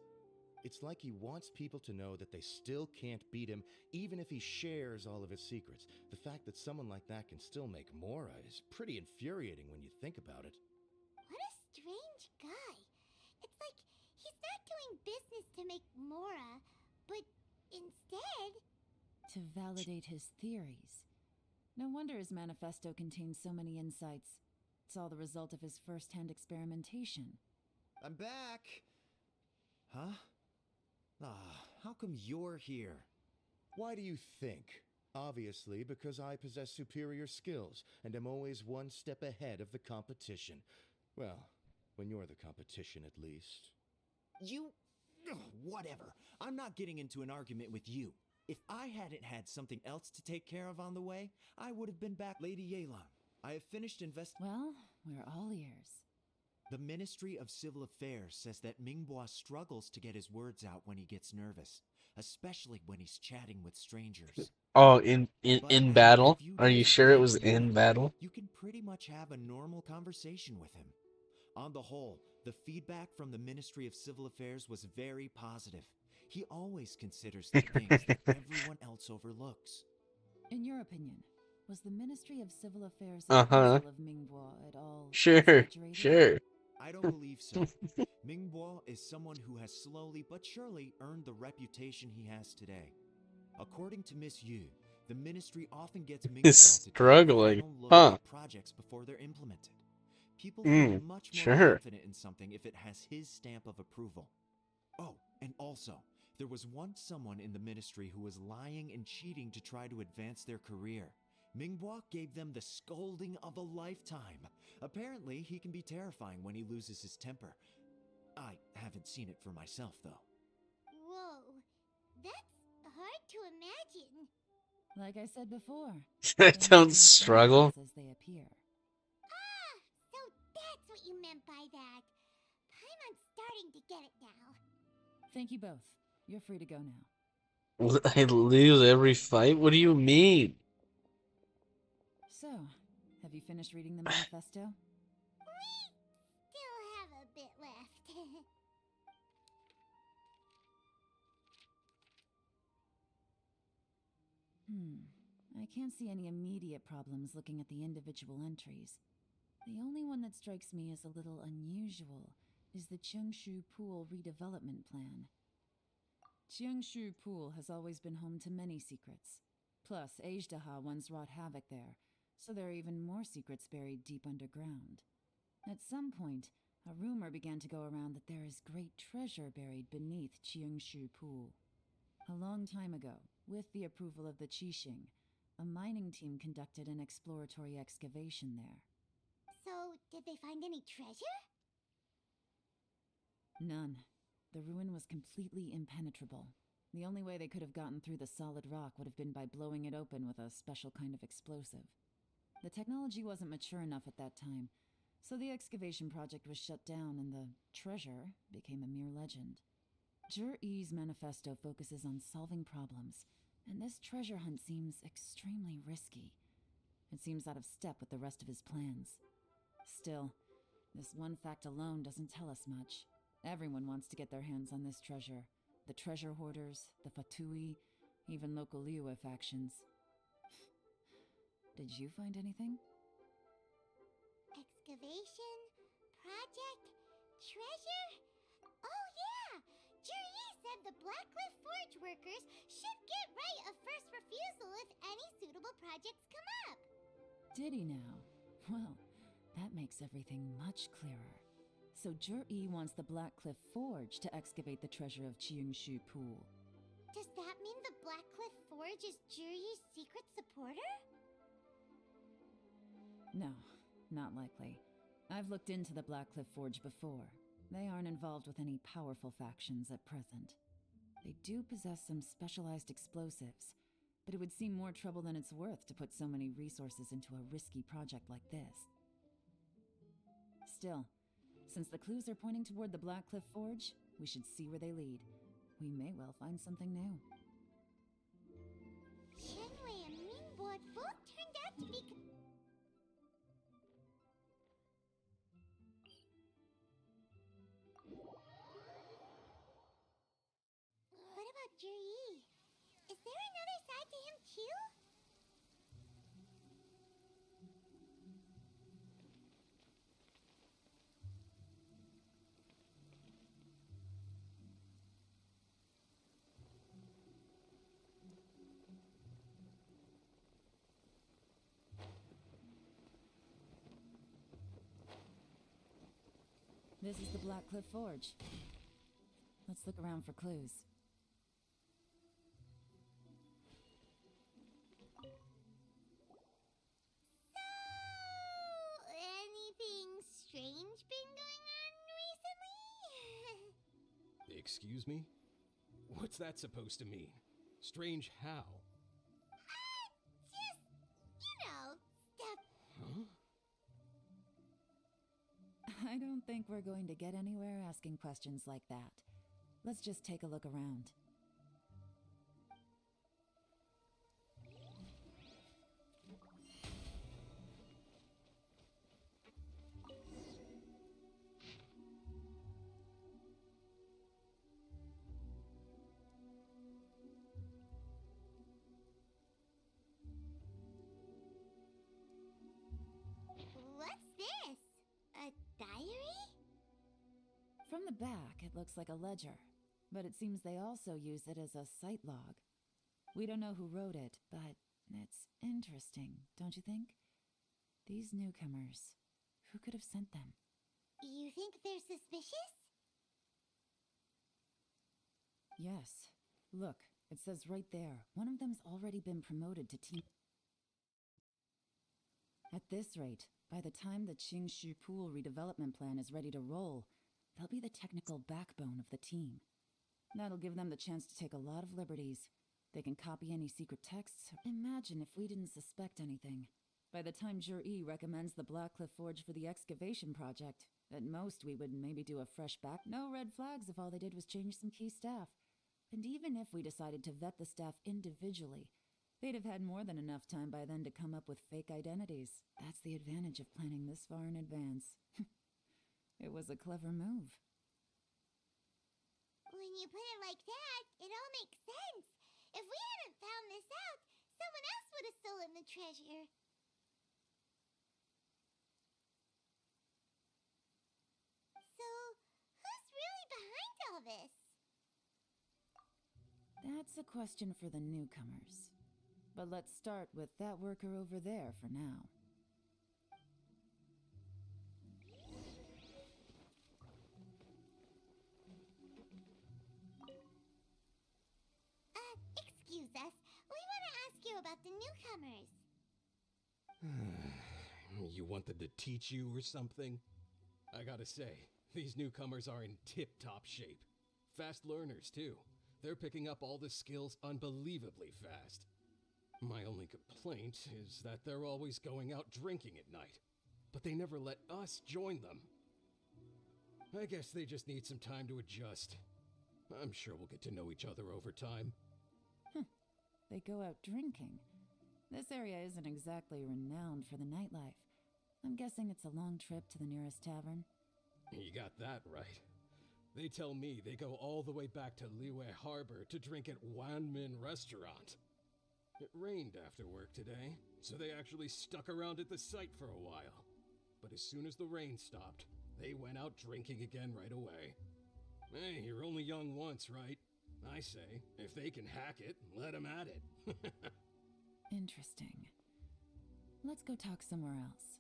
It's like he wants people to know that they still can't beat him, even if he shares all of his secrets. The fact that someone like that can still make mora is pretty infuriating when you think about it. What a strange guy. It's like he's not doing business to make mora, but instead... To validate his theories. No wonder his manifesto contains so many insights. It's all the result of his first-hand experimentation. I'm back! Huh? How come you're here? Why do you think? Obviously, because I possess superior skills and am always one step ahead of the competition. Well, when you're the competition, at least. You... Whatever. I'm not getting into an argument with you. If I hadn't had something else to take care of on the way, I would have been back. Lady Yelan, I have finished Well, we're all ears. The Ministry of Civil Affairs says that Mingbois struggles to get his words out when he gets nervous, especially when he's chatting with strangers. Oh, in battle? Are you sure it was in battle? You can pretty much have a normal conversation with him. On the whole, the feedback from the Ministry of Civil Affairs was very positive. He always considers the things that everyone else overlooks. In your opinion, was the Ministry of Civil Affairs Uh-huh. appraisal of Mingbois at all Sure, exaggerated? sure. I don't believe so. Mingbois is someone who has slowly but surely earned the reputation he has today. According to Miss Yu, the ministry often gets Mingbois to take a Struggling, final look huh? at projects before they're implemented. People feel much more sure. confident in something if it has his stamp of approval. Oh, and also, there was once someone in the ministry who was lying and cheating to try to advance their career. Mingbois gave them the scolding of a lifetime. Apparently, he can be terrifying when he loses his temper. I haven't seen it for myself, though. Whoa, that's hard to imagine. Like I said before, Don't struggle. as they appear. Ah, so that's what you meant by that. Paimon's starting to get it now. Thank you both. You're free to go now. I lose every fight? What do you mean? So, have you finished reading the manifesto? We still have a bit left. I can't see any immediate problems looking at the individual entries. The only one that strikes me as a little unusual is the Cheongshu Pool redevelopment plan. Cheongshu Pool has always been home to many secrets. Plus, Ajdaha once wrought havoc there, so there are even more secrets buried deep underground. At some point, a rumor began to go around that there is great treasure buried beneath Cheongshu Pool. A long time ago, with the approval of the Qixing, a mining team conducted an exploratory excavation there. So, did they find any treasure? None. The ruin was completely impenetrable. The only way they could have gotten through the solid rock would have been by blowing it open with a special kind of explosive. The technology wasn't mature enough at that time, so the excavation project was shut down and the treasure became a mere legend. Jur-E's manifesto focuses on solving problems, and this treasure hunt seems extremely risky. It seems out of step with the rest of his plans. Still, this one fact alone doesn't tell us much. Everyone wants to get their hands on this treasure. The treasure hoarders, the Fatui, even local Liyue factions. Did you find anything? Excavation? Project? Treasure? Oh yeah! Juri said the Blackcliff Forge workers should get right of first refusal if any suitable projects come up. Did he now? Well, that makes everything much clearer. So Jur-E wants the Blackcliff Forge to excavate the treasure of Cheongshu Pool. Does that mean the Blackcliff Forge is Juri's secret supporter? No, not likely. I've looked into the Blackcliff Forge before. They aren't involved with any powerful factions at present. They do possess some specialized explosives, but it would seem more trouble than it's worth to put so many resources into a risky project like this. Still, since the clues are pointing toward the Blackcliff Forge, we should see where they lead. We may well find something new. Shenwei and Mingbo both turned out to be... What about Juri? Is there another side to him too? This is the Blackcliff Forge. Let's look around for clues. So, anything strange been going on recently? Excuse me? What's that supposed to mean? Strange how? Just, stuff. Huh? I don't think we're going to get anywhere asking questions like that. Let's just take a look around. What's this? A diary? From the back, it looks like a ledger, but it seems they also use it as a site log. We don't know who wrote it, but it's interesting, don't you think? These newcomers, who could have sent them? You think they're suspicious? Yes. Look, it says right there, one of them's already been promoted to team. At this rate, by the time the Cheongshu Pool redevelopment plan is ready to roll, they'll be the technical backbone of the team. That'll give them the chance to take a lot of liberties. They can copy any secret texts. Imagine if we didn't suspect anything. By the time Jur-E recommends the Blackcliff Forge for the excavation project, at most we would maybe do a fresh back. No red flags if all they did was change some key staff. And even if we decided to vet the staff individually, they'd have had more than enough time by then to come up with fake identities. That's the advantage of planning this far in advance. It was a clever move. When you put it like that, it all makes sense. If we hadn't found this out, would have stolen the treasure. So, who's really behind all this? That's a question for the newcomers. But let's start with that worker over there for now. Excuse us. We want to ask you about the newcomers. You want them to teach you or something? I gotta say, these newcomers are in tip-top shape. Fast learners, too. They're picking up all the skills unbelievably fast. My only complaint is that they're always going out drinking at night, but they never let us join them. I guess they just need some time to adjust. I'm sure we'll get to know each other over time. They go out drinking. This area isn't exactly renowned for the nightlife. I'm guessing it's a long trip to the nearest tavern. You got that right. They tell me they go all the way back to Liyue Harbor to drink at Wanmin Restaurant. It rained after work today, so they actually stuck around at the site for a while. But as soon as the rain stopped, they went out drinking again right away. Hey, you're only young once, right? I say, if they can hack it, let them at it. Interesting. Let's go talk somewhere else.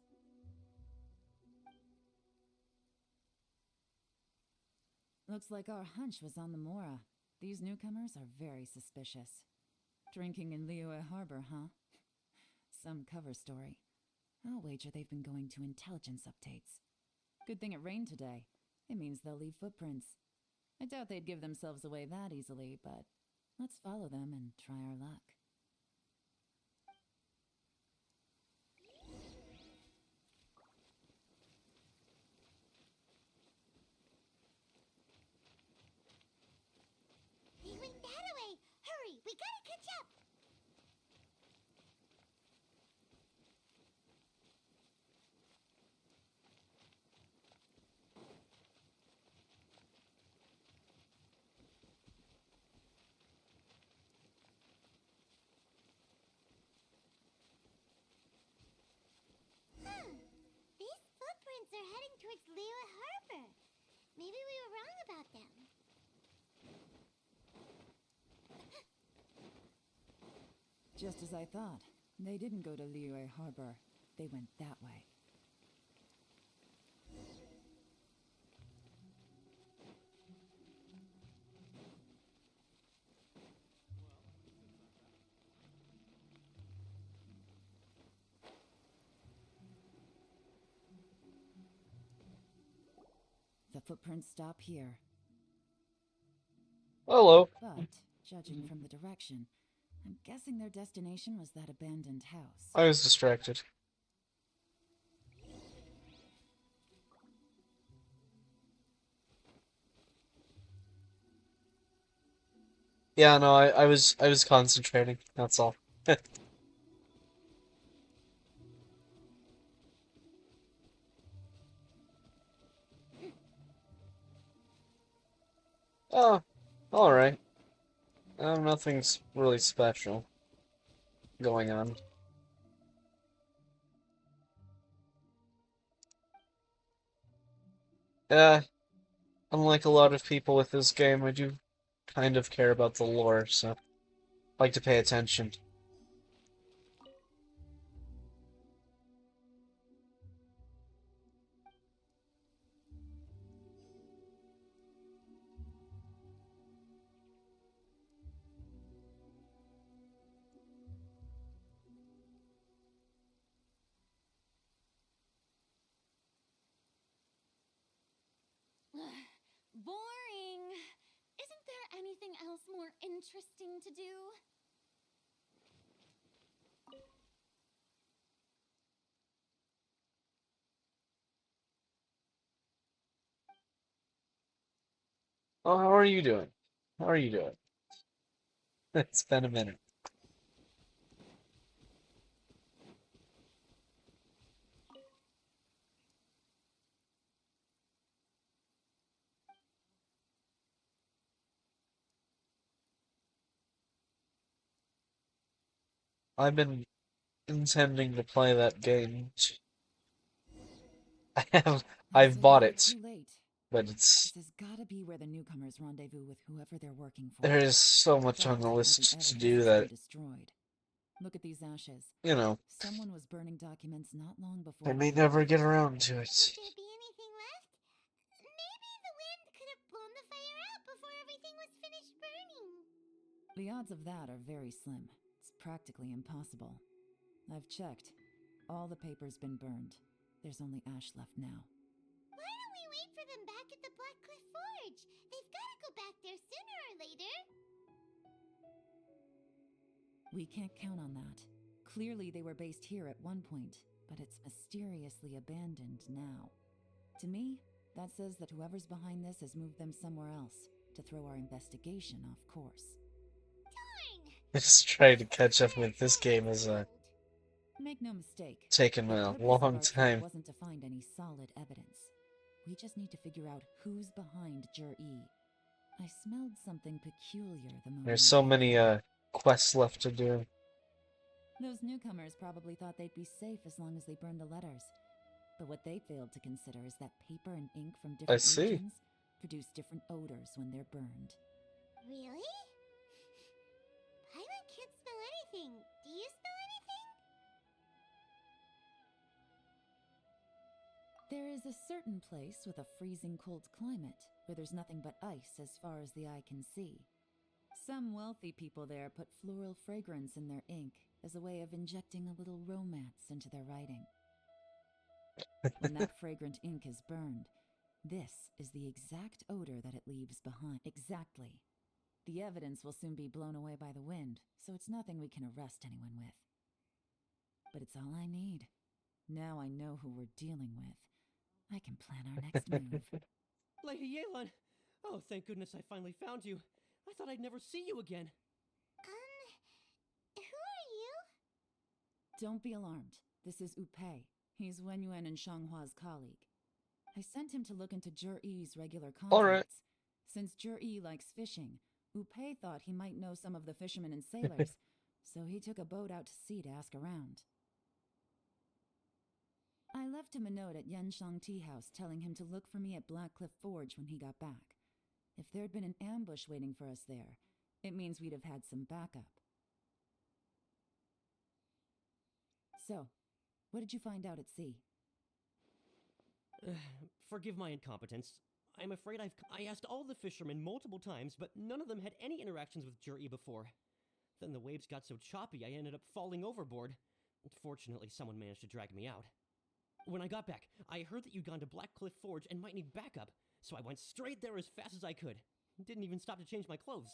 Looks like our hunch was on the Mora. These newcomers are very suspicious. Drinking in Liyue Harbor, huh? Some cover story. I'll wager they've been going to intelligence updates. Good thing it rained today. It means they'll leave footprints. I doubt they'd give themselves away that easily, but let's follow them and try our luck. They went that way! Hurry, we gotta catch up! These footprints are heading towards Liyue Harbor. Maybe we were wrong about them. Just as I thought. They didn't go to Liyue Harbor. They went that way. The footprints stop here. Hello. But, judging from the direction, I'm guessing their destination was that abandoned house. I was distracted. Yeah, no, I was concentrating, that's all. Oh, alright. Nothing's really special going on. Yeah, unlike a lot of people with this game, I do kind of care about the lore, so I like to pay attention. Boring! Isn't there anything else more interesting to do? Oh, how are you doing? How are you doing? It's been a minute. I've been intending to play that game. I've It's a bought little it, too late. but it's This has gotta be where the newcomers rendezvous with whoever they're working for. there is so much That on the or the list to evidence do has that, been destroyed. Look at these ashes. you know, Someone was burning documents not long before I we may never arrived. get around to it. Would there be anything left? Maybe the wind could have blown the fire out before everything was finished burning. The odds of that are very slim. It's practically impossible. I've checked. All the paper's been burned. There's only ash left now. Why don't we wait for them back at the Black Cliff Forge? They've got to go back there sooner or later. We can't count on that. Clearly they were based here at one point, but it's mysteriously abandoned now. To me, that says that whoever's behind this has moved them somewhere else, to throw our investigation off course. Just trying to catch up with this game is Make no mistake, taken the a purpose long of our trip time. wasn't to find any solid evidence. We just need to figure out who's behind Jur-E. I smelled something peculiar the moment There's I so came many here. quests left to do. Those newcomers probably thought they'd be safe as long as they burned the letters. But what they failed to consider is that paper and ink from I different see. regions produce different odors when they're burned. Really? Paimon can't smell anything. Do you smell anything? There is a certain place with a freezing cold climate where there's nothing but ice as far as the eye can see. Some wealthy people there put floral fragrance in their ink as a way of injecting a little romance into their writing. When that fragrant ink is burned, this is the exact odor that it leaves behind. Exactly. The evidence will soon be blown away by the wind, so it's nothing we can arrest anyone with. But it's all I need. Now I know who we're dealing with. I can plan our next move. Lady Yelan! Oh, thank goodness I finally found you. I thought I'd never see you again. Who are you? Don't be alarmed. This is Upei. He's Wenyuan and Shanghua's colleague. I sent him to look into Jur-E's regular All right. contacts. Since Jur-E likes fishing, Upei thought he might know some of the fishermen and sailors, so he took a boat out to sea to ask around. I left him a note at Yenshang Tea House telling him to look for me at Black Cliff Forge when he got back. If there'd been an ambush waiting for us there, it means we'd have had some backup. So, what did you find out at sea? Forgive my incompetence. I'm afraid I asked all the fishermen multiple times, but none of them had any interactions with Jur-E before. Then the waves got so choppy I ended up falling overboard. Fortunately, someone managed to drag me out. When I got back, I heard that you'd gone to Black Cliff Forge and might need backup, so I went straight there as fast as I could. Didn't even stop to change my clothes.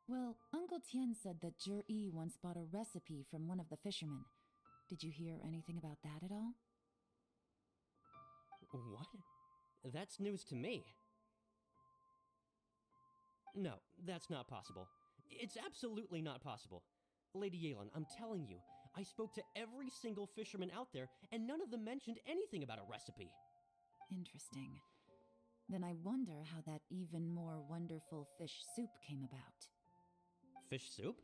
Well, Uncle Tien said that Jur-E once bought a recipe from one of the fishermen. Did you hear anything about that at all? What? That's news to me. No, that's not possible. It's absolutely not possible. Lady Yelan, I'm telling you, I spoke to every single fisherman out there, and none of them mentioned anything about a recipe. Interesting. Then I wonder how that even more wonderful fish soup came about. Fish soup?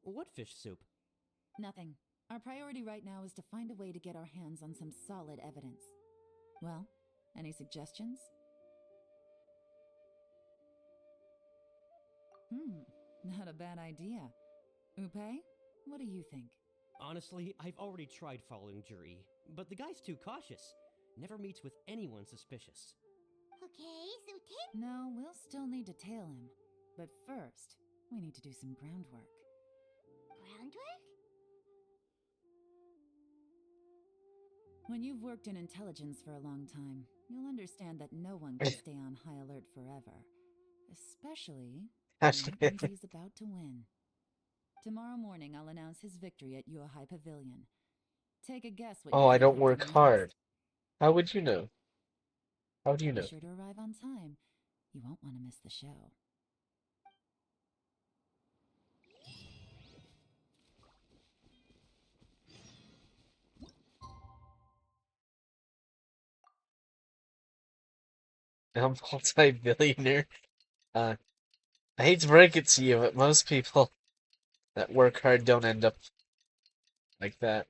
What fish soup? Nothing. Our priority right now is to find a way to get our hands on some solid evidence. Well, any suggestions? Not a bad idea. Upei, what do you think? Honestly, I've already tried following Jur-E, but the guy's too cautious. Never meets with anyone suspicious. Okay, so No, we'll still need to tail him. But first, we need to do some groundwork. groundwork? When you've worked in intelligence for a long time, you'll understand that no one can stay on high alert forever. Especially when he's about to win. Tomorrow morning, I'll announce his victory at Yuehai Pavilion. Take a guess what Oh, you I think don't he'll work do next. hard. How would you know? How do you Be know? sure to arrive on time. You won't want to miss the show. I'm a multi-billionaire. I hate to break it to you, but most people that work hard don't end up like that.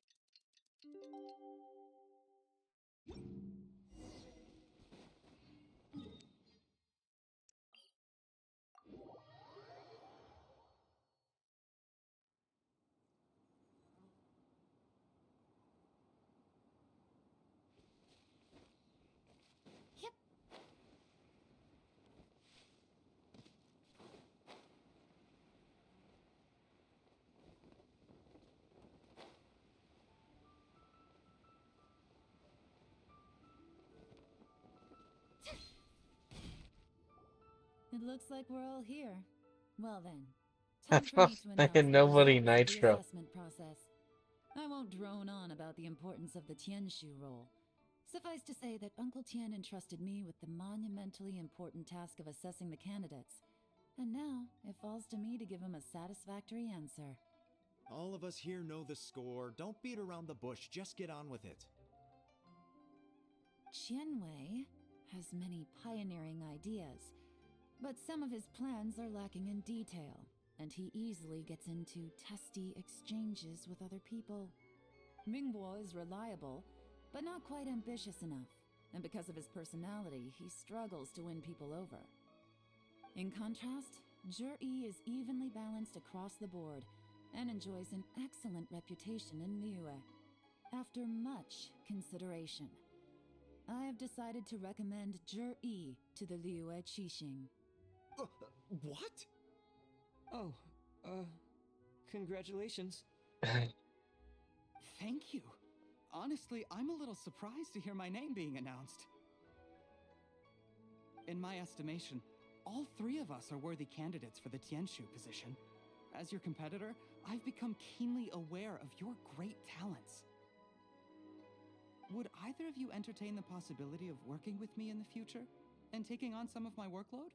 It looks like we're all here. Well then, I time for me to announce the nobody results of the Nitro. assessment process. I won't drone on about the importance of the Tianshu role. Suffice to say that Uncle Tian entrusted me with the monumentally important task of assessing the candidates. And now, it falls to me to give him a satisfactory answer. All of us here know the score. Don't beat around the bush, just get on with it. Qianwei has many pioneering ideas, but some of his plans are lacking in detail, and he easily gets into testy exchanges with other people. Mingguo is reliable, but not quite ambitious enough, and because of his personality, he struggles to win people over. In contrast, Zhi is evenly balanced across the board, and enjoys an excellent reputation in Liyue. After much consideration, I have decided to recommend Zhi to the Liyue Qixing. What? Oh, congratulations. Thank you. Honestly, I'm a little surprised to hear my name being announced. In my estimation, all three of us are worthy candidates for the Tianshu position. As your competitor, I've become keenly aware of your great talents. Would either of you entertain the possibility of working with me in the future and taking on some of my workload?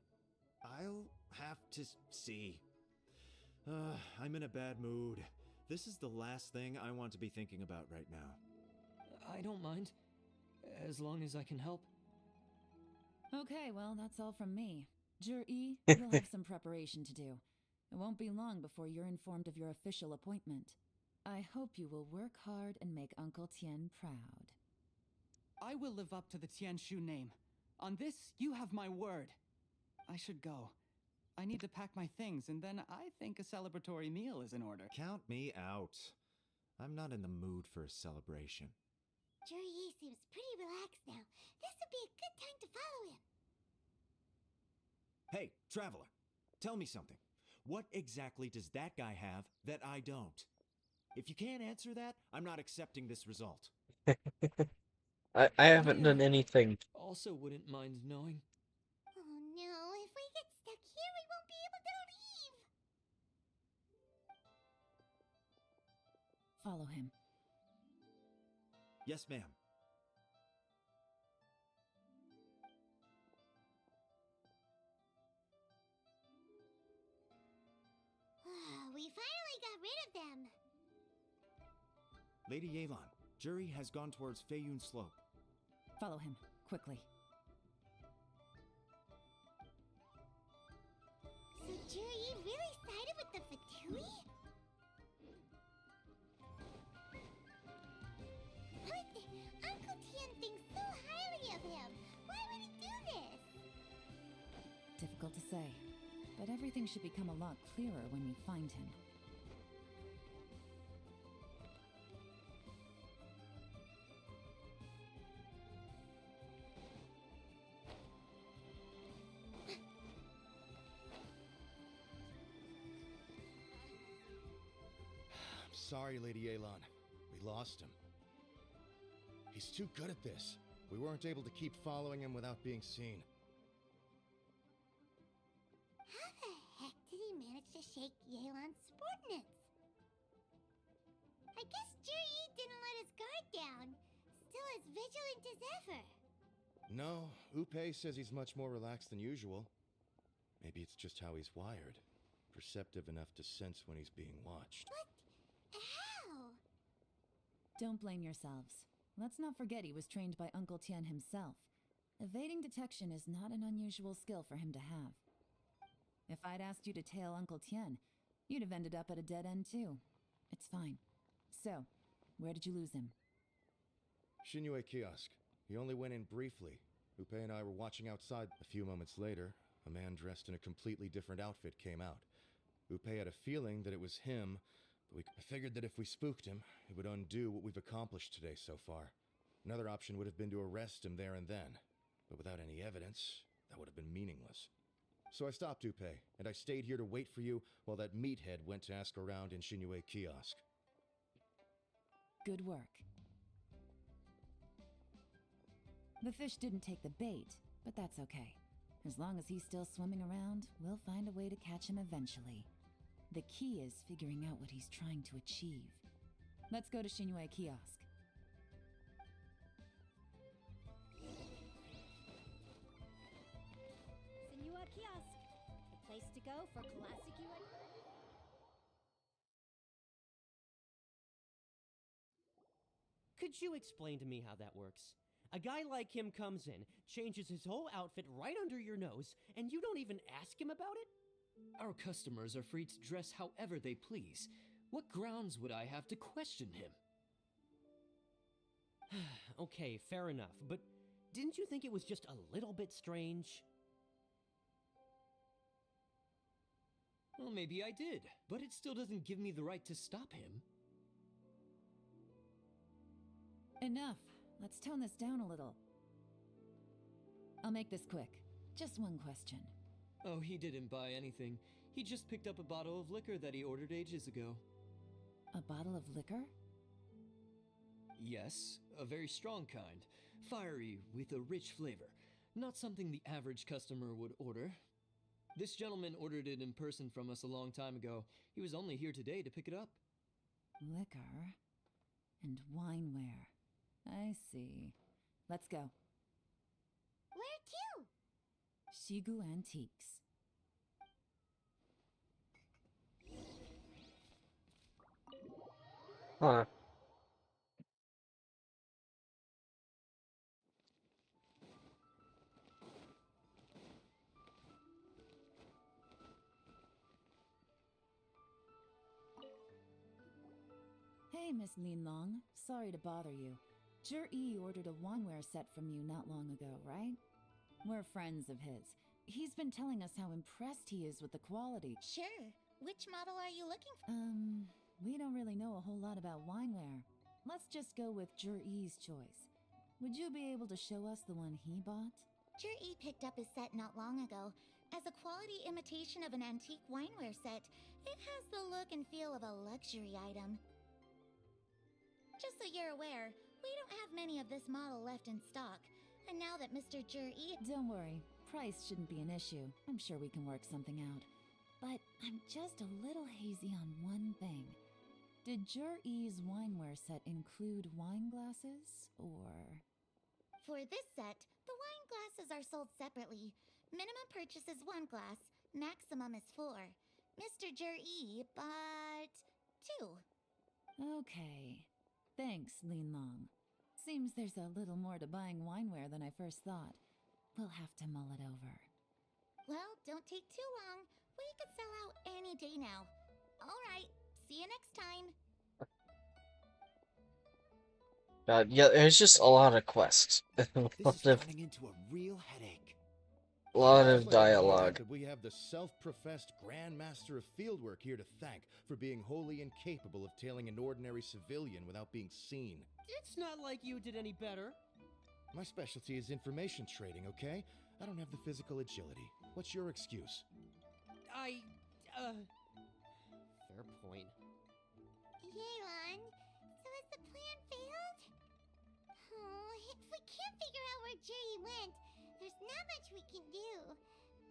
I'll have to see. I'm in a bad mood. This is the last thing I want to be thinking about right now. I don't mind, as long as I can help. Okay, well, that's all from me. Zhi, you'll have some preparation to do. It won't be long before you're informed of your official appointment. I hope you will work hard and make Uncle Tian proud. I will live up to the Tianshu name. On this, you have my word. I should go. I need to pack my things, and then I think a celebratory meal is in order. Count me out. I'm not in the mood for a celebration. Zhi seems pretty relaxed now. This would be a good time to follow him. Hey, traveler, tell me something. What exactly does that guy have that I don't? If you can't answer that, I'm not accepting this result. I haven't done anything. Also wouldn't mind knowing. Oh no, if we get stuck here, we won't be able to leave! Follow him. Yes, ma'am. We finally got rid of them! Lady Yelan, Zhi has gone towards Feiyun Slope. Follow him, quickly. So Zhi really sided with the Fatui? But Uncle Tian thinks so highly of him. Why would he do this? Difficult to say, but everything should become a lot clearer when we find him. Sorry, Lady Yelan. We lost him. He's too good at this. We weren't able to keep following him without being seen. How the heck did he manage to shake Yelan's subordinates? I guess Zhi didn't let his guard down. Still as vigilant as ever. No, Upe says he's much more relaxed than usual. Maybe it's just how he's wired. Perceptive enough to sense when he's being watched. But how? Don't blame yourselves. Let's not forget he was trained by Uncle Tian himself. Evading detection is not an unusual skill for him to have. If I'd asked you to tail Uncle Tian, You'd have ended up at a dead end too. It's fine. So, where did you lose him? Shinue Kiosk. He only went in briefly. Upe and I were watching outside. A few moments later, a man dressed in a completely different outfit came out. Upe had a feeling that it was him, but we figured that if we spooked him, it would undo what we've accomplished today so far. Another option would have been to arrest him there and then, but without any evidence, that would have been meaningless. So I stopped Upe, and I stayed here to wait for you while that meathead went to ask around in Shinue Kiosk. Good work. The fish didn't take the bait, but that's okay. As long as he's still swimming around, we'll find a way to catch him eventually. The key is figuring out what he's trying to achieve. Let's go to Shinue Kiosk. Senua Kiosk, the place to go for classic UI. Could you explain to me how that works? A guy like him comes in, changes his whole outfit right under your nose, and you don't even ask him about it? Our customers are free to dress however they please. What grounds would I have to question him? Okay, fair enough, but didn't you think it was just a little bit strange? Well, maybe I did, but it still doesn't give me the right to stop him. Enough. Let's tone this down a little. I'll make this quick. Just one question. Oh, he didn't buy anything. He just picked up a bottle of liquor that he ordered ages ago. A bottle of liquor? Yes, a very strong kind. Fiery, with a rich flavor. Not something the average customer would order. This gentleman ordered it in person from us a long time ago. He was only here today to pick it up. Liquor and wineware. I see. Let's go. Where to? Shigu Antiques. Huh. Hey, Miss Linlong. Sorry to bother you. Zhi ordered a wanware set from you not long ago, right? We're friends of his. He's been telling us how impressed he is with the quality. Sure. Which model are you looking for? We don't really know a whole lot about wineware. Let's just go with Zhi's choice. Would you be able to show us the one he bought? Zhi picked up his set not long ago. As a quality imitation of an antique wineware set, it has the look and feel of a luxury item. Just so you're aware, we don't have many of this model left in stock. And now that Mr. Zhi... Don't worry. Price shouldn't be an issue. I'm sure we can work something out. But I'm just a little hazy on one thing. Did Zhi's wineware set include wine glasses, or...? For this set, the wine glasses are sold separately. Minimum purchase is 1 glass, maximum is 4. Mr. Zhi bought 2. Okay. Thanks, Linlong. Seems there's a little more to buying wineware than I first thought. We'll have to mull it over. Well, don't take too long. We could sell out any day now. All right, see you next time. Yeah, there's just a lot of quests. This is turning into a real headache. A lot of I'd like to point out dialogue. that we have the self-professed Grand Master of Fieldwork here to thank for being wholly incapable of tailing an ordinary civilian without being seen. It's not like you did any better. My specialty is information trading, okay? I don't have the physical agility. What's your excuse? Fair point. Yelan, so has the plan failed? Oh, if we can't figure out where Jerry went, there's not much we can do.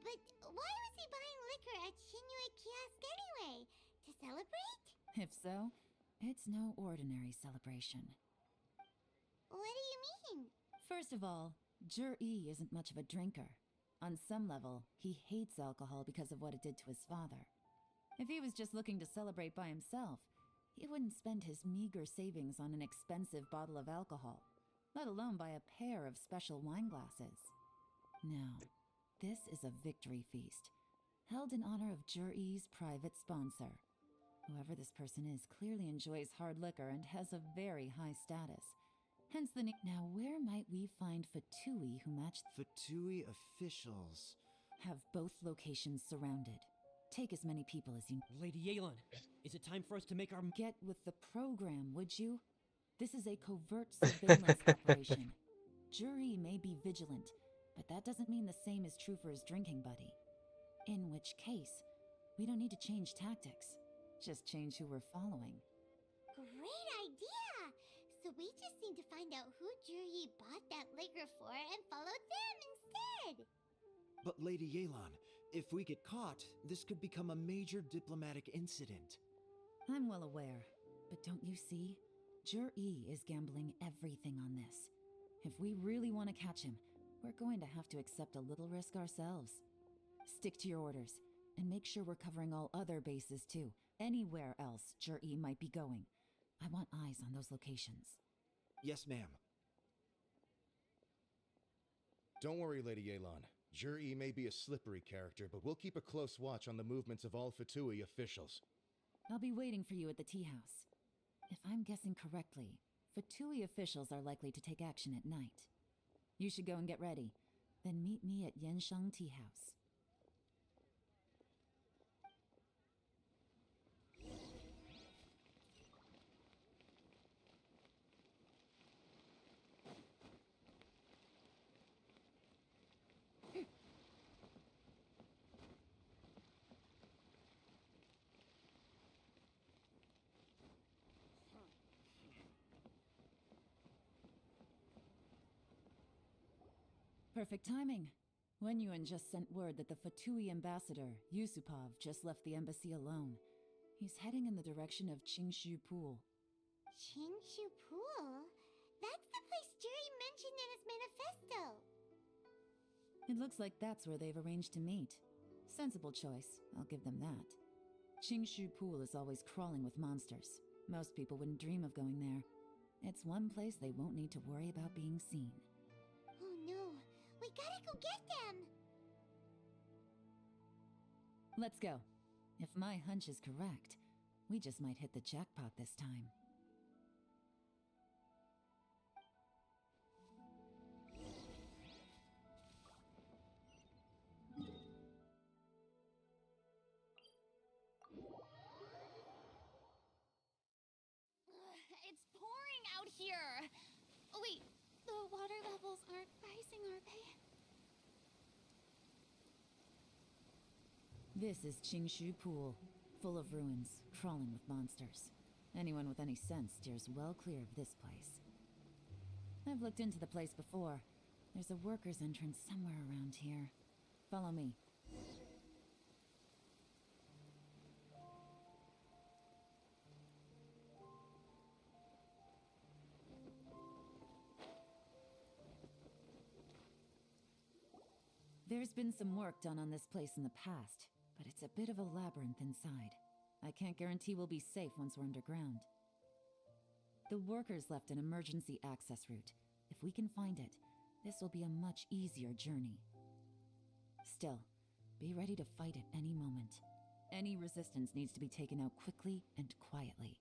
But why was he buying liquor at Shinue Kiosk anyway? To celebrate? If so, it's no ordinary celebration. What do you mean? First of all, Zhi isn't much of a drinker. On some level, he hates alcohol because of what it did to his father. If he was just looking to celebrate by himself, he wouldn't spend his meager savings on an expensive bottle of alcohol, let alone buy a pair of special wine glasses. No, this is a victory feast. held in honor of Jur-E's private sponsor. Whoever this person is clearly enjoys hard liquor and has a very high status. Hence the name. Now, where might we find Fatui who match? Fatui officials have both locations surrounded. Take as many people as you. Lady Yelan, is it time for us to make our... Get with the program, would you? This is a covert surveillance operation. Jur-E may be vigilant, but that doesn't mean the same is true for his drinking buddy. In which case, we don't need to change tactics. Just change who we're following. Great idea! So we just need to find out who Jur-E bought that liquor for and follow them instead! But Lady Yelan, if we get caught, this could become a major diplomatic incident. I'm well aware, but don't you see? Jur-E is gambling everything on this. If we really want to catch him, we're going to have to accept a little risk ourselves. Stick to your orders, and make sure we're covering all other bases too. Anywhere else Jur-E might be going. I want eyes on those locations. Yes, ma'am. Don't worry, Lady Yelan. Jur-E may be a slippery character, but we'll keep a close watch on the movements of all Fatui officials. I'll be waiting for you at the tea house. If I'm guessing correctly, Fatui officials are likely to take action at night. You should go and get ready. Then meet me at Genshin Tea House. Perfect timing. Wenyuan just sent word that the Fatui ambassador, Yusupov, just left the embassy alone. He's heading in the direction of Qingshu Pool. Qingshu Pool? That's the place Jur-E mentioned in his manifesto! It looks like that's where they've arranged to meet. Sensible choice, I'll give them that. Qingshu Pool is always crawling with monsters. Most people wouldn't dream of going there. It's one place they won't need to worry about being seen. Oh no! We gotta go get them! Let's go. If my hunch is correct, we just might hit the jackpot this time. It's pouring out here! Oh wait, the water levels aren't rising, are they? This is Qingshu Pool, full of ruins, crawling with monsters. Anyone with any sense steers well clear of this place. I've looked into the place before. There's a worker's entrance somewhere around here. Follow me. There's been some work done on this place in the past, but it's a bit of a labyrinth inside. I can't guarantee we'll be safe once we're underground. The workers left an emergency access route. If we can find it, this will be a much easier journey. Still, be ready to fight at any moment. Any resistance needs to be taken out quickly and quietly.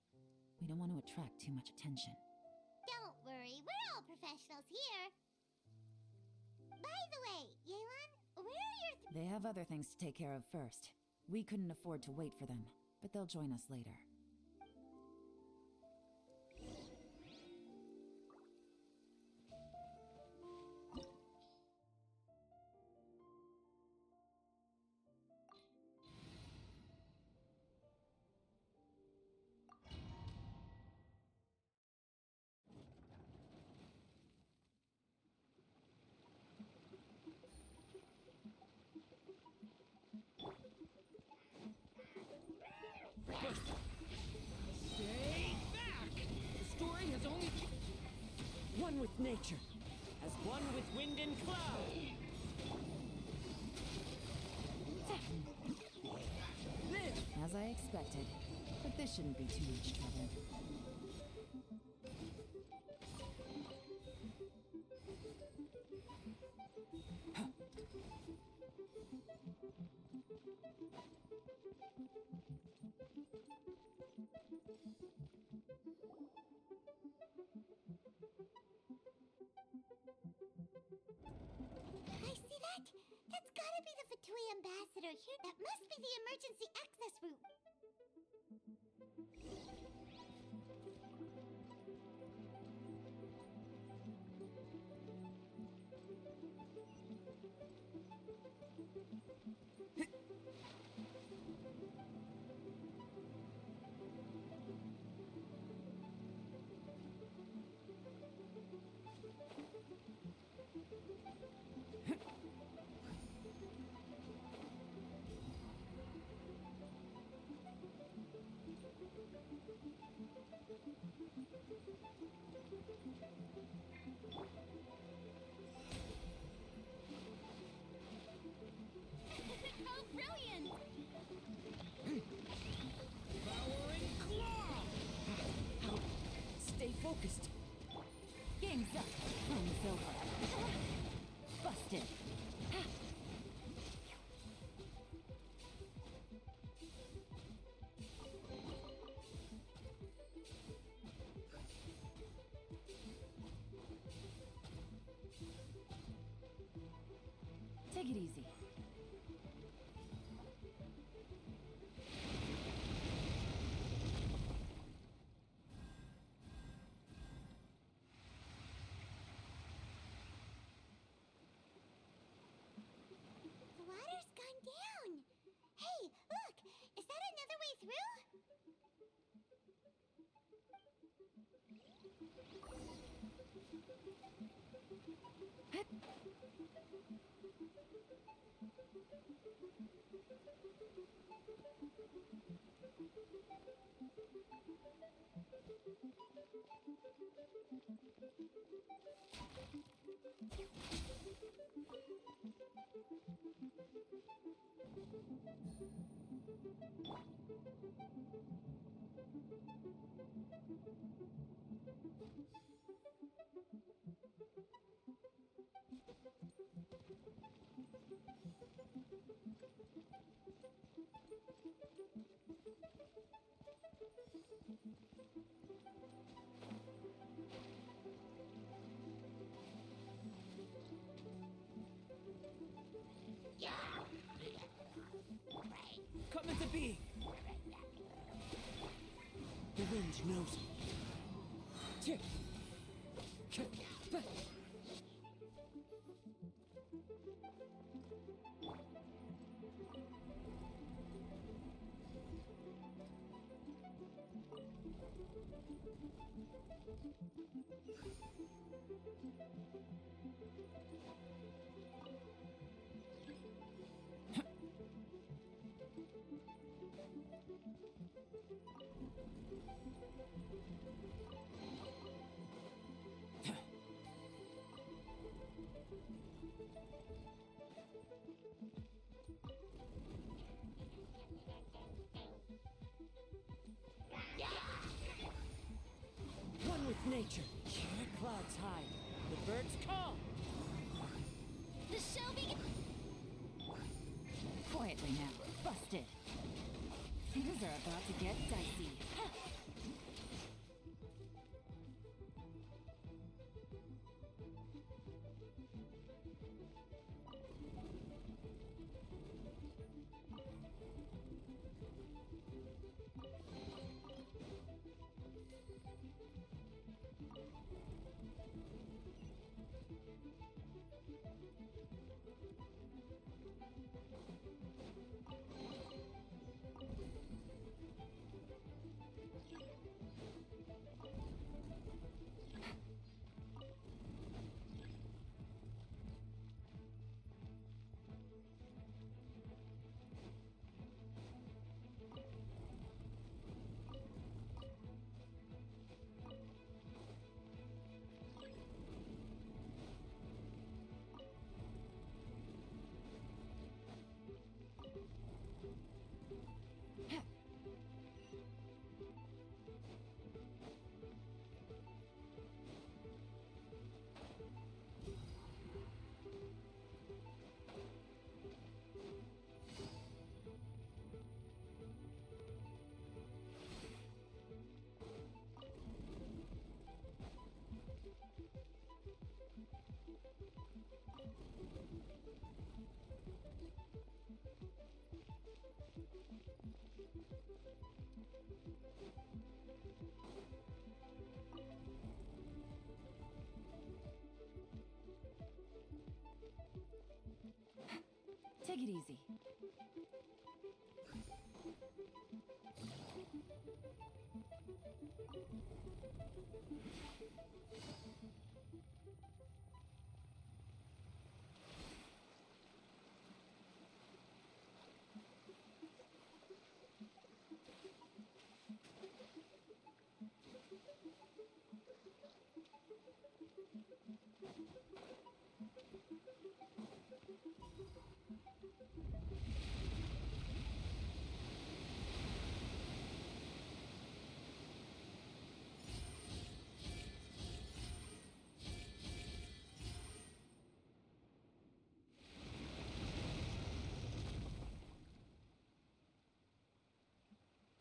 We don't want to attract too much attention. Don't worry, we're all professionals here! By the way, Yelan, where are your... They have other things to take care of first. We couldn't afford to wait for them, but they'll join us later. Stay back! The story has only... One with nature, as one with wind and cloud. As I expected, but this shouldn't be too much trouble. pathway ambassador here. That must be the emergency access route. How brilliant! Powering claw! Stay focused. Game's up. Time's over. Busted. Take it easy. The water's gone down. Hey, look! Is that another way through? Come into being. The wind knows me. Tick. One with nature. The clouds hide. The birds call. The show begins. Quietly now. Busted. Things are about to get dicey. Take it easy.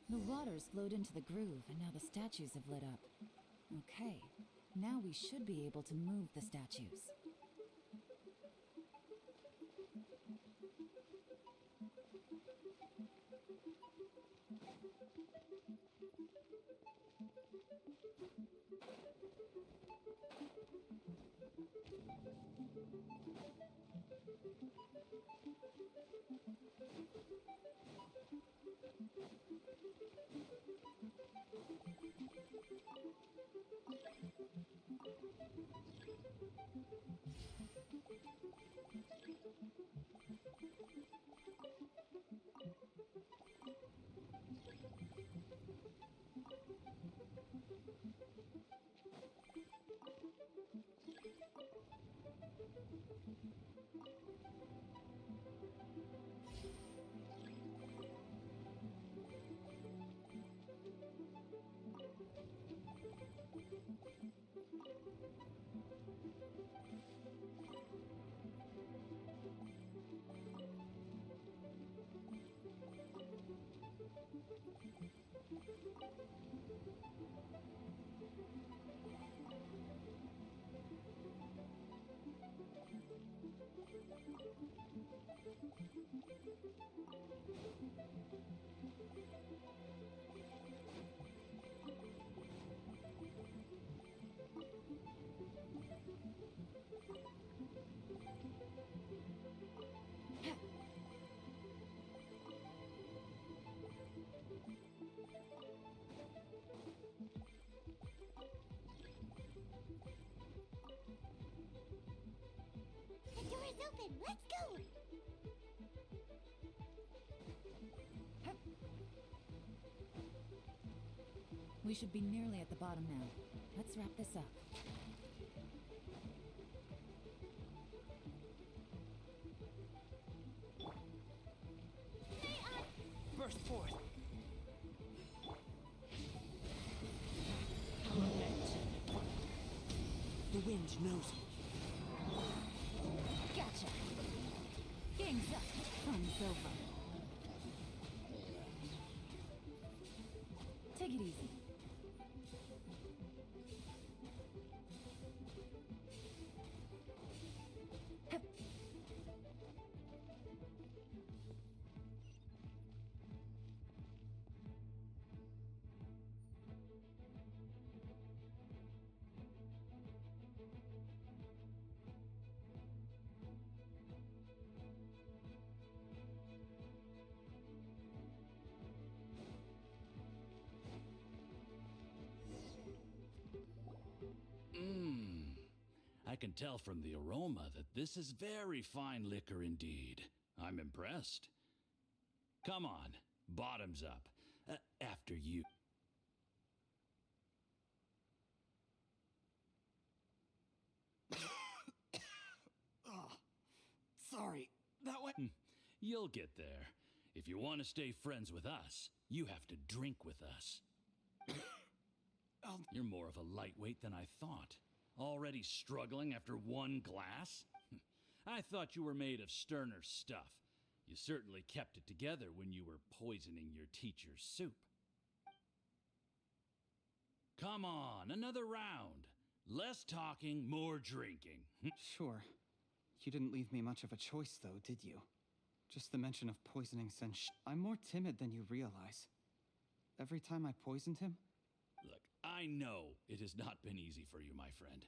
The water's flowed into the groove, and now the statues have lit up. Okay, now we should be able to move the statues. The door is open. Let's go. We should be nearly at the bottom now. Let's wrap this up. Burst forth. The wind knows me. Gotcha! Gang's up. Fun's over. Take it easy. I can tell from the aroma that this is very fine liquor indeed. I'm impressed. Come on, bottoms up. After you. Oh, sorry. That way. You'll get there. If you want to stay friends with us, you have to drink with us. You're more of a lightweight than I thought. Already struggling after one glass? I thought you were made of sterner stuff. You certainly kept it together when you were poisoning your teacher's soup. Come on, another round. Less talking, more drinking. Sure. You didn't leave me much of a choice, though, did you? Just the mention of poisoning sent I'm more timid than you realize. Every time I poisoned him... Look, I know it has not been easy for you, my friend.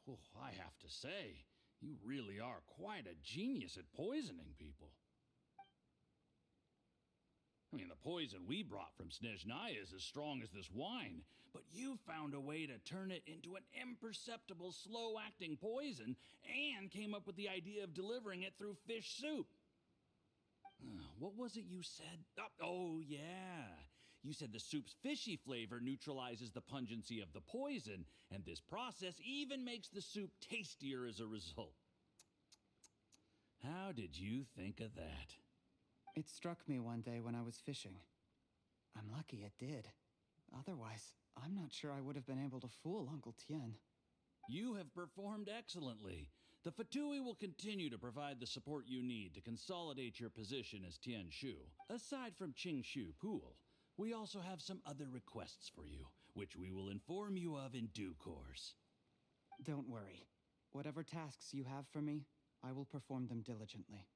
But I have to say, You really are quite a genius at poisoning people. I mean, the poison we brought from Snezhnaya is as strong as this wine, but you found a way to turn it into an imperceptible, slow-acting poison and came up with the idea of delivering it through fish soup. What was it you said? Oh, yeah. You said the soup's fishy flavor neutralizes the pungency of the poison, and this process even makes the soup tastier as a result. How did you think of that? It struck me one day when I was fishing. I'm lucky it did. Otherwise, I'm not sure I would have been able to fool Uncle Tien. You have performed excellently. The Fatui will continue to provide the support you need to consolidate your position as Tian Shu. Aside from Qing Shu Pool, we also have some other requests for you, which we will inform you of in due course. Don't worry. Whatever tasks you have for me, I will perform them diligently.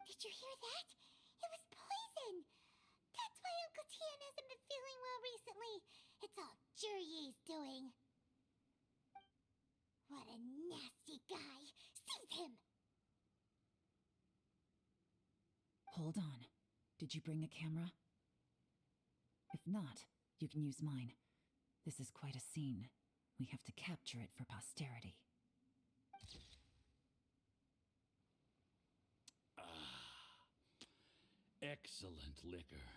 Did you hear that? It was poison! That's why Uncle Tien hasn't been feeling well recently. It's all Jurye's doing. What a nasty guy! Seize him! Hold on. Did you bring a camera? If not, you can use mine. This is quite a scene. We have to capture it for posterity. Excellent liquor.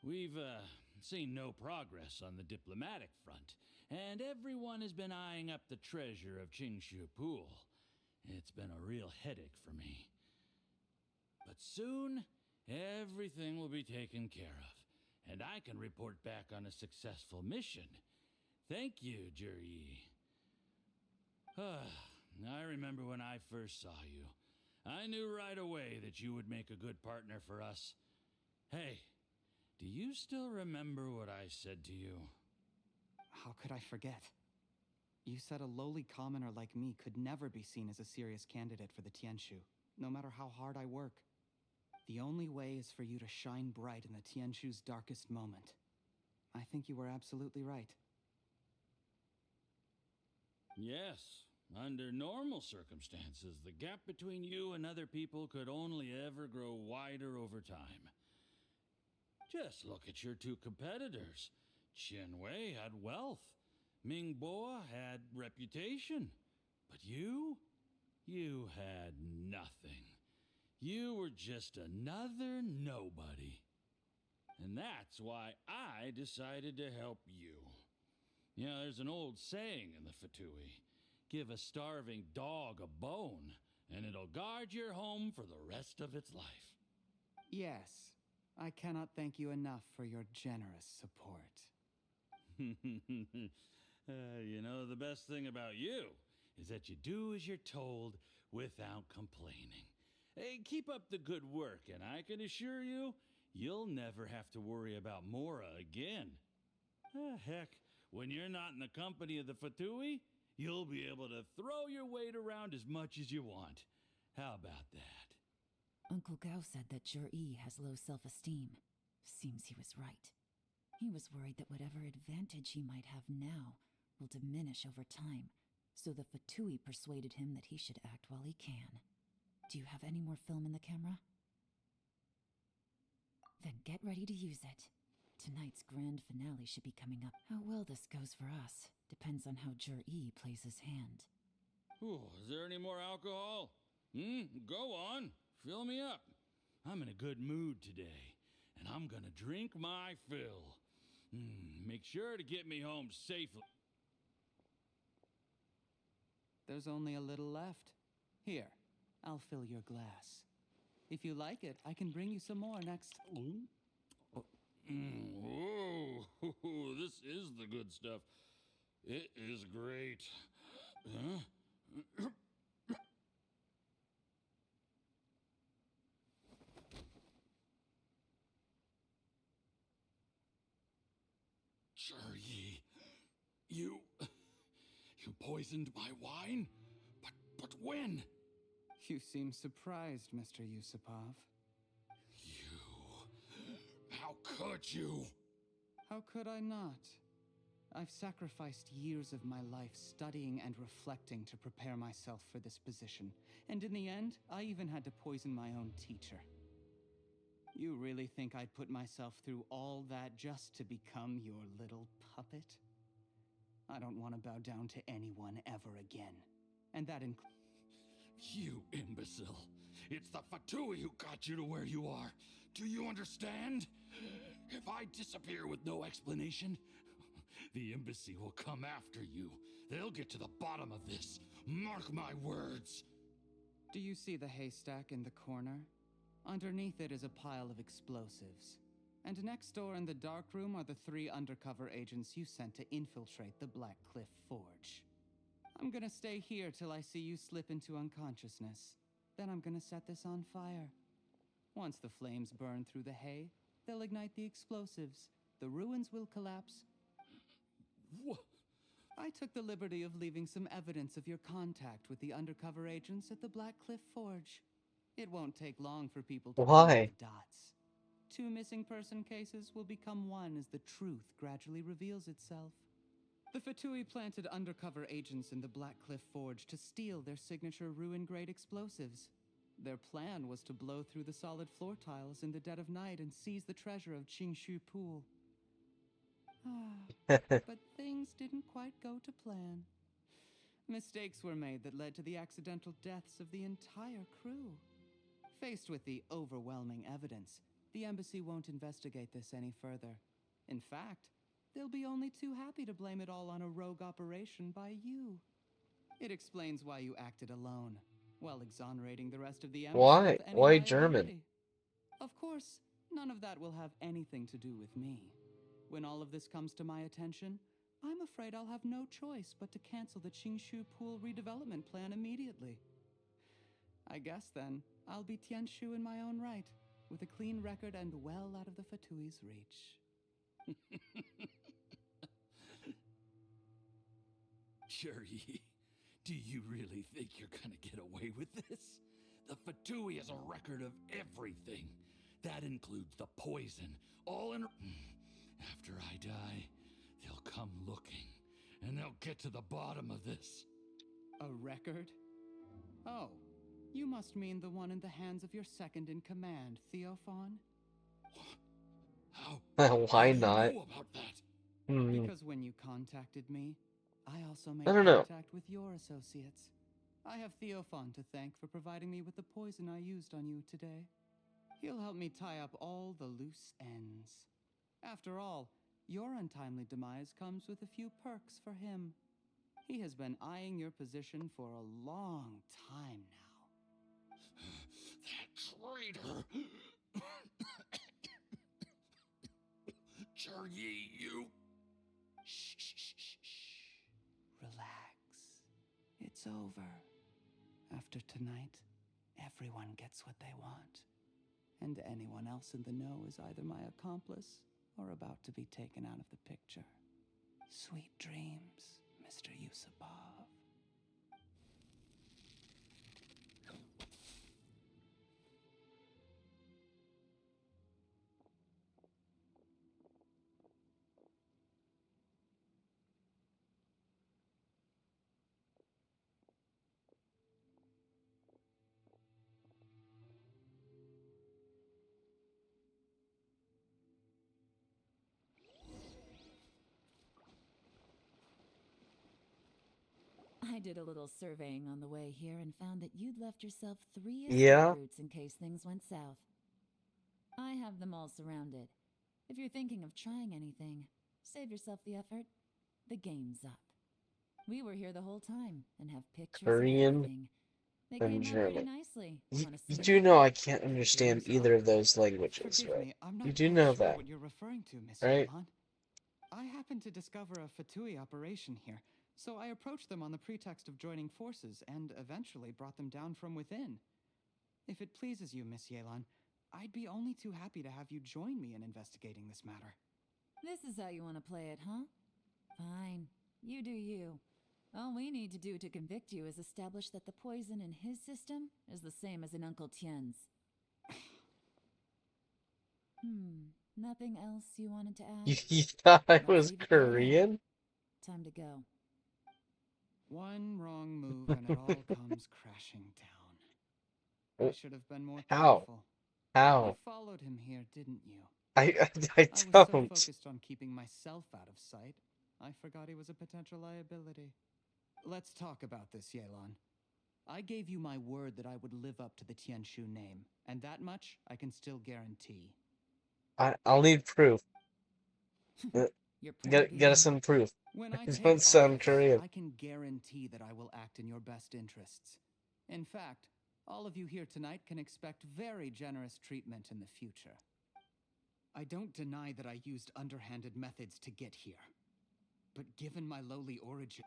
We've seen no progress on the diplomatic front, and everyone has been eyeing up the treasure of Qingshu Pool. It's been a real headache for me. But soon, everything will be taken care of, and I can report back on a successful mission. Thank you, Juryi. I remember when I first saw you. I knew right away that you would make a good partner for us. Hey, do you still remember what I said to you? How could I forget? You said a lowly commoner like me could never be seen as a serious candidate for the Tianshu, no matter how hard I work. The only way is for you to shine bright in the Tianshu's darkest moment. I think you were absolutely right. Yes. Under normal circumstances, the gap between you and other people could only ever grow wider over time. Just look at your two competitors. Chen Wei had wealth. Ming Bo had reputation. But you had nothing. You were just another nobody. And that's why I decided to help you. You know, there's an old saying in the Fatui. Give a starving dog a bone, and it'll guard your home for the rest of its life. Yes. I cannot thank you enough for your generous support. You know, the best thing about you is that you do as you're told without complaining. Hey, keep up the good work, and I can assure you, you'll never have to worry about Mora again. Heck, when you're not in the company of the Fatui, you'll be able to throw your weight around as much as you want. How about that? Uncle Gao said that Juryi has low self-esteem. Seems he was right. He was worried that whatever advantage he might have now will diminish over time, so the Fatui persuaded him that he should act while he can. Do you have any more film in the camera? Then get ready to use it. Tonight's grand finale should be coming up. How well this goes for us depends on how Juryi plays his hand. Ooh, is there any more alcohol? Go on. Fill me up. I'm in a good mood today, and I'm gonna drink my fill. Make sure to get me home safely. There's only a little left. Here, I'll fill your glass. If you like it, I can bring you some more next... Whoa, this is the good stuff. It is great. Huh? Juryi, you poisoned my wine? But when? You seem surprised, Mr. Yusupov. How could you? How could I not? I've sacrificed years of my life studying and reflecting to prepare myself for this position, and in the end, I even had to poison my own teacher. You really think I'd put myself through all that just to become your little puppet? I don't want to bow down to anyone ever again. And that includes... You imbecile. It's the Fatui who got you to where you are. Do you understand? If I disappear with no explanation, the embassy will come after you. They'll get to the bottom of this. Mark my words. Do you see the haystack in the corner? Underneath it is a pile of explosives. And next door in the dark room are the 3 undercover agents you sent to infiltrate the Black Cliff Forge. I'm gonna stay here till I see you slip into unconsciousness. Then I'm gonna set this on fire. Once the flames burn through the hay, they'll ignite the explosives. The ruins will collapse. What? I took the liberty of leaving some evidence of your contact with the undercover agents at the Black Cliff Forge. It won't take long for people to connect the dots. 2 missing person cases will become one as the truth gradually reveals itself. The Fatui planted undercover agents in the Black Cliff Forge to steal their signature ruin-grade explosives. Their plan was to blow through the solid floor tiles in the dead of night and seize the treasure of Qingshu Pool. But things didn't quite go to plan. Mistakes were made that led to the accidental deaths of the entire crew. Faced with the overwhelming evidence, the embassy won't investigate this any further. In fact, they'll be only too happy to blame it all on a rogue operation by you. It explains why you acted alone, while exonerating the rest of the embassy Why? of any Why liability. German? Of course, none of that will have anything to do with me. When all of this comes to my attention, I'm afraid I'll have no choice but to cancel the Qingshu Pool redevelopment plan immediately. I guess then, I'll be Tianshu in my own right, with a clean record and well out of the Fatui's reach. Cherry, do you really think you're gonna get away with this? The Fatui has a record of everything. That includes the poison, all in... After I die, they'll come looking, and they'll get to the bottom of this. A record? Oh, you must mean the one in the hands of your second-in-command, Theophan? How? Why do you not? know about that? Because when you contacted me, I also made I don't know. contact with your associates. I have Theophan to thank for providing me with the poison I used on you today. He'll help me tie up all the loose ends. After all, your untimely demise comes with a few perks for him. He has been eyeing your position for a long time now. That traitor! Cherry, you... Shh. Relax. It's over. After tonight, everyone gets what they want. And anyone else in the know is either my accomplice or about to be taken out of the picture. Sweet dreams, Mr. Yusupov. I did a little surveying on the way here and found that you'd left yourself 3 escape Yeah? routes in case things went south. I have them all surrounded. If you're thinking of trying anything, save yourself the effort. The game's up. We were here the whole time and have pictures Korean of everything. They and came out pretty German. nicely. You Wanna see do them? know I can't understand either of those languages, Forgive right? me, I'm not You do quite know sure that, what you're referring to, Miss right? Yolon. I happened to discover a Fatui operation here, so I approached them on the pretext of joining forces and eventually brought them down from within. If it pleases you, Miss Yelon, I'd be only too happy to have you join me in investigating this matter. This is how you want to play it, huh? Fine. You do you. All we need to do to convict you is establish that the poison in his system is the same as in Uncle Tien's. Nothing else you wanted to add? You thought I Let's was leave it there then. Korean? Time to go. One wrong move and it all comes crashing down. I should have been more How? careful. How? You followed him here, didn't you? I I was so don't. focused on keeping myself out of sight, I forgot he was a potential liability. Let's talk about this, Yelan. I gave you my word that I would live up to the Tianshu name, and that much I can still guarantee. I'll need proof. Your Get us some proof. When I Don't take sound office, Korean. I can guarantee that I will act in your best interests. In fact, all of you here tonight can expect very generous treatment in the future. I don't deny that I used underhanded methods to get here. But given my lowly origin...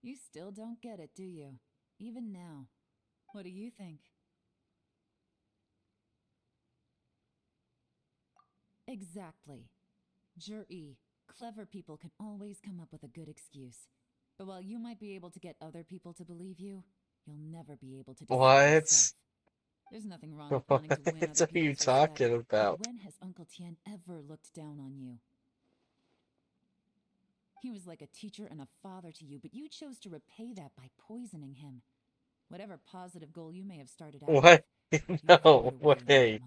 You still don't get it, do you? Even now. What do you think? Exactly. Jur-E, clever people can always come up with a good excuse. But while you might be able to get other people to believe you, you'll never be able to deceive yourself. There's nothing wrong with wanting to win What other are you people's respect, talking about? but when has Uncle Tien ever looked down on you? He was like a teacher and a father to you, but you chose to repay that by poisoning him. Whatever positive goal you may have started out What? with, No way.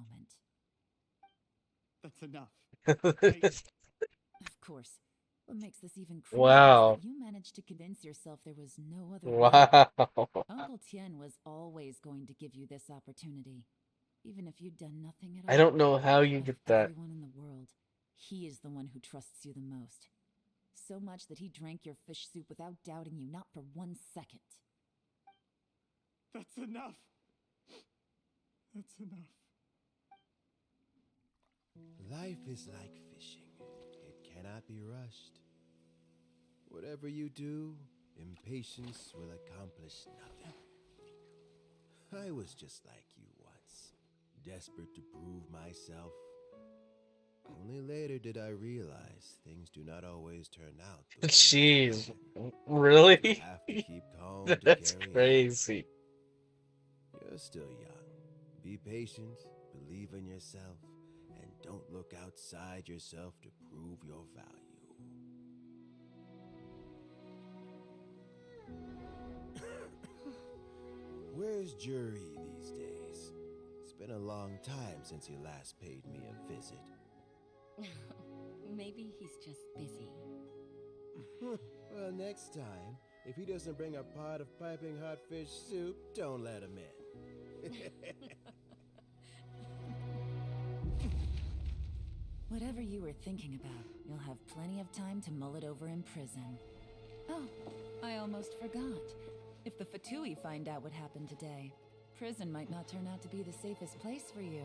That's enough. Of course. What makes this even crueler Wow. is that you managed to convince yourself there was no other Wow. way. Uncle Tien was always going to give you this opportunity, even if you'd done nothing at all. I don't know how you Of get that. everyone in the world, he is the one who trusts you the most. So much that he drank your fish soup without doubting you, not for 1 second. That's enough. That's enough. Life is like fishing. It cannot be rushed. Whatever you do, impatience will accomplish nothing. I was just like you once, desperate to prove myself. Only later did I realize things do not always turn out the way you Jeez. plan. Really? You have to keep calm to That's carry crazy. on. You're still young. Be patient, believe in yourself, and don't look outside yourself to prove your value. Where's Jury these days? It's been a long time since he last paid me a visit. Maybe he's just busy. Well, next time, if he doesn't bring a pot of piping hot fish soup, don't let him in. Whatever you were thinking about, you'll have plenty of time to mull it over in prison. Oh, I almost forgot. If the Fatui find out what happened today, prison might not turn out to be the safest place for you.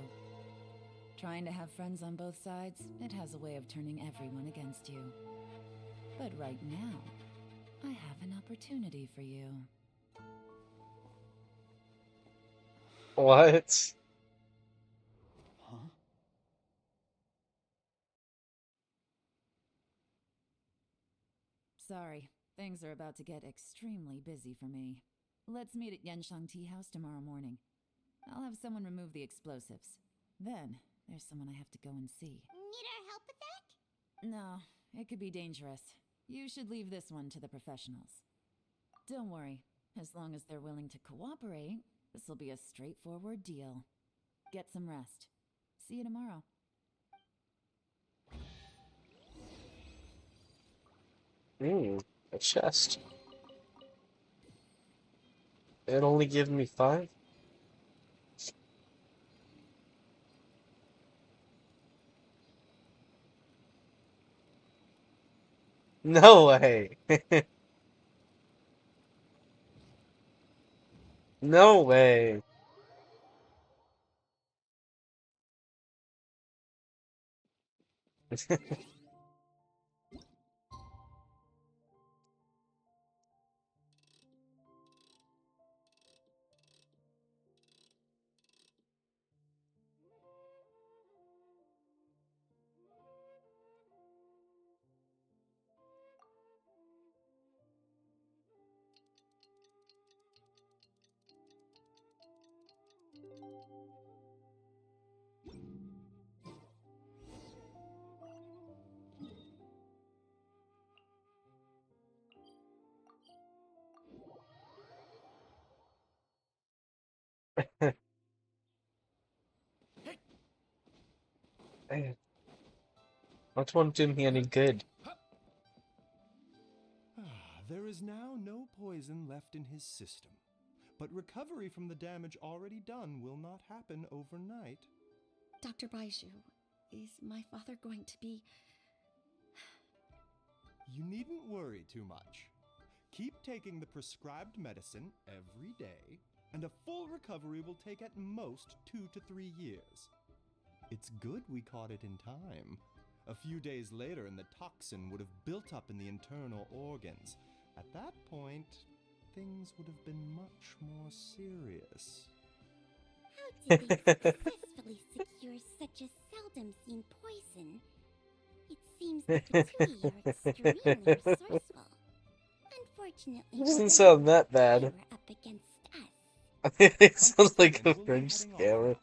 Trying to have friends on both sides, it has a way of turning everyone against you. But right now, I have an opportunity for you. What? Huh? Sorry, things are about to get extremely busy for me. Let's meet at Yanshang Tea House tomorrow morning. I'll have someone remove the explosives. Then, there's someone I have to go and see. Need our help with that? No, it could be dangerous. You should leave this one to the professionals. Don't worry, as long as they're willing to cooperate, this will be a straightforward deal. Get some rest. See you tomorrow. A chest. It only give me 5? No way. No way. That won't do me any good. There is now no poison left in his system, but recovery from the damage already done will not happen overnight. Dr. Baiju, is my father going to be... You needn't worry too much. Keep taking the prescribed medicine every day, and a full recovery will take at most 2 to 3 years. It's good we caught it in time. A few days later, and the toxin would have built up in the internal organs. At that point, things would have been much more serious. How did they successfully secure such a seldom seen poison? It seems the Fatui are extremely resourceful. Unfortunately, Doesn't sound that bad. they were up against us. It sounds like a French scammer.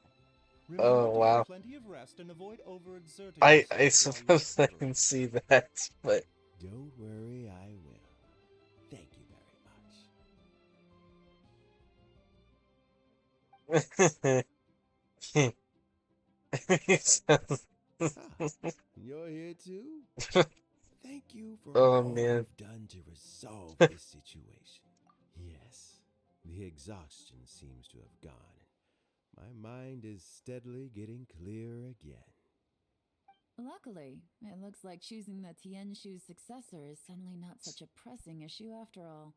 Oh wow. Plenty of rest and avoid overexerting I suppose I can see that, but Don't worry, I will. Thank you very much. You're here too? Thank you for all man. you've done to resolve this situation. Yes, the exhaustion seems to have gone. My mind is steadily getting clearer again. Luckily, it looks like choosing the Tianshu's successor is suddenly not such a pressing issue after all.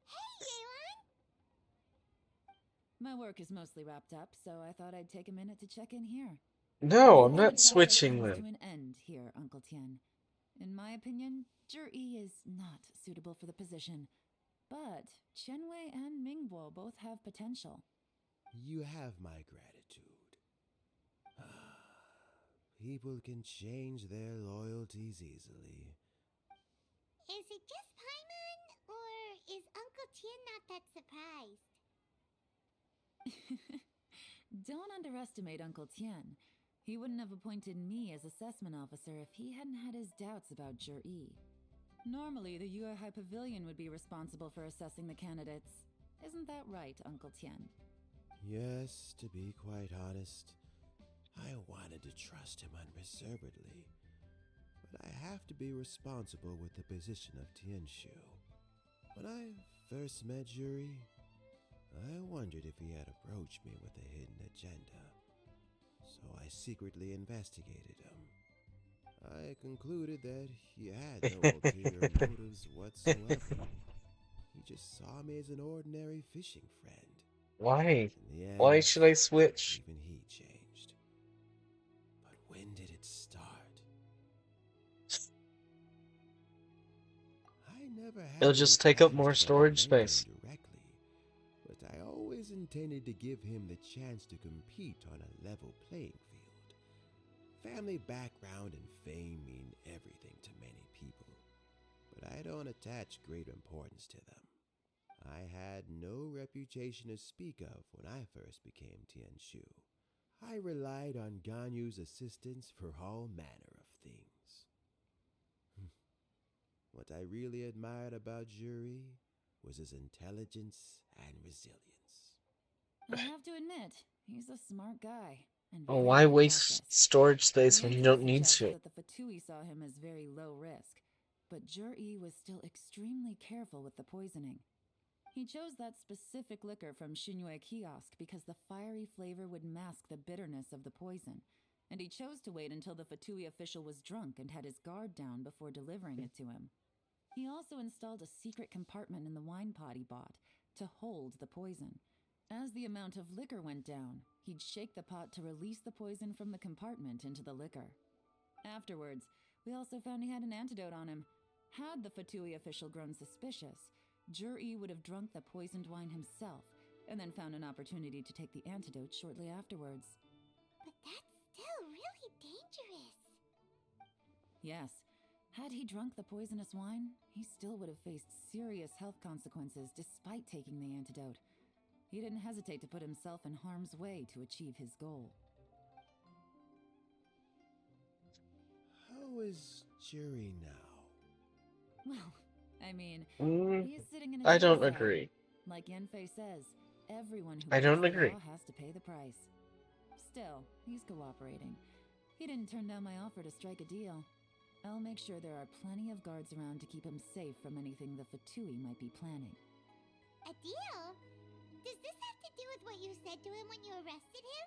Hey, My work is mostly wrapped up, so I thought I'd take a minute to check in here. no, The I'm not assignment process switching comes them. to an end here, Uncle Tian. In my opinion, Zhi is not suitable for the position. But Chenwei and Mingbo both have potential. You have my gratitude. People can change their loyalties easily. Is it just Paimon, or is Uncle Tien not that surprised? Don't underestimate Uncle Tian. He wouldn't have appointed me as assessment officer if he hadn't had his doubts about Zhi. Normally, the Yuehai Pavilion would be responsible for assessing the candidates. Isn't that right, Uncle Tian? Yes, to be quite honest, I wanted to trust him unreservedly. But I have to be responsible with the position of Tianshu. When I first met Zhi, I wondered if he had approached me with a hidden agenda. So I secretly investigated him. I concluded that he had no ulterior motives whatsoever. He just saw me as an ordinary fishing friend. Why? In the end, Why should I switch? even he changed. But when did it start? I never had It'll any just take up plans more to storage recommend him space. directly, but I always intended to give him the chance to compete on a level playing field. Family background and fame mean everything to many people, but I don't attach great importance to them. I had no reputation to speak of when I first became Tianshu. I relied on Ganyu's assistance for all manner of things. What I really admired about Zhi was his intelligence and resilience. I have to admit, he's a smart guy. And Oh, why very waste cautious. storage space The when you info don't need suggests to? that the Fatui saw him as very low risk, but Zhi was still extremely careful with the poisoning. He chose that specific liquor from Xinyue Kiosk because the fiery flavor would mask the bitterness of the poison, and he chose to wait until the Fatui official was drunk and had his guard down before delivering it to him. He also installed a secret compartment in the wine pot he bought to hold the poison. As the amount of liquor went down, he'd shake the pot to release the poison from the compartment into the liquor. Afterwards, we also found he had an antidote on him. Had the Fatui official grown suspicious, Zhi would have drunk the poisoned wine himself, and then found an opportunity to take the antidote shortly afterwards. But that's still really dangerous. Yes, had he drunk the poisonous wine, he still would have faced serious health consequences despite taking the antidote. He didn't hesitate to put himself in harm's way to achieve his goal. How is Zhi now? Well, I mean, he is sitting in a I jail don't cell. agree. Like Yanfei says, everyone who I breaks don't the agree. law has to pay the price. Still, he's cooperating. He didn't turn down my offer to strike a deal. I'll make sure there are plenty of guards around to keep him safe from anything the Fatui might be planning. A deal? Does this have to do with what you said to him when you arrested him?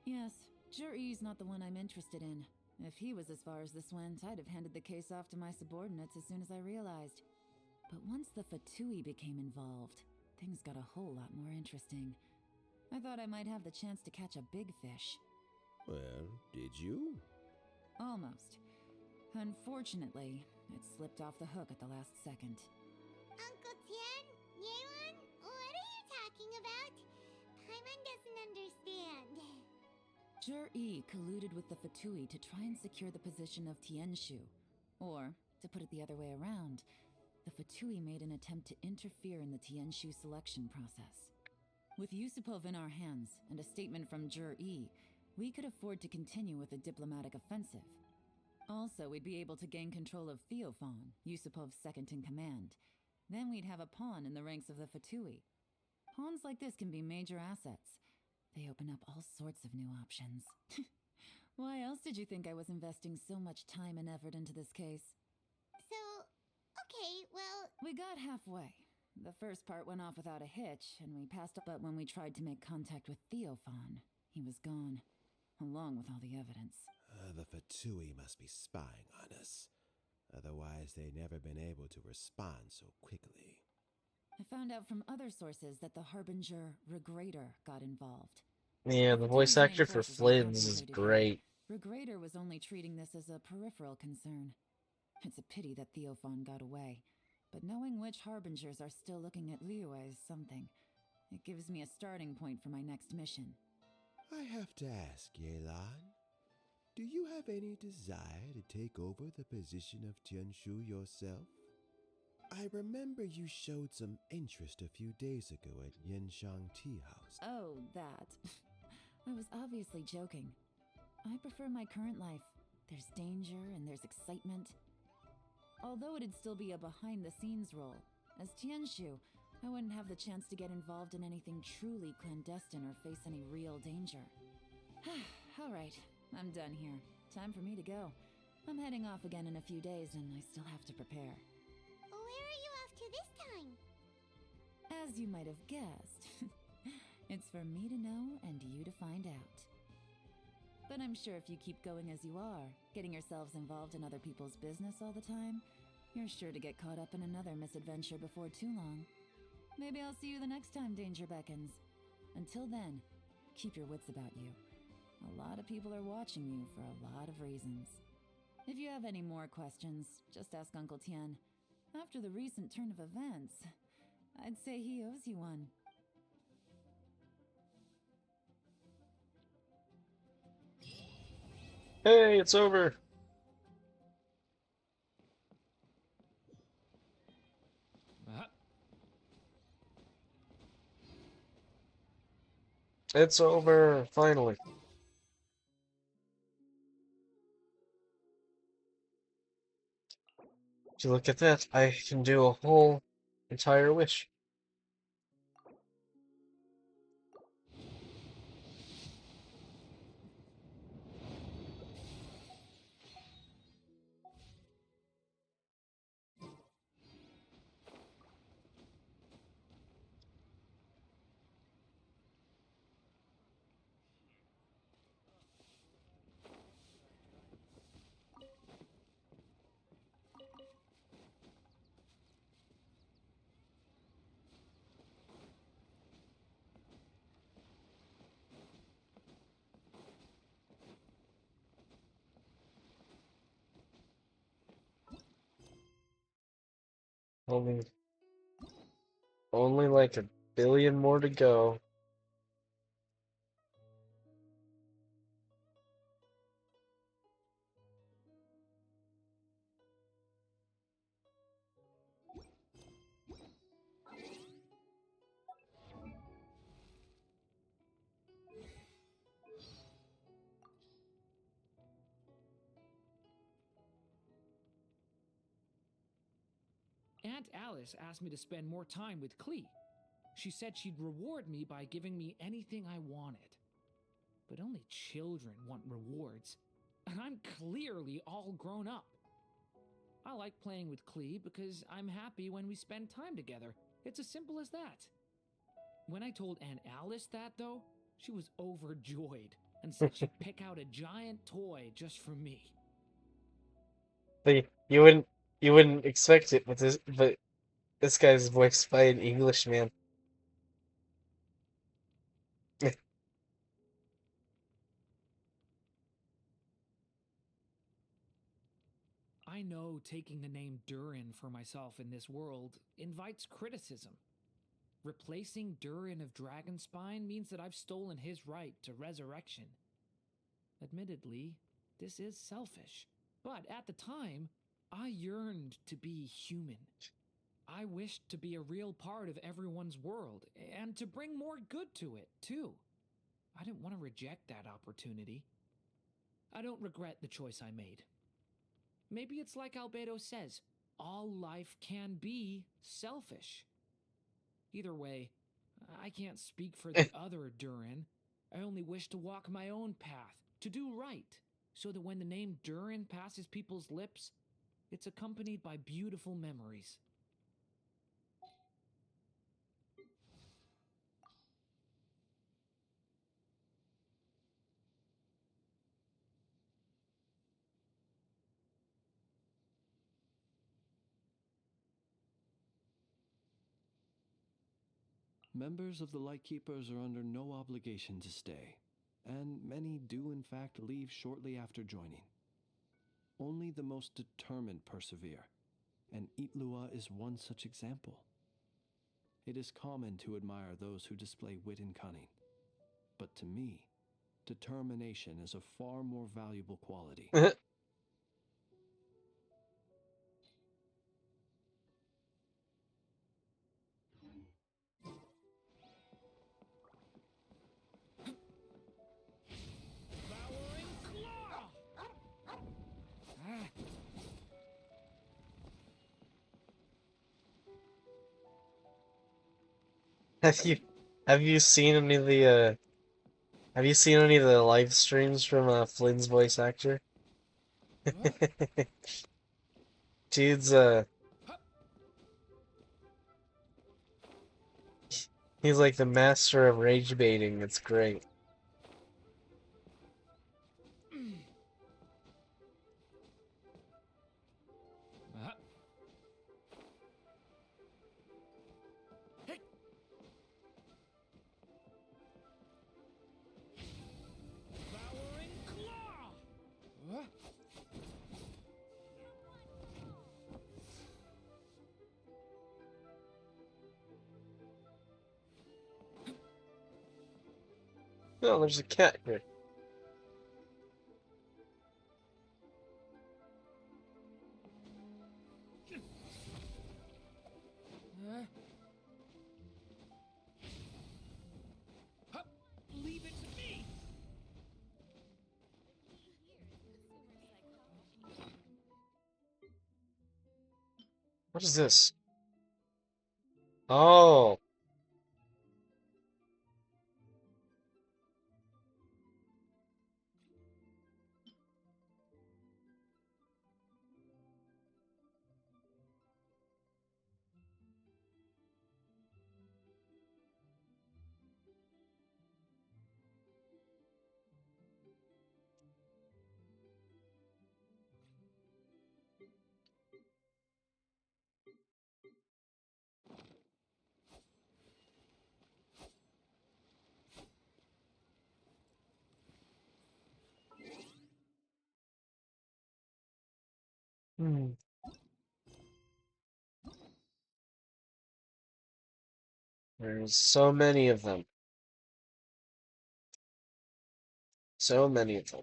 Yes, Jur-E's not the one I'm interested in. If he was as far as this went, I'd have handed the case off to my subordinates as soon as I realized. But once the Fatui became involved, things got a whole lot more interesting. I thought I might have the chance to catch a big fish. Well, did you? Almost. Unfortunately, it slipped off the hook at the last second. Uncle Tien? Yelan? What are you talking about? Paimon doesn't understand. Jur-E colluded with the Fatui to try and secure the position of Tianshu. Or, to put it the other way around, the Fatui made an attempt to interfere in the Tianshu selection process. With Yusupov in our hands and a statement from Jur-E, we could afford to continue with a diplomatic offensive. Also, we'd be able to gain control of Theophan, Yusupov's second in command. Then we'd have a pawn in the ranks of the Fatui. Pawns like this can be major assets. They open up all sorts of new options. Why else did you think I was investing so much time and effort into this case? So, okay, well... We got halfway. The first part went off without a hitch, and we passed up. But when we tried to make contact with Theophan, he was gone, along with all the evidence. The Fatui must be spying on us. Otherwise, they'd never been able to respond so quickly. I found out from other sources that the Harbinger Regrator got involved. Yeah, the voice actor for Flids is great. Regrator was only treating this as a peripheral concern. It's a pity that Theophan got away. But knowing which Harbingers are still looking at Liyue is something. It gives me a starting point for my next mission. I have to ask, Yelan, do you have any desire to take over the position of Tianshu yourself? I remember you showed some interest a few days ago at Yenshang Tea House. Oh, that. I was obviously joking. I prefer my current life. There's danger and there's excitement. Although it'd still be a behind-the-scenes role, as Tianshu, I wouldn't have the chance to get involved in anything truly clandestine or face any real danger. All right, I'm done here. Time for me to go. I'm heading off again in a few days, and I still have to prepare. Where are you off to this time? As you might have guessed, it's for me to know and you to find out. But I'm sure if you keep going as you are, getting yourselves involved in other people's business all the time, you're sure to get caught up in another misadventure before too long. Maybe I'll see you the next time danger beckons. Until then, keep your wits about you. A lot of people are watching you for a lot of reasons. If you have any more questions, just ask Uncle Tien. After the recent turn of events, I'd say he owes you one. Hey, it's over. It's over, finally. If you look at that, I can do a whole entire wish. Only like a billion more to go. Aunt Alice asked me to spend more time with Klee. She said she'd reward me by giving me anything I wanted. But only children want rewards, and I'm clearly all grown up. I like playing with Klee because I'm happy when we spend time together. It's as simple as that. When I told Aunt Alice that, though, she was overjoyed and said she'd pick out a giant toy just for me. But you wouldn't expect it, but this guy's voiced by an Englishman. I know taking the name Durin for myself in this world invites criticism. Replacing Durin of Dragonspine means that I've stolen his right to resurrection. Admittedly, this is selfish, but at the time, I yearned to be human. I wished to be a real part of everyone's world, and to bring more good to it, too. I didn't want to reject that opportunity. I don't regret the choice I made. Maybe it's like Albedo says, all life can be selfish. Either way, I can't speak for the other Durin. I only wish to walk my own path, to do right, so that when the name Durin passes people's lips, it's accompanied by beautiful memories. Members of the Lightkeepers are under no obligation to stay, and many do in fact leave shortly after joining. Only the most determined persevere, and Itlua is one such example. It is common to admire those who display wit and cunning, but to me, determination is a far more valuable quality. Have you have you seen any of the have you seen any of the live streams from Flynn's voice actor? Dude's he's like the master of rage baiting. It's great. No, there's a cat here. Leave it to me! What is this? Oh. Hmm. There's so many of them. So many of them.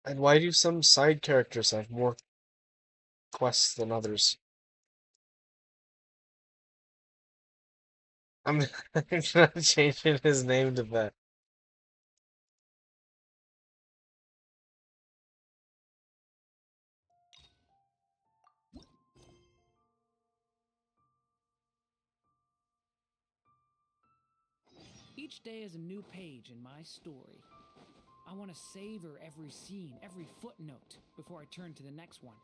And why do some side characters have more quests than others? I'm not changing his name to that. Each day is a new page in my story. I want to savor every scene, every footnote, before I turn to the next one.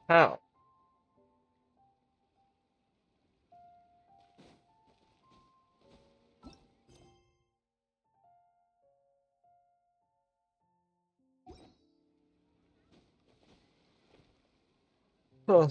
How? Oh.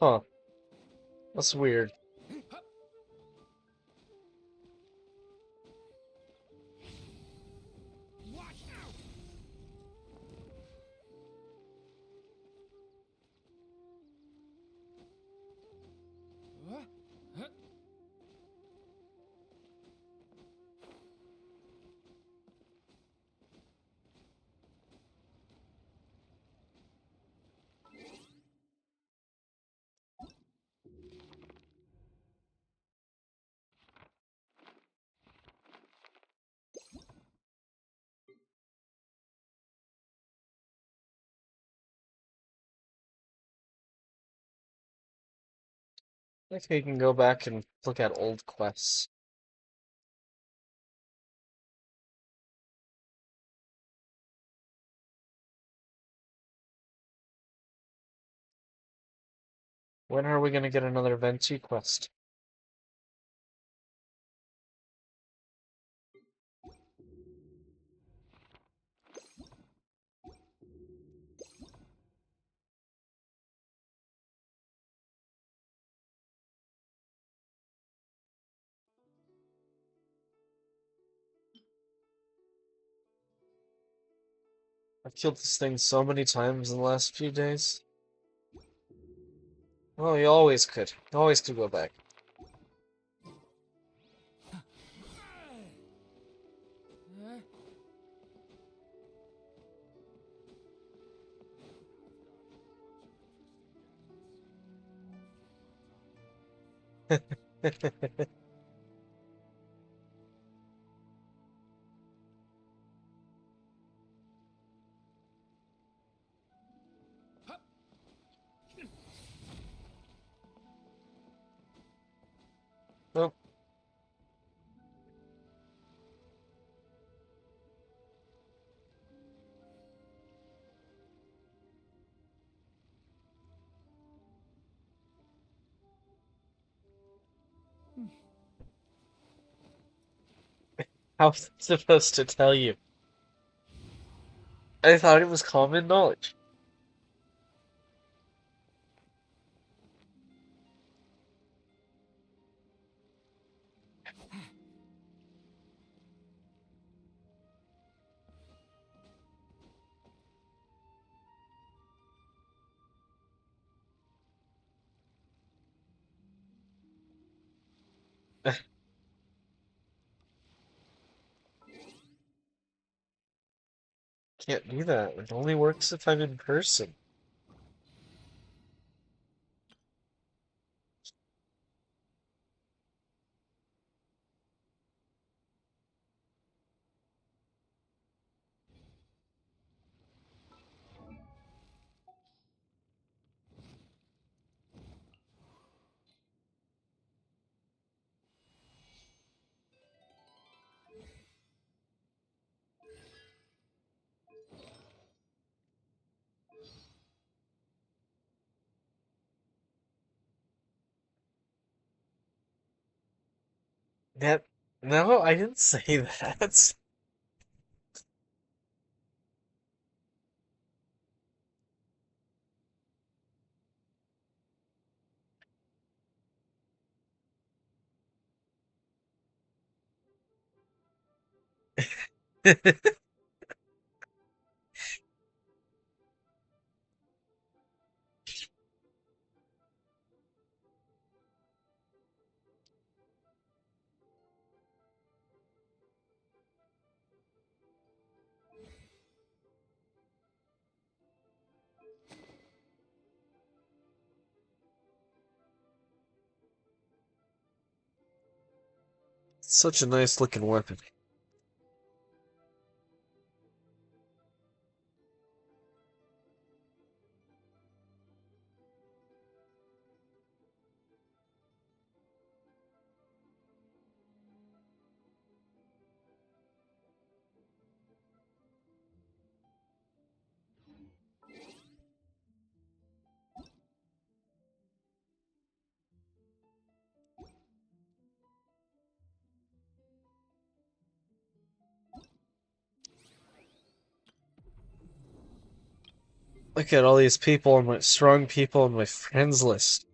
Huh. That's weird. I think you can go back and look at old quests. When are we gonna get another Venti quest? I've killed this thing so many times in the last few days. Oh, you always could. You always could go back. Nope. How was I supposed to tell you? I thought it was common knowledge. Can't do that. It only works if I'm in person. That no, I didn't say that. Such a nice looking weapon. Look at all these people on my strong people on my friends list.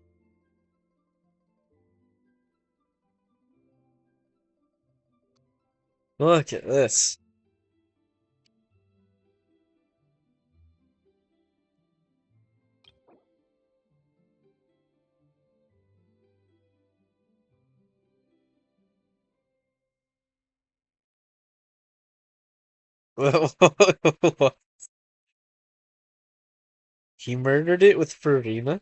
Look at this. He murdered it with Farina?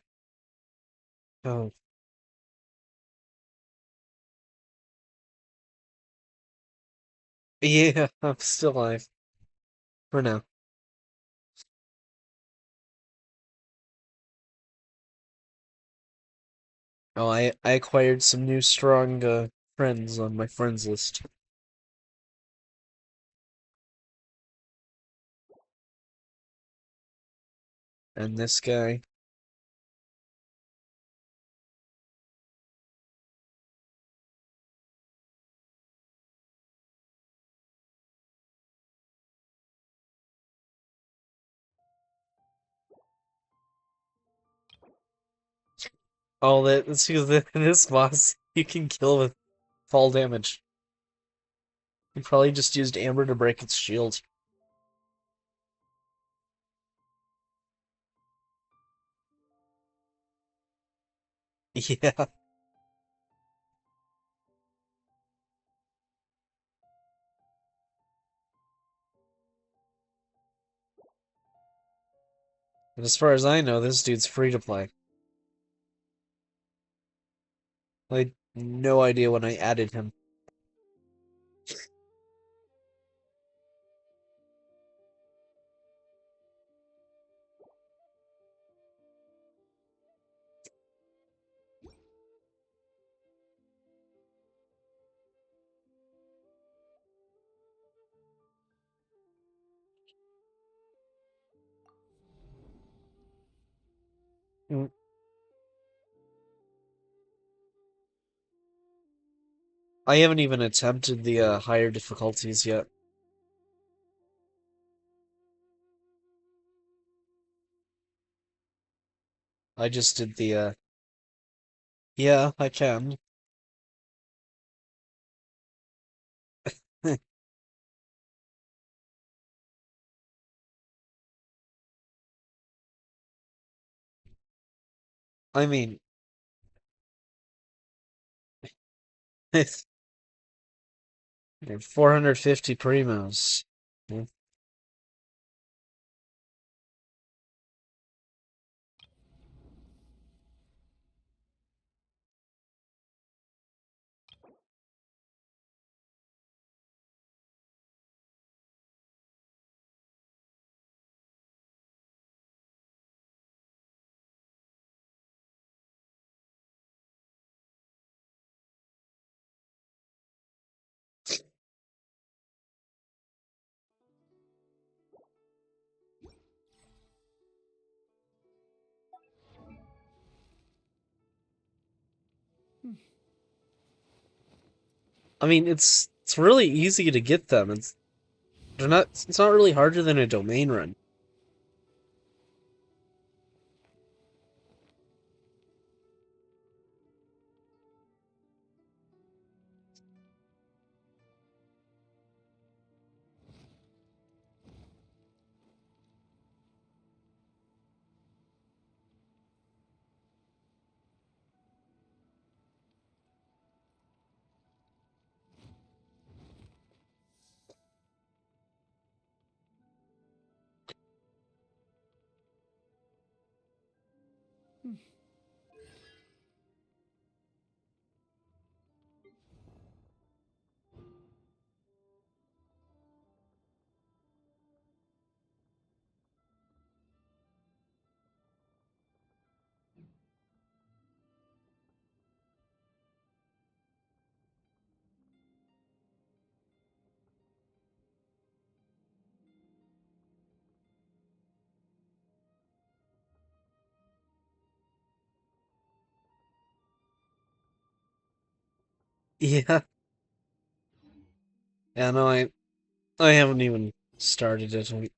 Oh. Yeah, I'm still alive. For now. Oh, I acquired some new strong friends on my friends list. And this guy. Oh, that's because this boss you can kill with fall damage. He probably just used Amber to break its shield. Yeah. And as far as I know, this dude's free to play. I had no idea when I added him. Mm. I haven't even attempted the higher difficulties yet. I just did the yeah, I can. I mean, 450 primos. Hmm. I mean, it's really easy to get them. It's not really harder than a domain run. Yeah. Yeah, no, I haven't even started it. I'm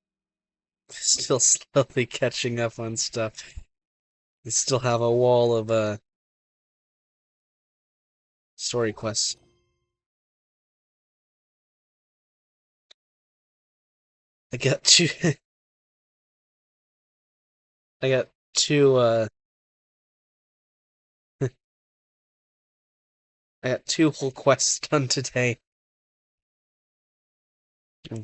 still slowly catching up on stuff. I still have a wall of story quests. I got two I got two I got two whole quests done today. A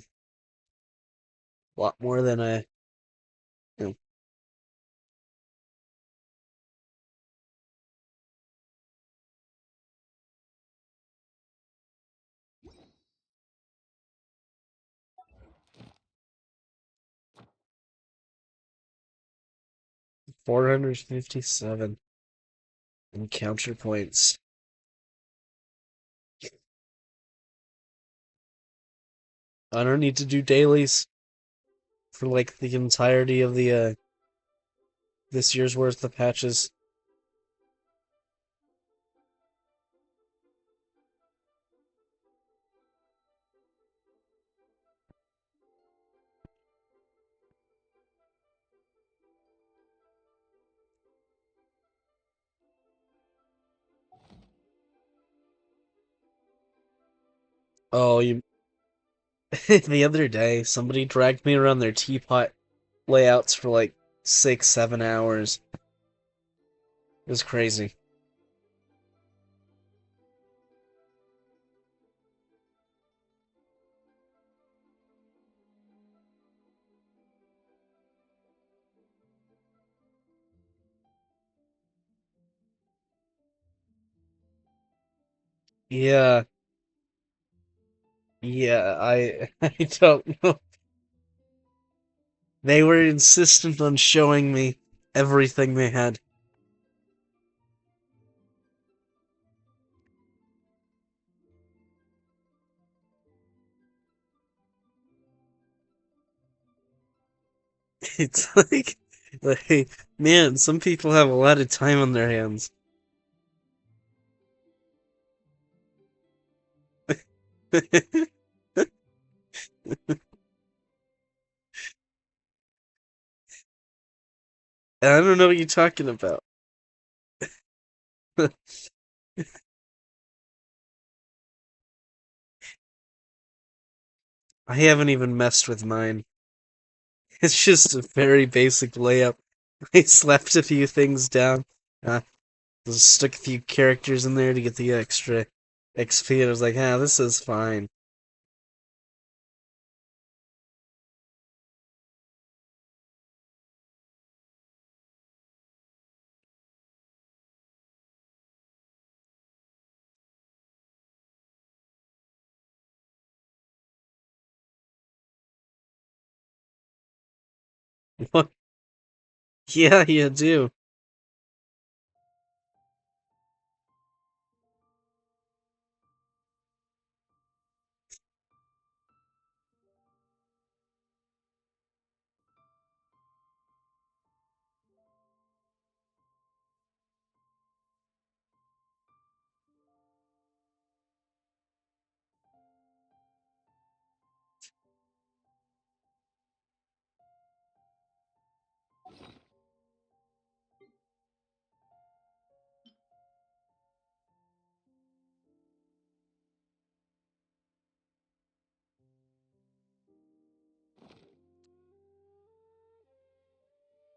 lot more than I you know, 457 encounter points. I don't need to do dailies for like the entirety of the this year's worth of patches. Oh, you the other day somebody dragged me around their teapot layouts for like 6, 7 hours. It was crazy. Yeah, yeah, I don't know. They were insistent on showing me everything they had. It's like, man, some people have a lot of time on their hands. I don't know what you're talking about. I haven't even messed with mine. It's just a very basic layout. I slapped a few things down. Uh, just stuck a few characters in there to get the extra XP, and I was like, ah, this is fine. What? Yeah, you do.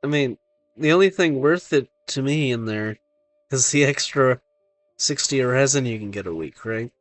I mean, the only thing worth it to me in there is the extra 60 resin you can get a week, right?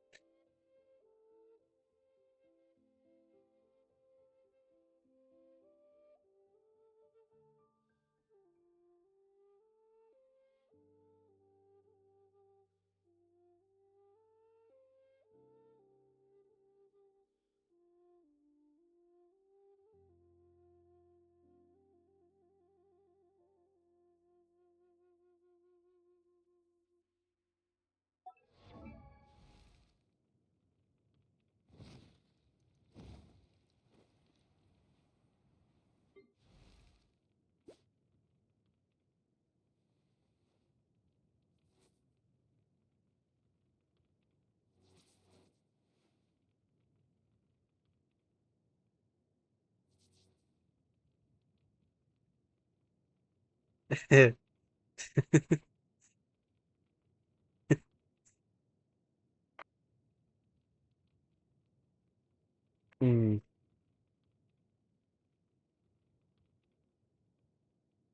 Hmm.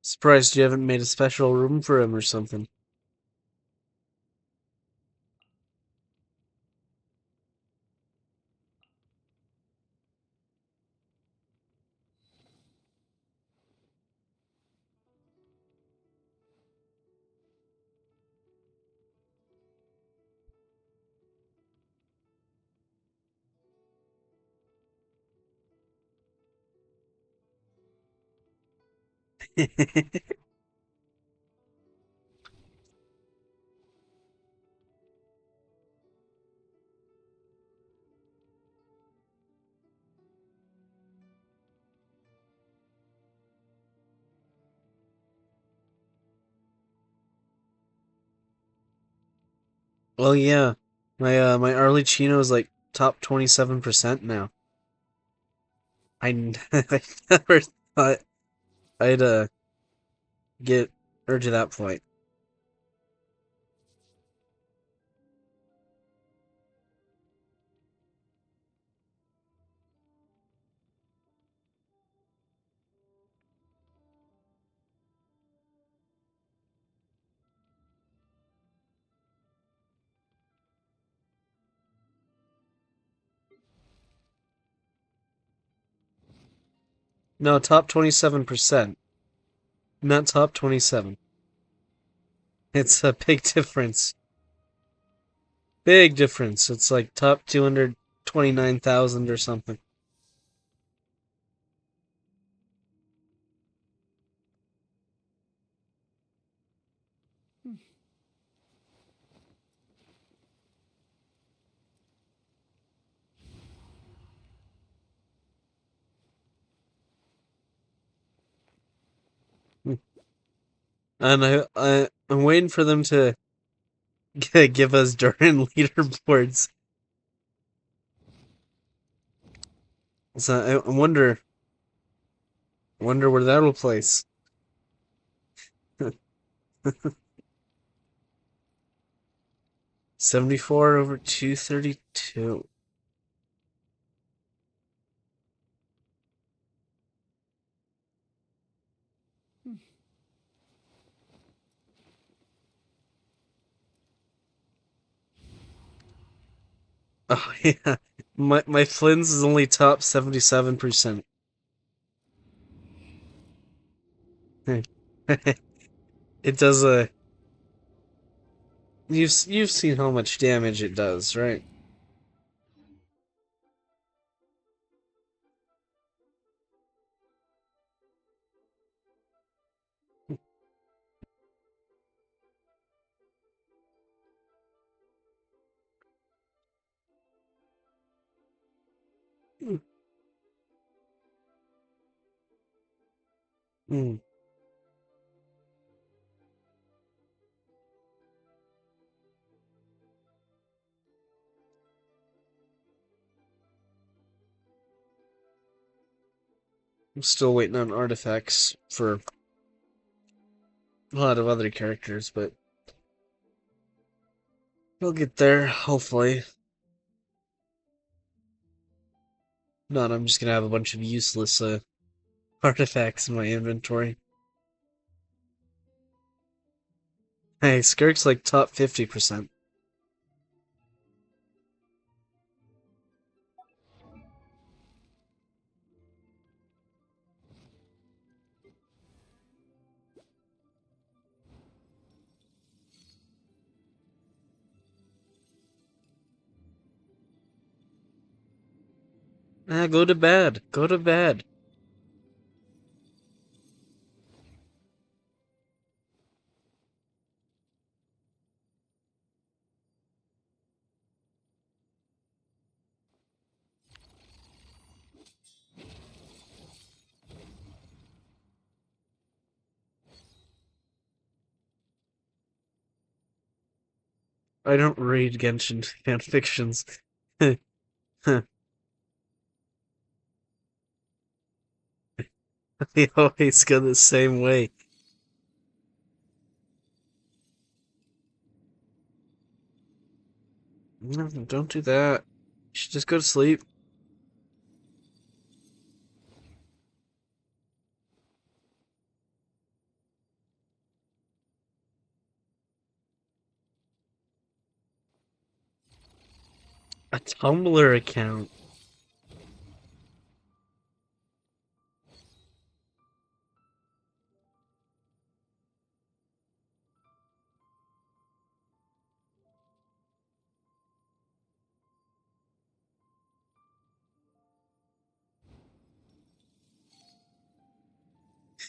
Surprised you haven't made a special room for him or something. Well, yeah. My early Chino is like top 27% now. I never thought I'd get her to that point. No, top 27%, not top 27. It's a big difference. Big difference. It's like top 229,000 or something. And I'm waiting for them to give us Durin leaderboards. So I wonder where that'll place. 74 over 232. Oh yeah, my Flynn's is only top 77%. It does a. You've seen how much damage it does, right? Mm. I'm still waiting on artifacts for a lot of other characters, but we'll get there, hopefully. Not, I'm just gonna have a bunch of useless artifacts in my inventory. Hey, Skirk's like top 50%. Ah, go to bed. Go to bed. I don't read Genshin fanfictions. They always go the same way. No, don't do that. You should just go to sleep. A Tumblr account.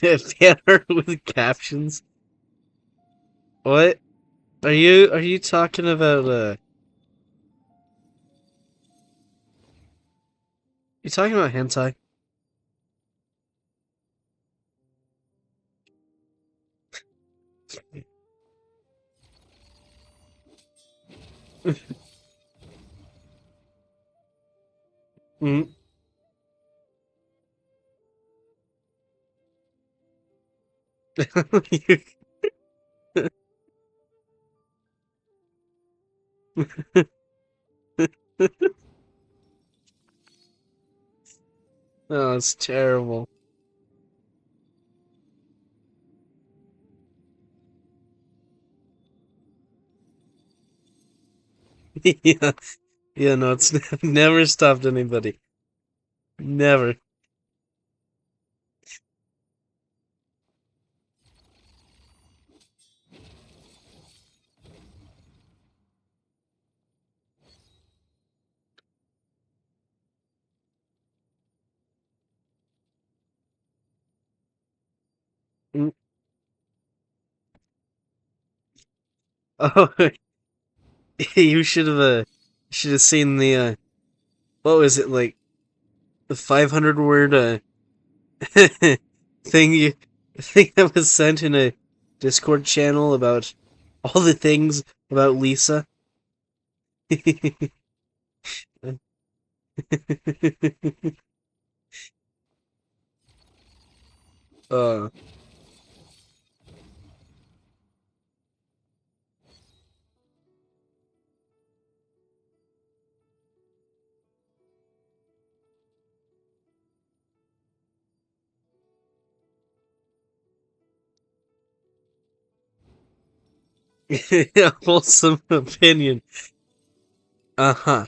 Banner with captions. What? Are you talking about you talking about hentai? Mm. Oh, it's terrible. Yeah, yeah, no, it's never stopped anybody. Never. Mm. Oh, you should have seen the what was it like the 500 word thing thing that was sent in a Discord channel about all the things about Lisa. uh wholesome opinion. Uh-huh.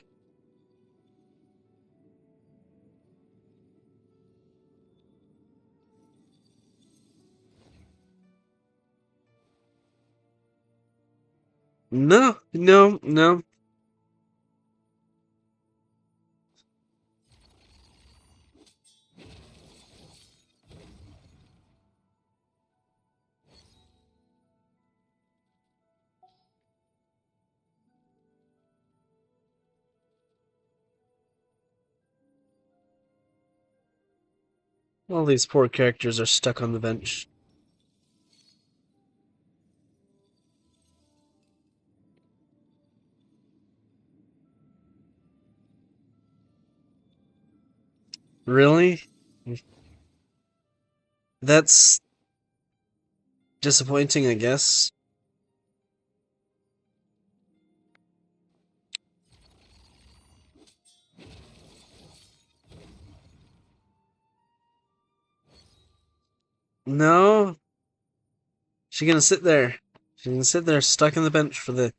No, no, no. All these poor characters are stuck on the bench. Really? That's disappointing, I guess. No, she's gonna sit there. She's gonna sit there stuck on the bench for the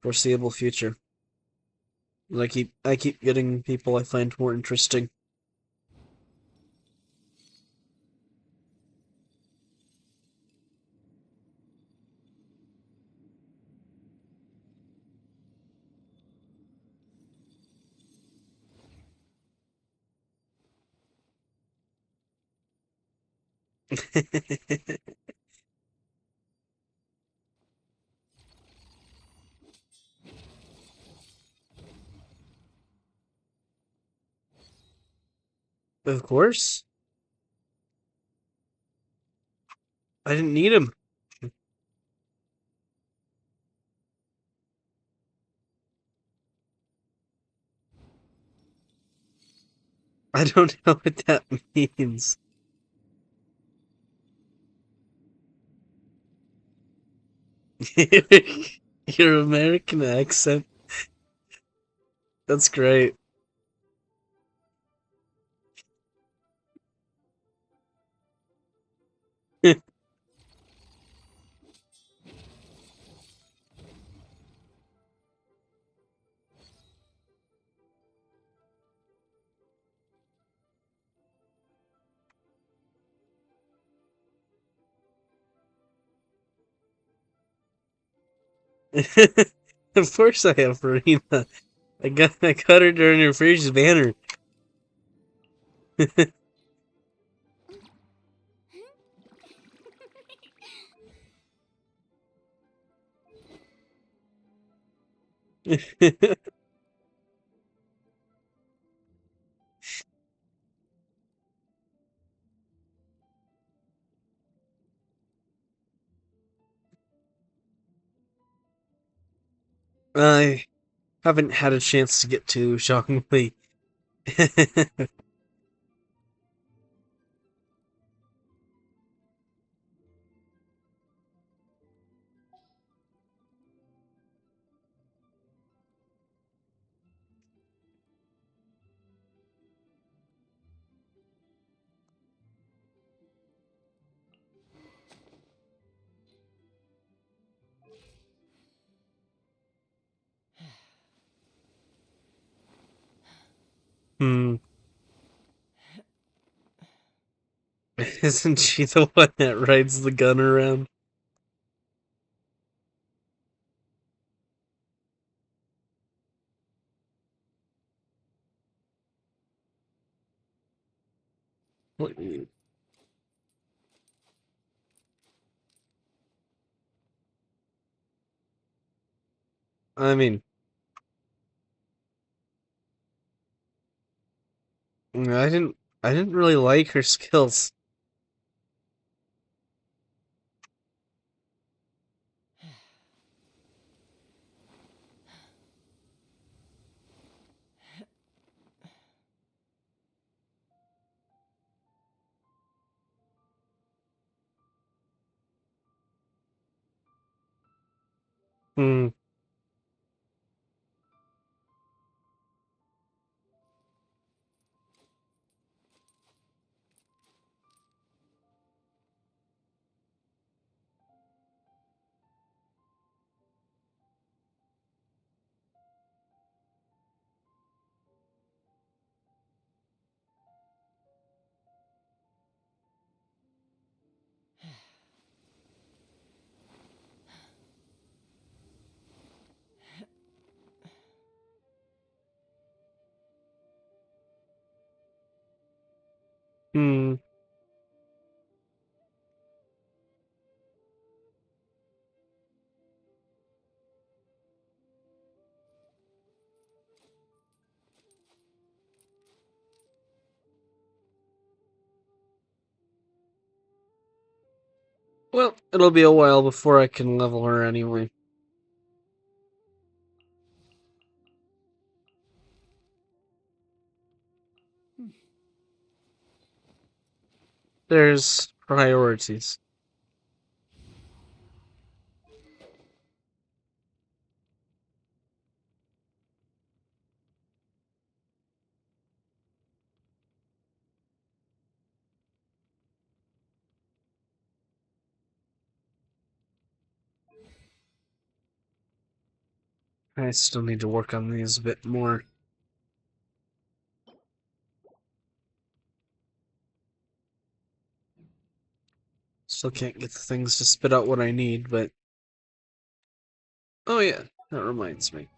foreseeable future. I keep getting people I find more interesting. Of course. I didn't need him. I don't know what that means. Your American accent That's great. Of course I have Farina. I got her during her first banner. I haven't had a chance to get to, shockingly. Hmm. Isn't she the one that rides the gun around? I mean, I didn't I didn't really like her skills. Hmm. Hmm. Well, it'll be a while before I can level her anyway. There's priorities. I still need to work on these a bit more. Still can't get the things to spit out what I need, but... Oh yeah, that reminds me.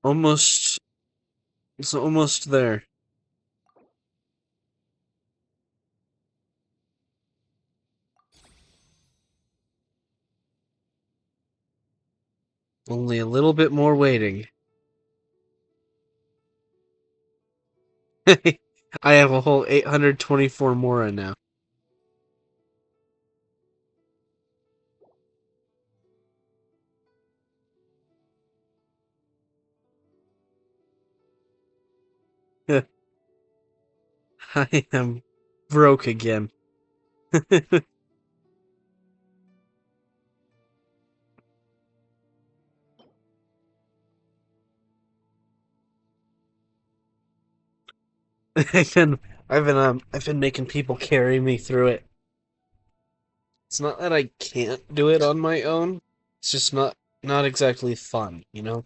Almost... It's almost there. Only a little bit more waiting. I have a whole 824 Mora now. I am broke again. Hmm. I've been making people carry me through it. It's not that I can't do it on my own. It's just not exactly fun, you know?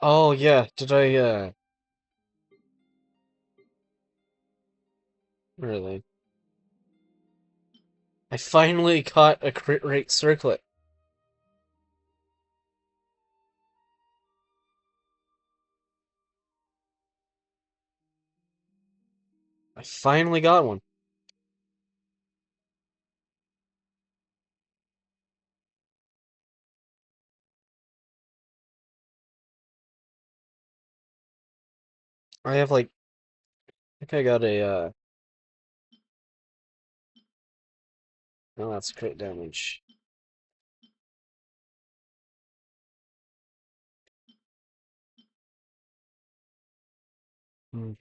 Oh yeah, did I really? I finally caught a crit rate circlet. I finally got one. I have like I think I got a no, that's crit damage. Hmm.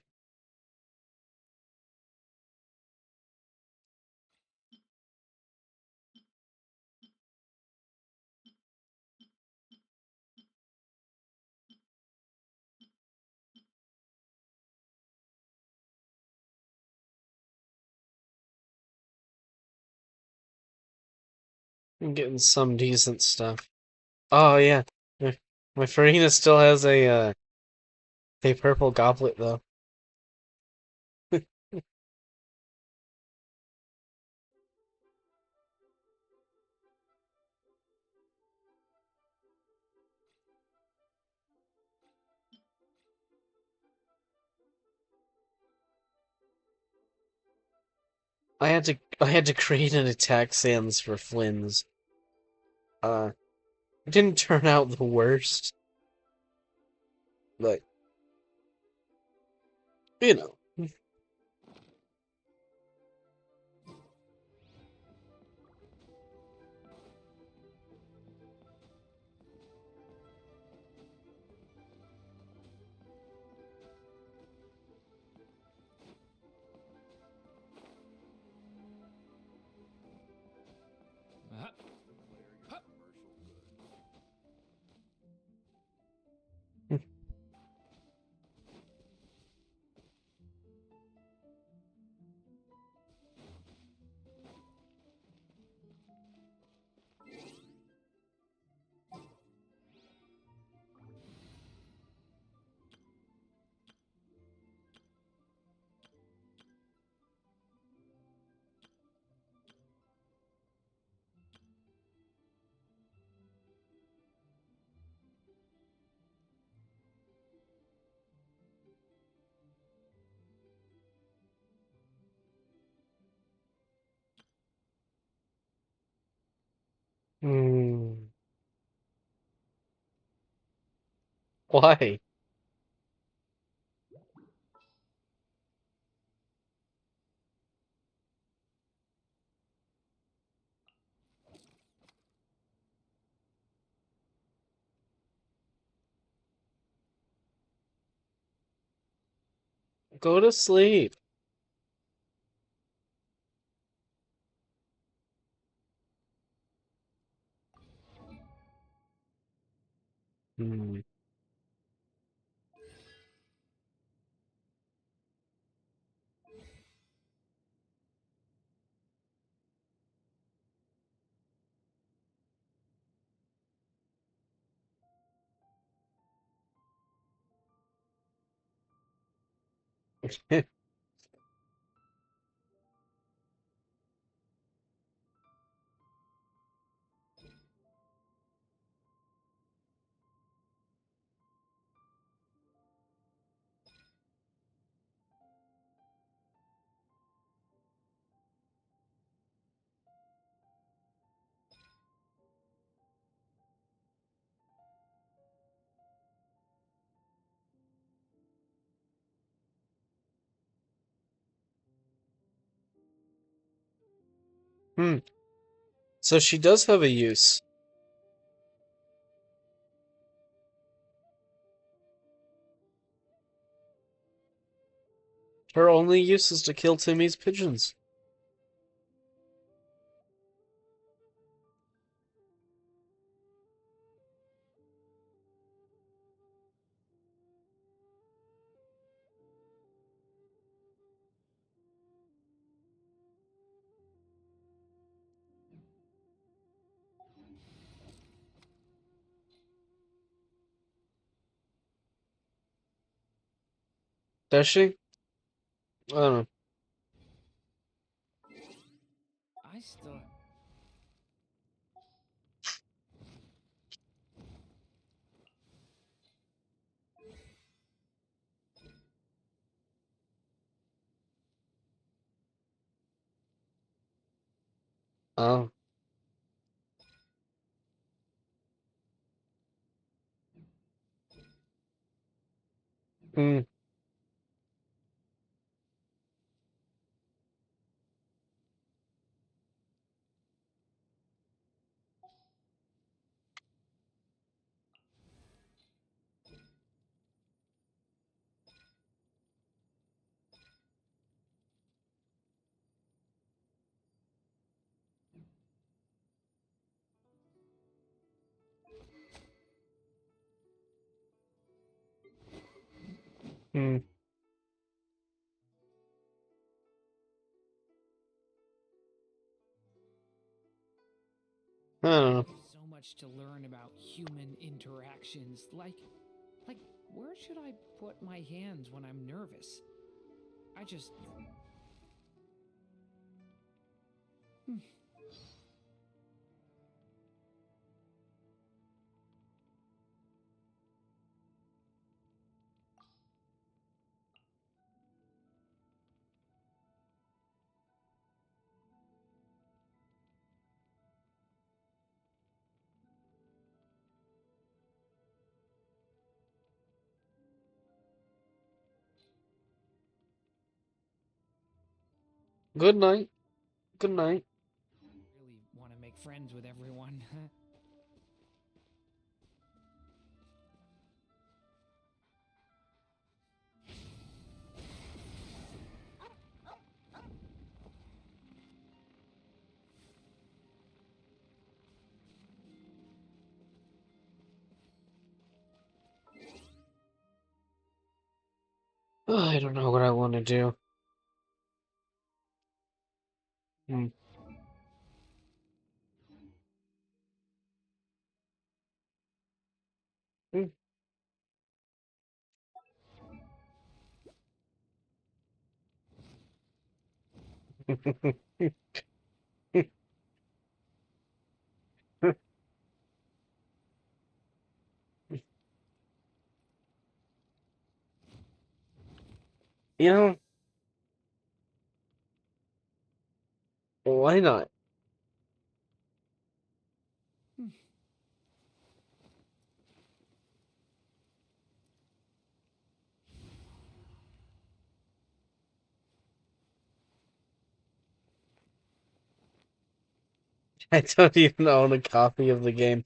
I'm getting some decent stuff. Oh yeah. My Farina still has a purple goblet though. I had to create an attack sans for Flynn's. It didn't turn out the worst, but you know. Hmm. Why? Go to sleep. Hmm. Hmm. So she does have a use. Her only use is to kill Timmy's pigeons. Does she? I don't know. I still. Oh. Hmm. Hmm. I don't know. There's so much to learn about human interactions. Like, where should I put my hands when I'm nervous? I just. Hmm. Good night. Good night. Really want to make friends with everyone. I don't know what I want to do. Hmm. Hmm. You know, why not? I don't even own a copy of the game.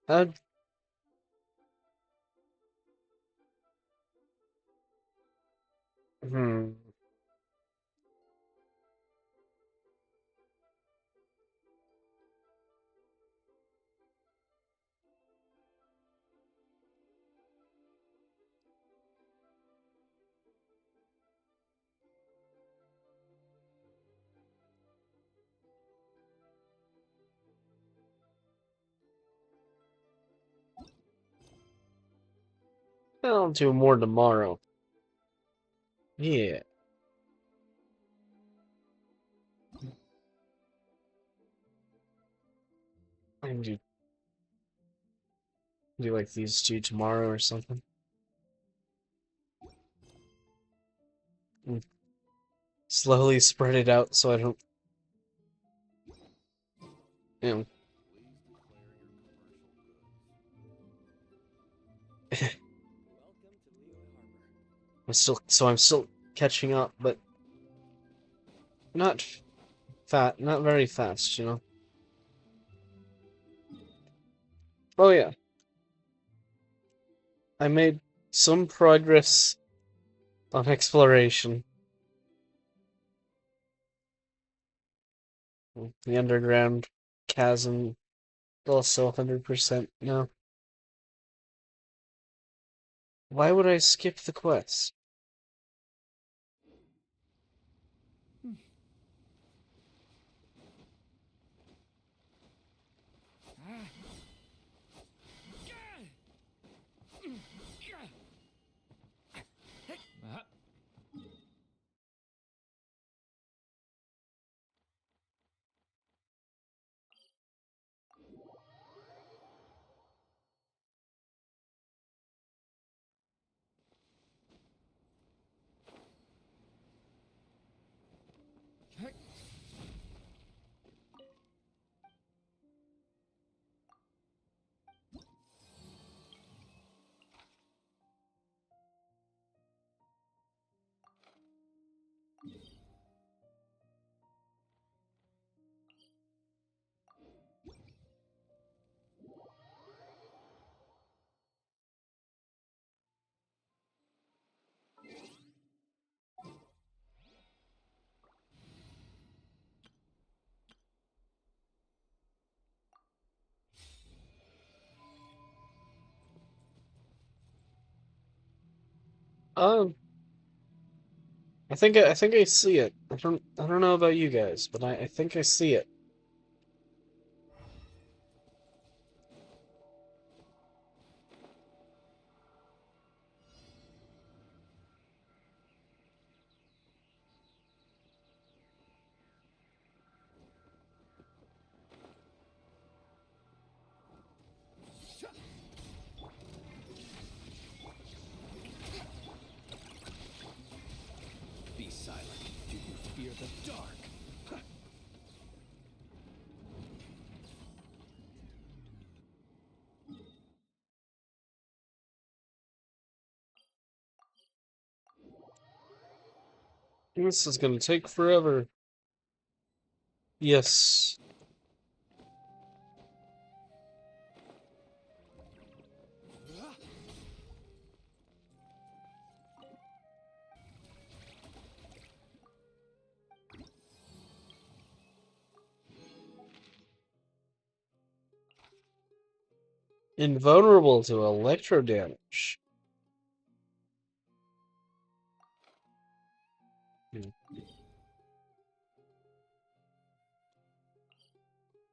Uh, hmm. I'll do more tomorrow. Yeah. I can do like these two tomorrow or something. And slowly spread it out so I don't, you know. I'm still catching up, but not not very fast, you know. Oh yeah, I made some progress on exploration. The underground chasm also 100% no. Why would I skip the quest? Um, I think I see it. I don't know about you guys, but I think I see it. Be silent. Do you fear the dark? This is gonna take forever. Yes. Invulnerable to electro damage.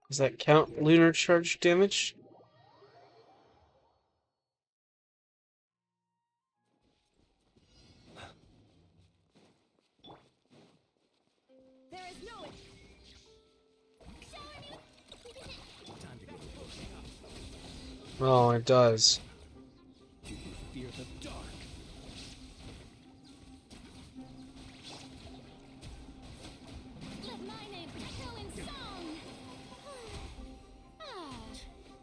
Does that count lunar charge damage? There is no Oh, it does. Do you fear the dark? Let my name echo in song.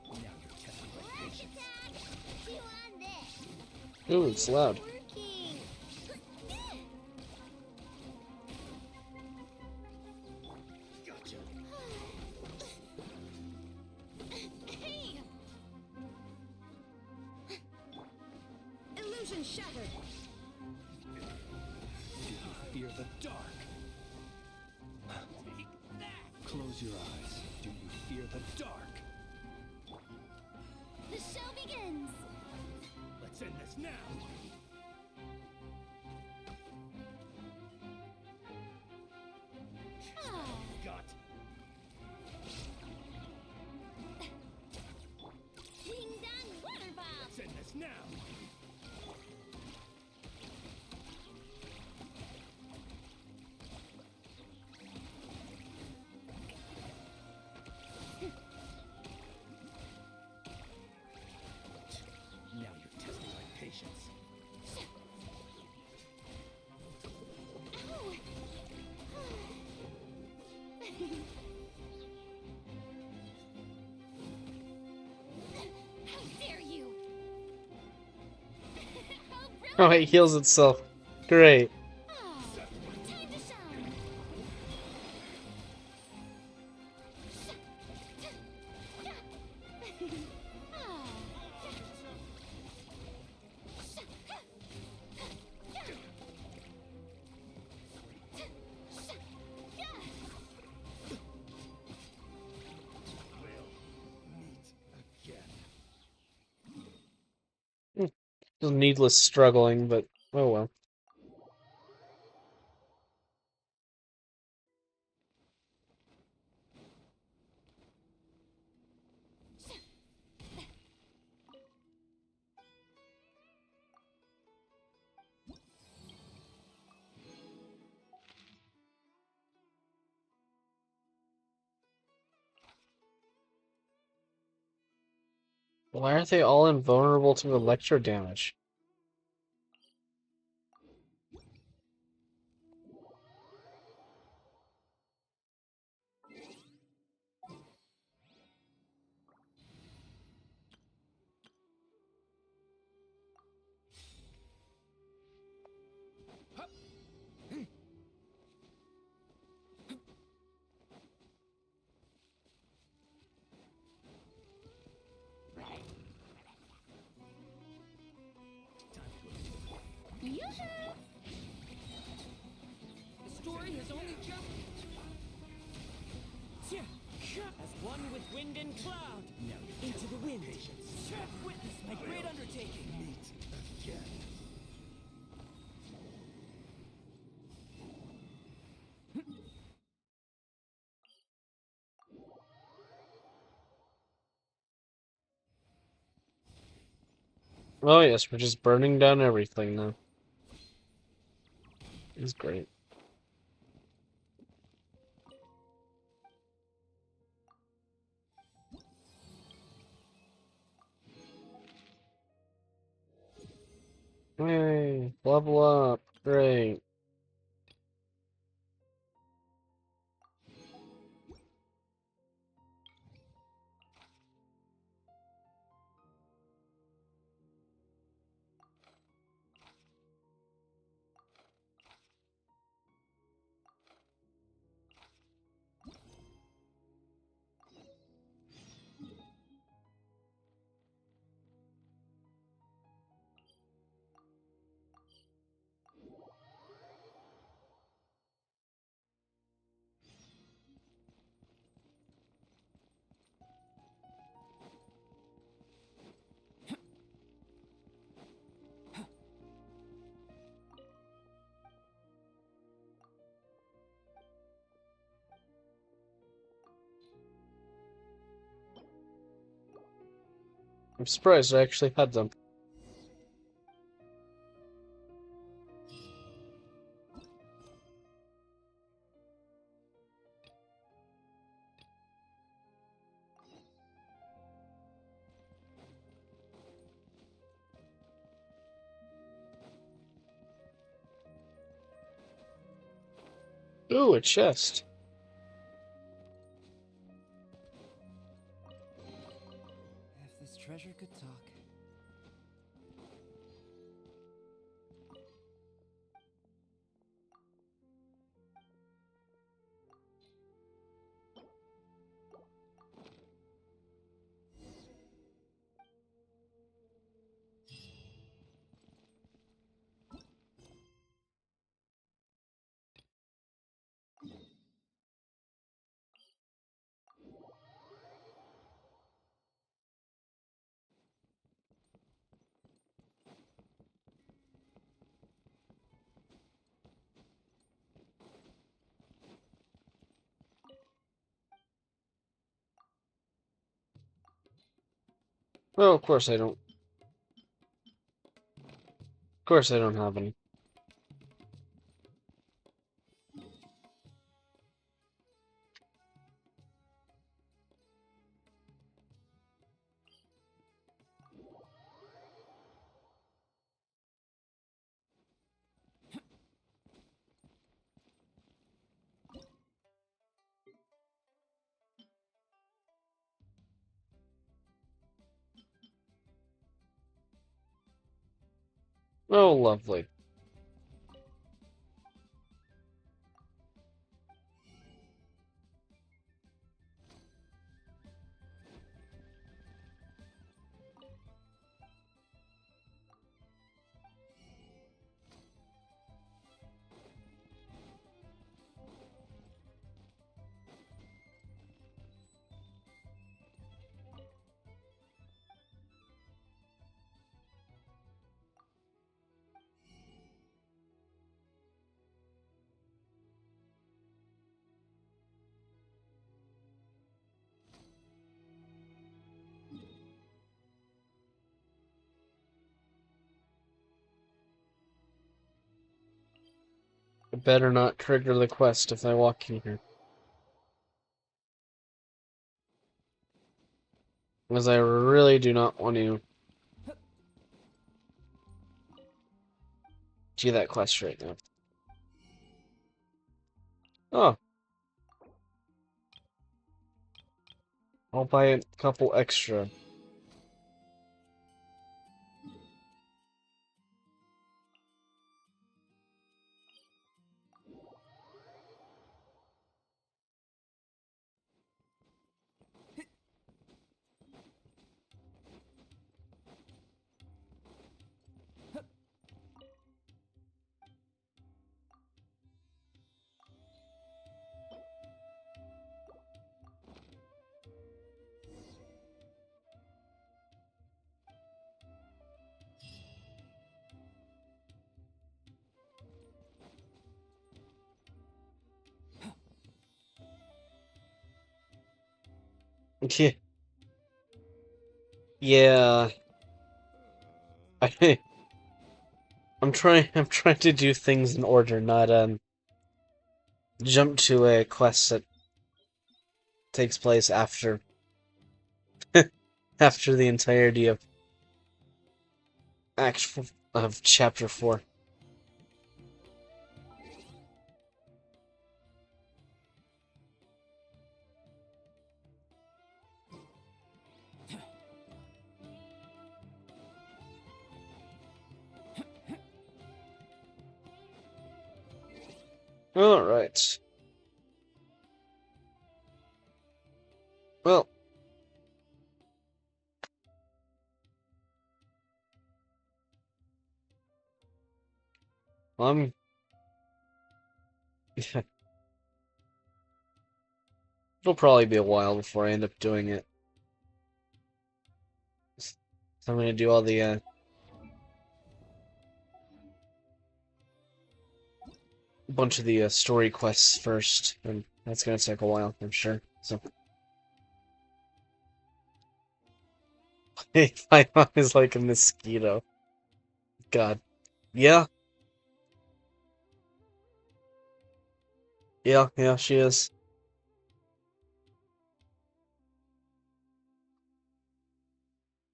Now you're testing my patience. Chew on this. Ooh, it's loud. Working. Gotcha. Hey! Illusion shattered. Do you fear the dark? Close your eyes. Do you fear the dark? The show begins. Let's end this now. Got. Ding dong waterfall. Let's end this now. Now you're testing my patience. How dare you! Oh, it heals itself. Great. Just needless struggling, but oh well. Why aren't they all invulnerable to electro damage? The story has only just... As one with wind and cloud, now into the wind. Witness my great undertaking. Meet again. Oh yes, we're just burning down everything now. It's great. Hey, level up. Great. I'm surprised I actually had them. Ooh, a chest. If this treasure could talk. Well, of course I don't. Of course I don't have any. Oh, lovely. I better not trigger the quest if I walk in here. Because I really do not want to do that quest right now. Oh. I'll buy a couple extra. Yeah. Yeah. I'm trying to do things in order, not jump to a quest that takes place after after the entirety of chapter 4. All right. Well, I'm it'll probably be a while before I end up doing it. So I'm gonna do all the bunch of the story quests first, and that's gonna take a while, I'm sure. So Python is like a mosquito. God. Yeah. Yeah, she is.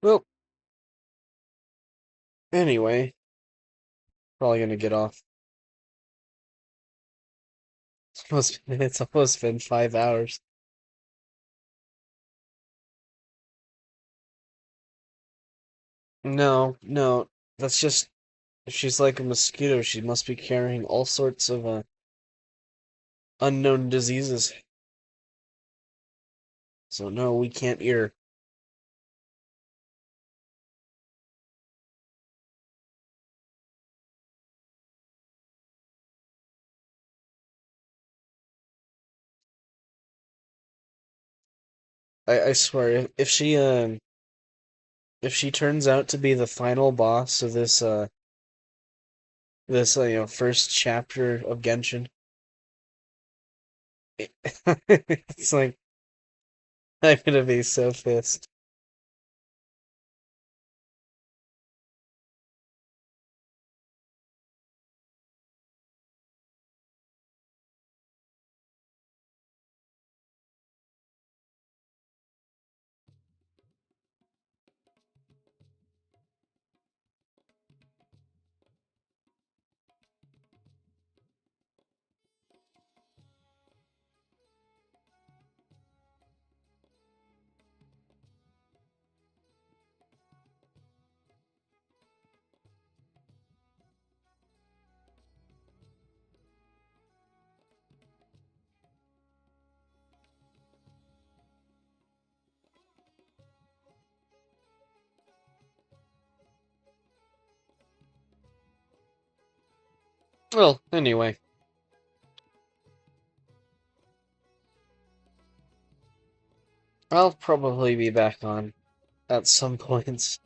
Well, anyway, probably gonna get off. It's almost been 5 hours. No, that's just if she's like a mosquito, she must be carrying all sorts of unknown diseases. So no, we can't eat her. I swear, if she turns out to be the final boss of this first chapter of Genshin, it's like I'm gonna be so pissed. Well, anyway. I'll probably be back on at some points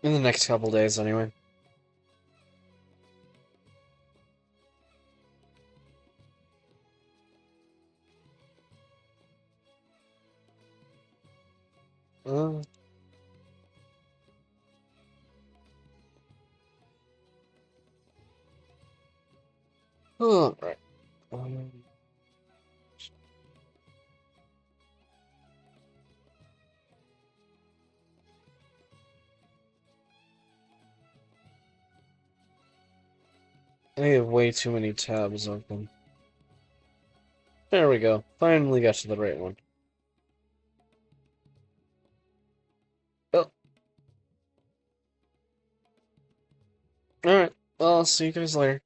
in the next couple days, anyway. Uh, Alright. I have way too many tabs open. There we go. Finally got to the right one. Oh. Alright. Well, I'll see you guys later.